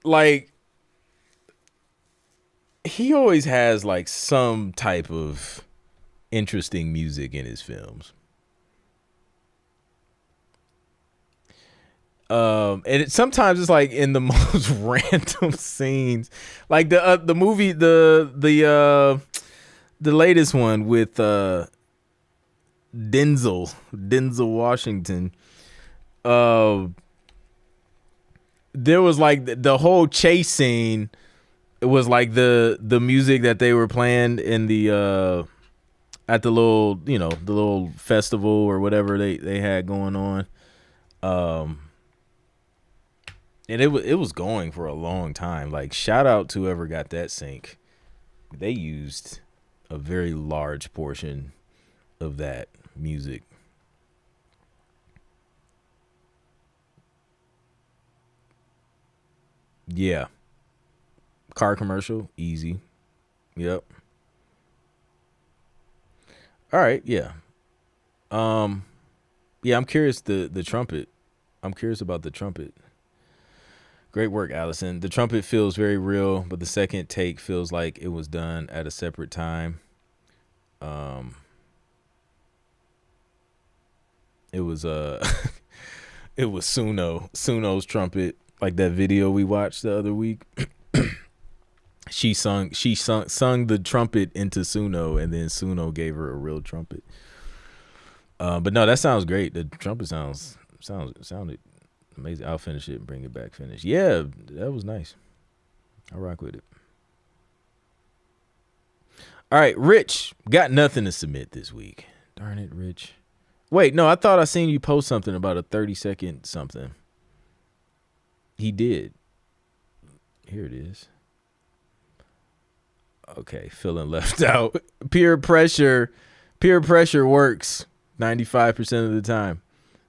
like, he always has like some type of interesting music in his films. And sometimes it's like in the most random scenes, like the movie, the latest one with Denzel Washington. There was like the whole chase scene. It was like the music that they were playing in the at the little, the little festival or whatever they had going on. And it was going for a long time. Like, shout out to whoever got that sync. They used a very large portion of that music. Yeah. Car commercial, easy. Yep. All right, yeah. Yeah, I'm curious the trumpet. I'm curious about the trumpet. Great work, Allison. The trumpet feels very real, but the second take feels like it was done at a separate time. It was it was Suno's trumpet, like that video we watched the other week. She sung the trumpet into Suno, and then Suno gave her a real trumpet. But no, that sounds great. The trumpet sounded amazing. I'll finish it and bring it back finished. Yeah, that was nice. I'll rock with it. All right, Rich, got nothing to submit this week. Darn it, Rich. Wait, no, I thought I seen you post something about a 30-second something. He did. Here it is. Okay, feeling left out. Peer pressure works 95% of the time.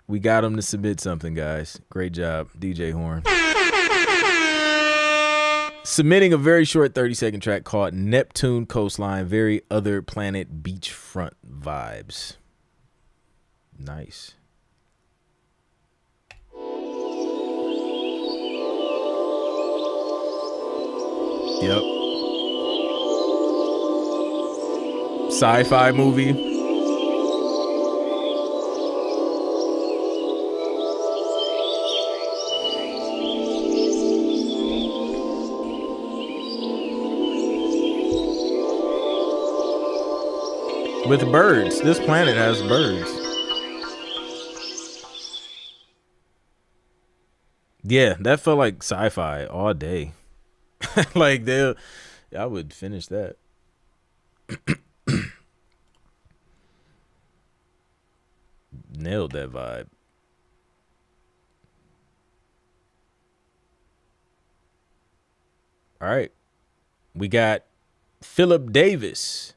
We got him to submit something, guys. Great job, DJ Horn. Submitting a very short 30-second track called Neptune Coastline, Very Other Planet Beachfront Vibes. Nice. Yep. Sci-fi movie. With birds. This planet has birds. Yeah, that felt like sci-fi all day. Like, I would finish that. Nailed that vibe. All right. We got Philip Davis.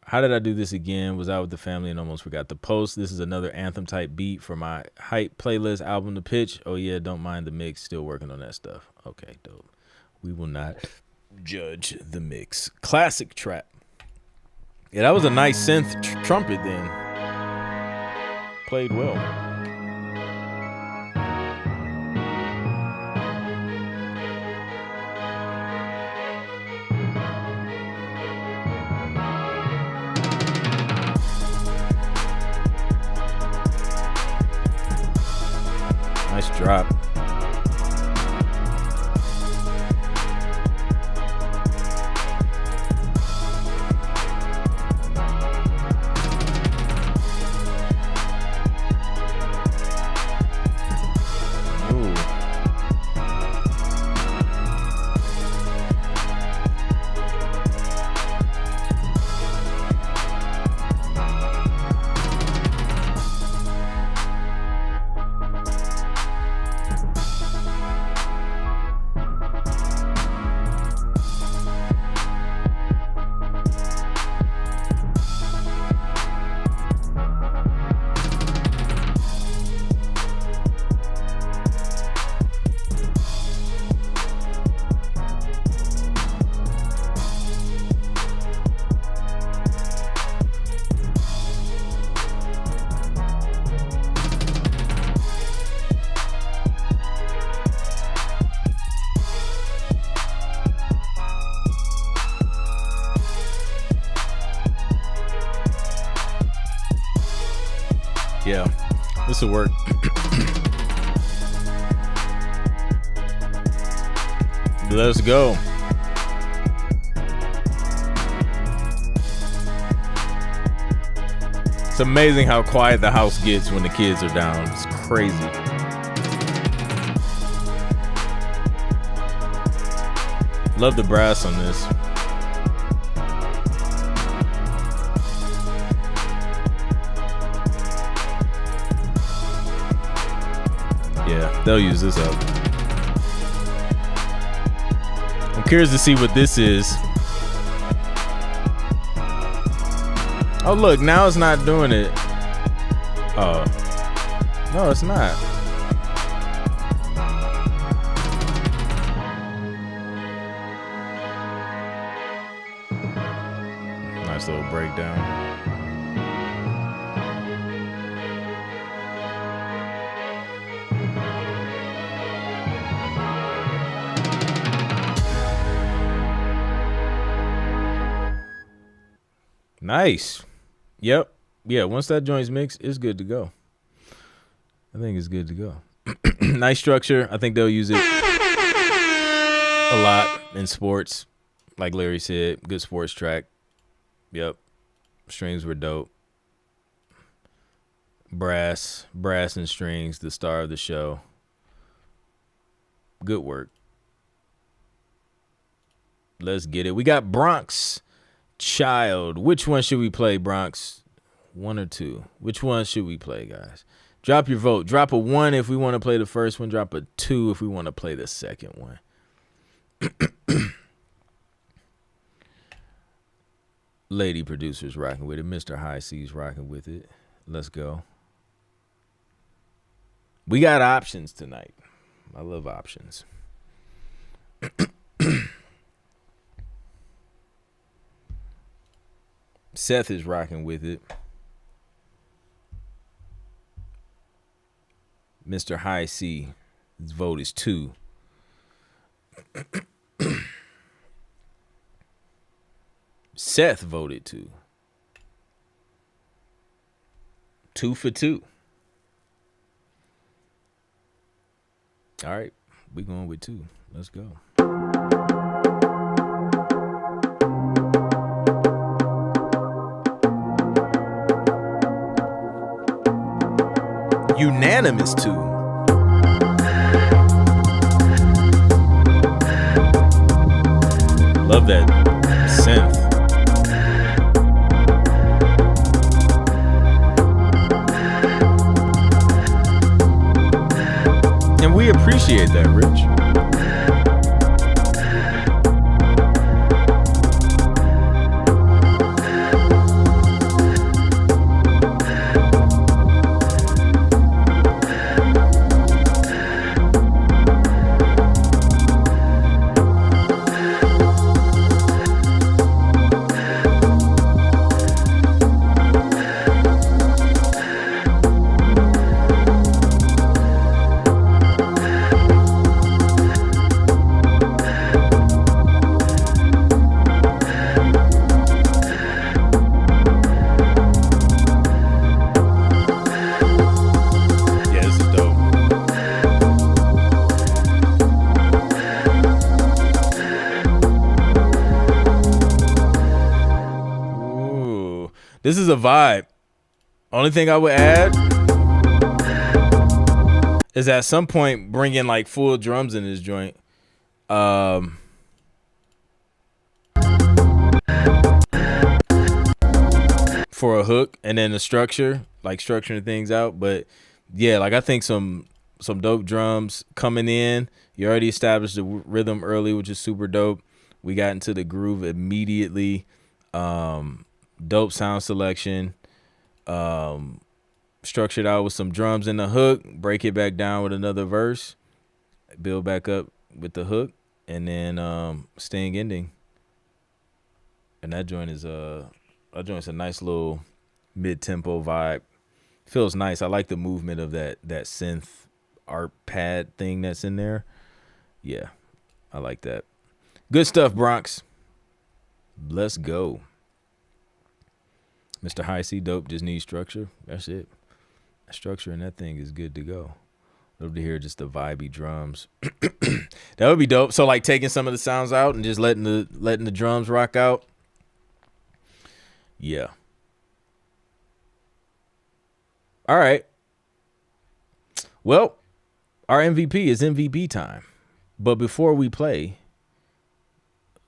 How did I do this again? Was out with the family and almost forgot to post. This is another anthem type beat for my hype playlist album to pitch. Oh yeah, don't mind the mix. Still working on that stuff. Okay, dope. We will not judge the mix. Classic trap. Yeah, that was a nice synth trumpet then. Played well. Nice drop. This'll work. Let's go. It's amazing how quiet the house gets when the kids are down. It's crazy. Love the brass on this. Yeah, they'll use this up. I'm curious to see what this is. Oh, look, now it's not doing it. Oh. No, it's not. Nice little breakdown. Nice. Yep. Yeah, once that joint's mixed, it's good to go. I think it's good to go. Nice structure. I think they'll use it a lot in sports. Like Larry said, good sports track. Yep. Strings were dope. Brass and strings, the star of the show. Good work. Let's get it. We got Bronx Child. Which one should we play, Bronx? 1 or 2? Which one should we play, guys? Drop your vote. Drop a 1 if we want to play the first one. Drop a 2 if we want to play the second one. Lady producer's rocking with it. Mr. High C's rocking with it. Let's go. We got options tonight. I love options. Seth is rocking with it. Mr. High C, his vote is 2. Seth voted 2. 2 for 2. All right, we going with 2. Let's go. Unanimous 2. Love that synth. And we appreciate that, Rich. This is a vibe. Only thing I would add is at some point bring in like full drums in this joint. For a hook, and then the structure, like structuring things out. But yeah, like I think some dope drums coming in. You already established the rhythm early, which is super dope. We got into the groove immediately. Dope sound selection. Structured out with some drums in the hook, break it back down with another verse, build back up with the hook, and then sting ending. And that joint is a nice little mid-tempo vibe. Feels nice. I like the movement of that synth art pad thing that's in there. Yeah, I like that. Good stuff, Bronx. Let's go. Mr. High C, dope, just need structure. That's it. Structure in that thing is good to go. Love to hear just the vibey drums. That would be dope. So like taking some of the sounds out and just letting the drums rock out. Yeah. All right. Well, our MVP is MVP time. But before we play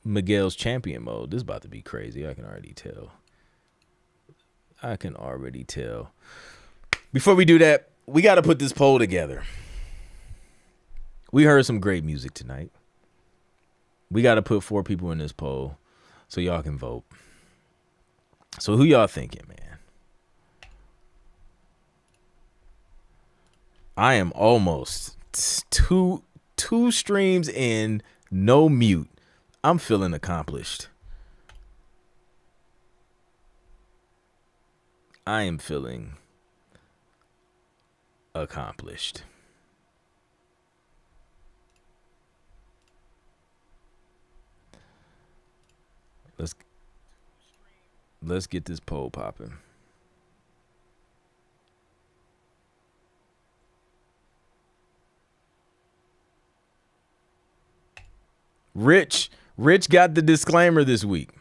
Miguel's champion mode, this is about to be crazy. I can already tell. Before we do that, we got to put this poll together. We heard some great music tonight. We got to put 4 people in this poll so y'all can vote. So who y'all thinking, man? I am almost two streams in, no mute. I'm feeling accomplished. I am feeling accomplished. Let's get this poll popping. Rich got the disclaimer this week.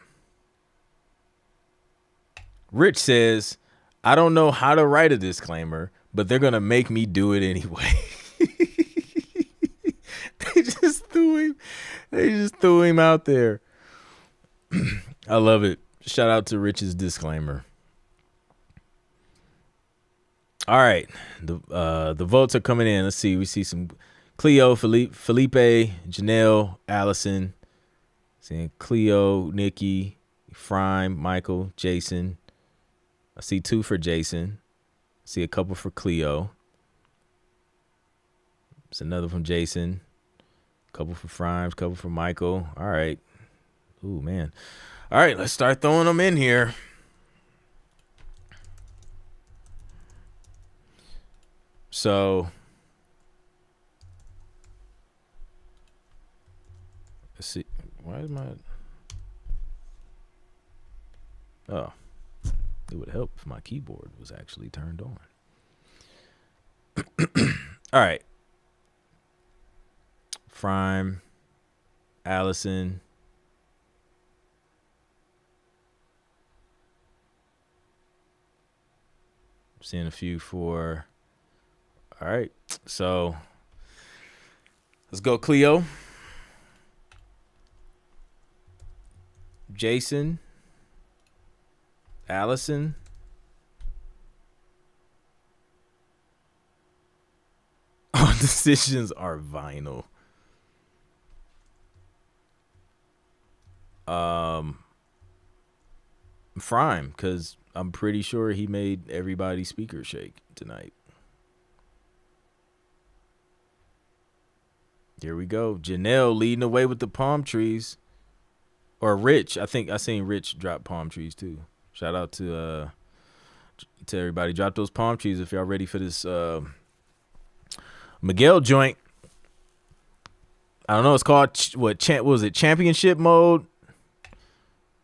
Rich says, I don't know how to write a disclaimer, but they're going to make me do it anyway. They just threw him out there. I love it. Shout out to Rich's disclaimer. All right. The votes are coming in. Let's see. We see some Cleo, Felipe, Janelle, Allison. Seeing Cleo, Nikki, Frime, Michael, Jason. I see 2 for Jason. I see a couple for Cleo. It's another from Jason. A couple for Frime, a couple for Michael. All right. Ooh, man. All right, let's start throwing them in here. So, let's see. Why is my... Oh. It would help if my keyboard was actually turned on. All right. Frime, Allison. Seeing a few for. All right. So let's go Cleo. Jason. Allison. All decisions are vinyl. Frime, because I'm pretty sure he made everybody's speaker shake tonight. Here we go. Janelle leading the way with the palm trees. Or Rich. I think I seen Rich drop palm trees too. Shout out to everybody. Drop those palm trees if y'all ready for this Miguel joint. I don't know. It's called what was it? Championship mode.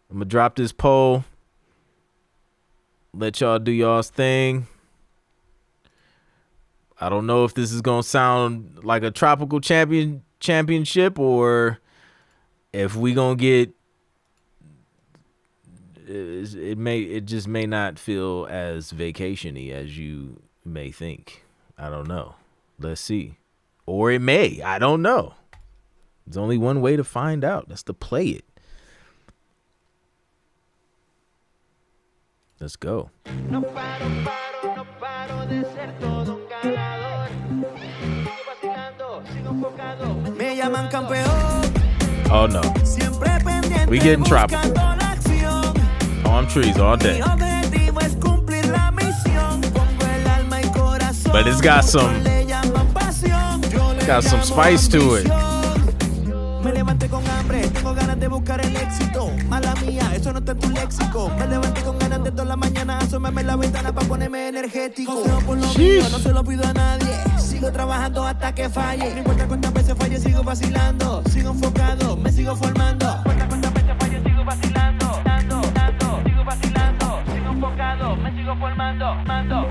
I'm gonna drop this poll. Let y'all do y'all's thing. I don't know if this is gonna sound like a tropical championship or if we gonna get. It just may not feel as vacation-y as you may think. I don't know. Let's see. Or it may. I don't know. There's only one way to find out. That's to play it. Let's go. No paro de ser todo un ganador. Sigo vacilando, sigo enfocado. Me llaman campeón. Oh no. Siempre pendiente. We getting tropical. Palm trees all day. But it's got some spice to it. Me levanté con hambre, tengo ganas de buscar el éxito. Mala mía, eso no está en tu léxico. Me levanté con ganas de toda la mañana asomarme en la ventana para ponerme energético. Consejo por lo mío, no se lo pido a nadie. Sigo trabajando hasta que falle. No importa cuántas veces falle, sigo vacilando. Sigo enfocado, me sigo formando. No importa cuántas veces falle, sigo vacilando. Sigo vacilando, sigo enfocado, me sigo formando. Mando.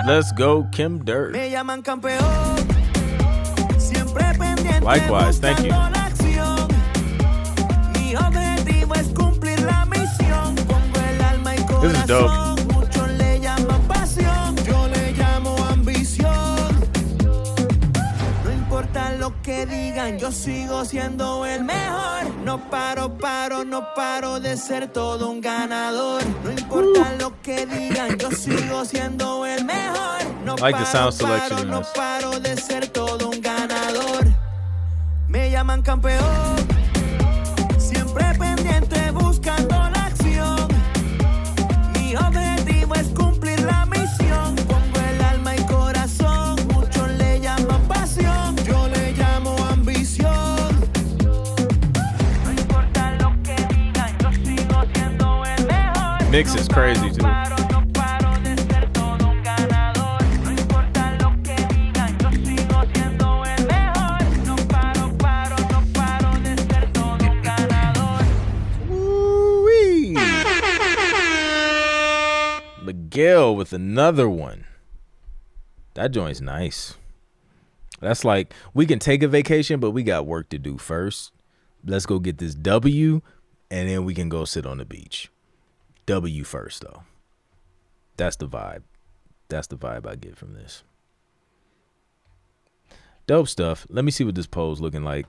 Let's go, Kim Dirt. Me llaman campeón, siempre pendiente. Likewise, thank you. buscando la acción. Mi objetivo es cumplir la misión. Pongo el alma y This is dope. corazón. Muchos le llaman pasión, yo le llamo ambición. No importa lo que digan, yo sigo siendo el mejor. No paro de ser todo un ganador. No importa lo que digan, yo sigo siendo el mejor. No Like the sound selection in no this. paro de ser todo un ganador. Me llaman campeón, siempre pendiente buscando la acción. Mi objetivo es cumplir la misión. Pongo el alma y corazón, muchos le llaman pasión, yo le llamo ambición. No importa lo que digan, yo sigo siendo el mejor. Mix is crazy too. No paro de ser todo un ganador. No importa lo que digan, yo sigo siendo el mejor. No paro de ser todo un ganador. Woo-wee. Miguel with another one. That joint's nice. That's like, we can take a vacation, but we got work to do first. Let's go get this W, and then we can go sit on the beach. W first, though. That's the vibe. That's the vibe I get from this. Dope stuff. Let me see what this poll's looking like.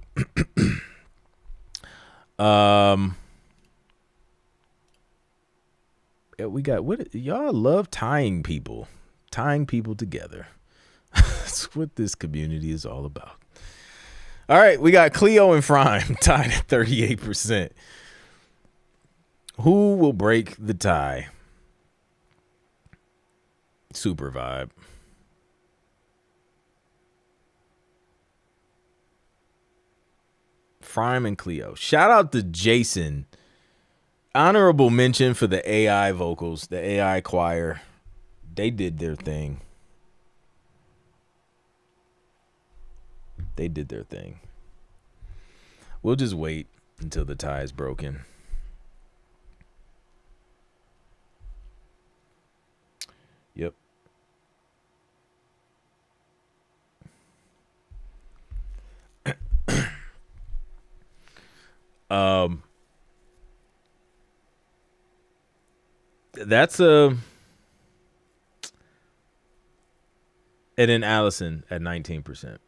Yeah, we got what y'all love tying people together. That's what this community is all about. All right, we got Cleo and Frime tied at 38%. Who will break the tie? Super vibe. Frime and Cleo. Shout out to Jason. Honorable mention for the AI vocals, the AI choir. They did their thing. They did their thing. We'll just wait until the tie is broken. Yep. That's and then Allison at 19%.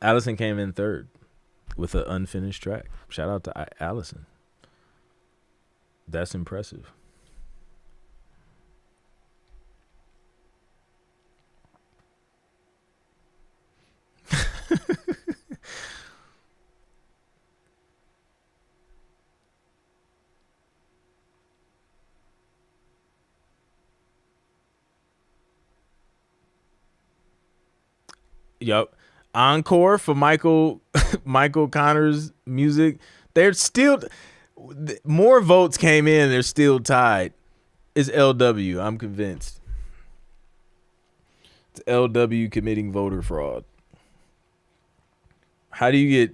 Allison came in third with an unfinished track. Shout out to Allison. That's impressive. Yup. Encore for Michael Connor's music. They're still more votes came in. They're still tied. It's LW. I'm convinced. It's LW committing voter fraud. How do you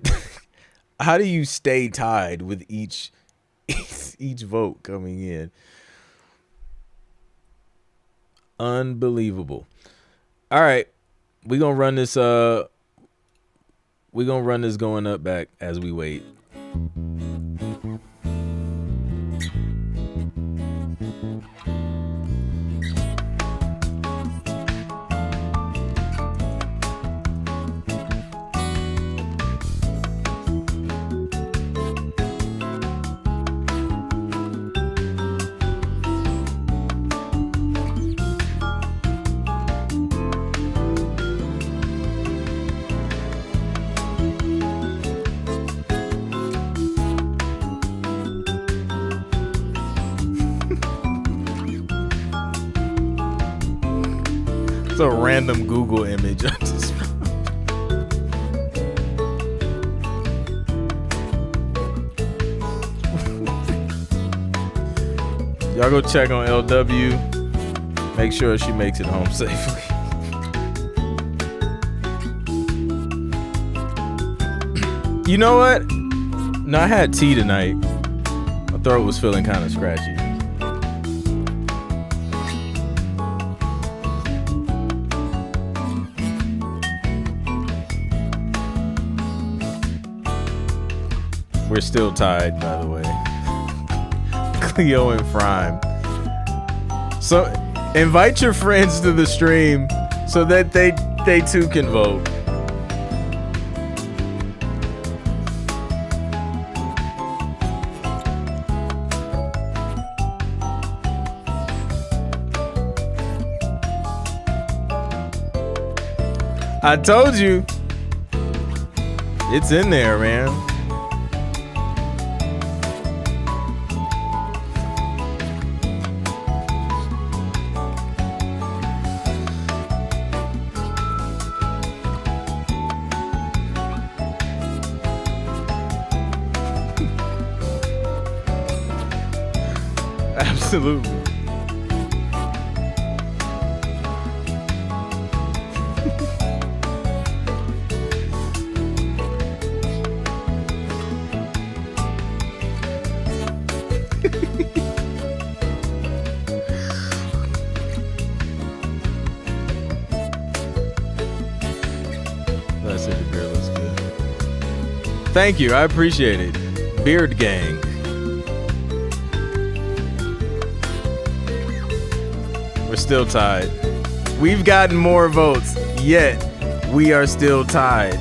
stay tied with each vote coming in? Unbelievable. All right. We're gonna run this going up back as we wait. It's a random Google image. I just y'all go check on LW. Make sure she makes it home safely. You know what? No, I had tea tonight. My throat was feeling kind of scratchy. We're still tied, by the way. Cleo and Prime. So invite your friends to the stream so that they too can vote. I told you. It's in there, man. Absolutely. I said the beard looks good. Thank you. I appreciate it. Beard Gang. We're still tied. We've gotten more votes, yet we are still tied.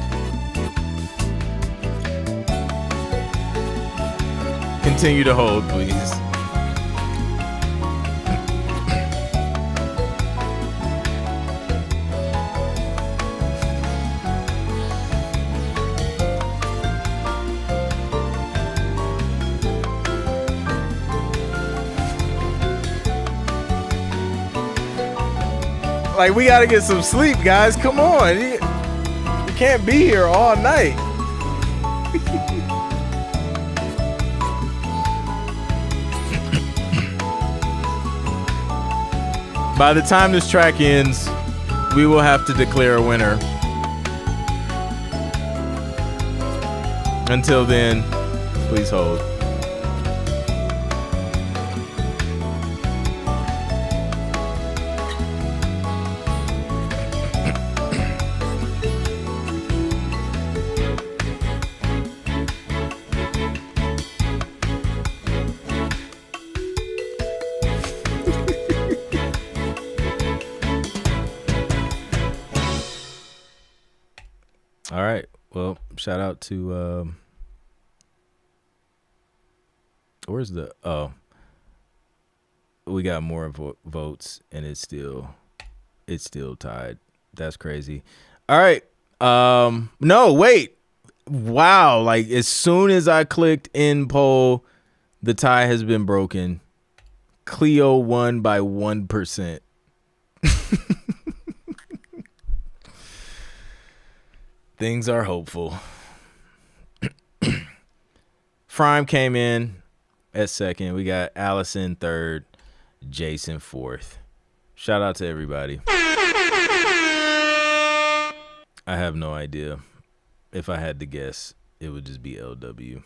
Continue to hold, please. Like, we gotta get some sleep, guys. Come on. You can't be here all night. By the time this track ends, we will have to declare a winner. Until then, please hold. All right. Well, shout out to where's the we got more votes and it's still tied. That's crazy. All right. No, wait. Wow, like as soon as I clicked in poll, the tie has been broken. Cleo won by 1%. Things are hopeful. Prime came in at second. We got Allison third, Jason fourth. Shout out to everybody. I have no idea. If I had to guess, it would just be LW.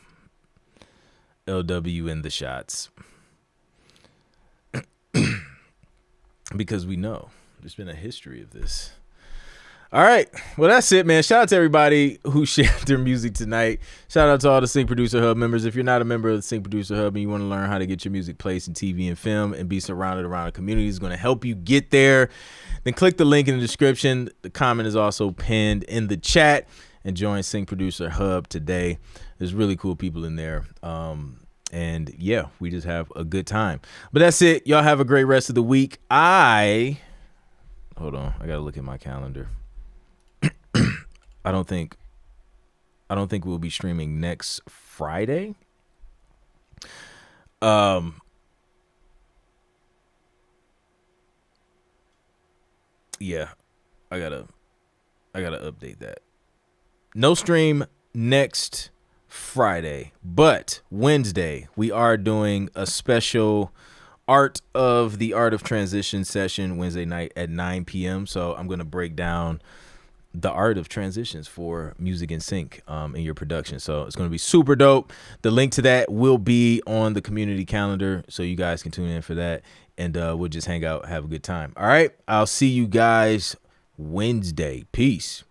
LW in the shots. Because we know there's been a history of this. All right. Well, that's it, man. Shout out to everybody who shared their music tonight. Shout out to all the Sync Producer Hub members. If you're not a member of the Sync Producer Hub and you want to learn how to get your music placed in TV and film and be surrounded around a community is going to help you get there, then click the link in the description. The comment is also pinned in the chat. And join Sync Producer Hub today. There's really cool people in there. And yeah, we just have a good time. But that's it. Y'all have a great rest of the week. Hold on. I got to look at my calendar. I don't think we'll be streaming next Friday. Yeah, I gotta update that. No stream next Friday, but Wednesday we are doing a special Art of Transition session Wednesday night at 9 p.m. So I'm gonna break down the art of transitions for music and sync in your production. So it's going to be super dope. The link to that will be on the community calendar, so you guys can tune in for that, and we'll just hang out, have a good time. All right, I'll see you guys Wednesday. Peace.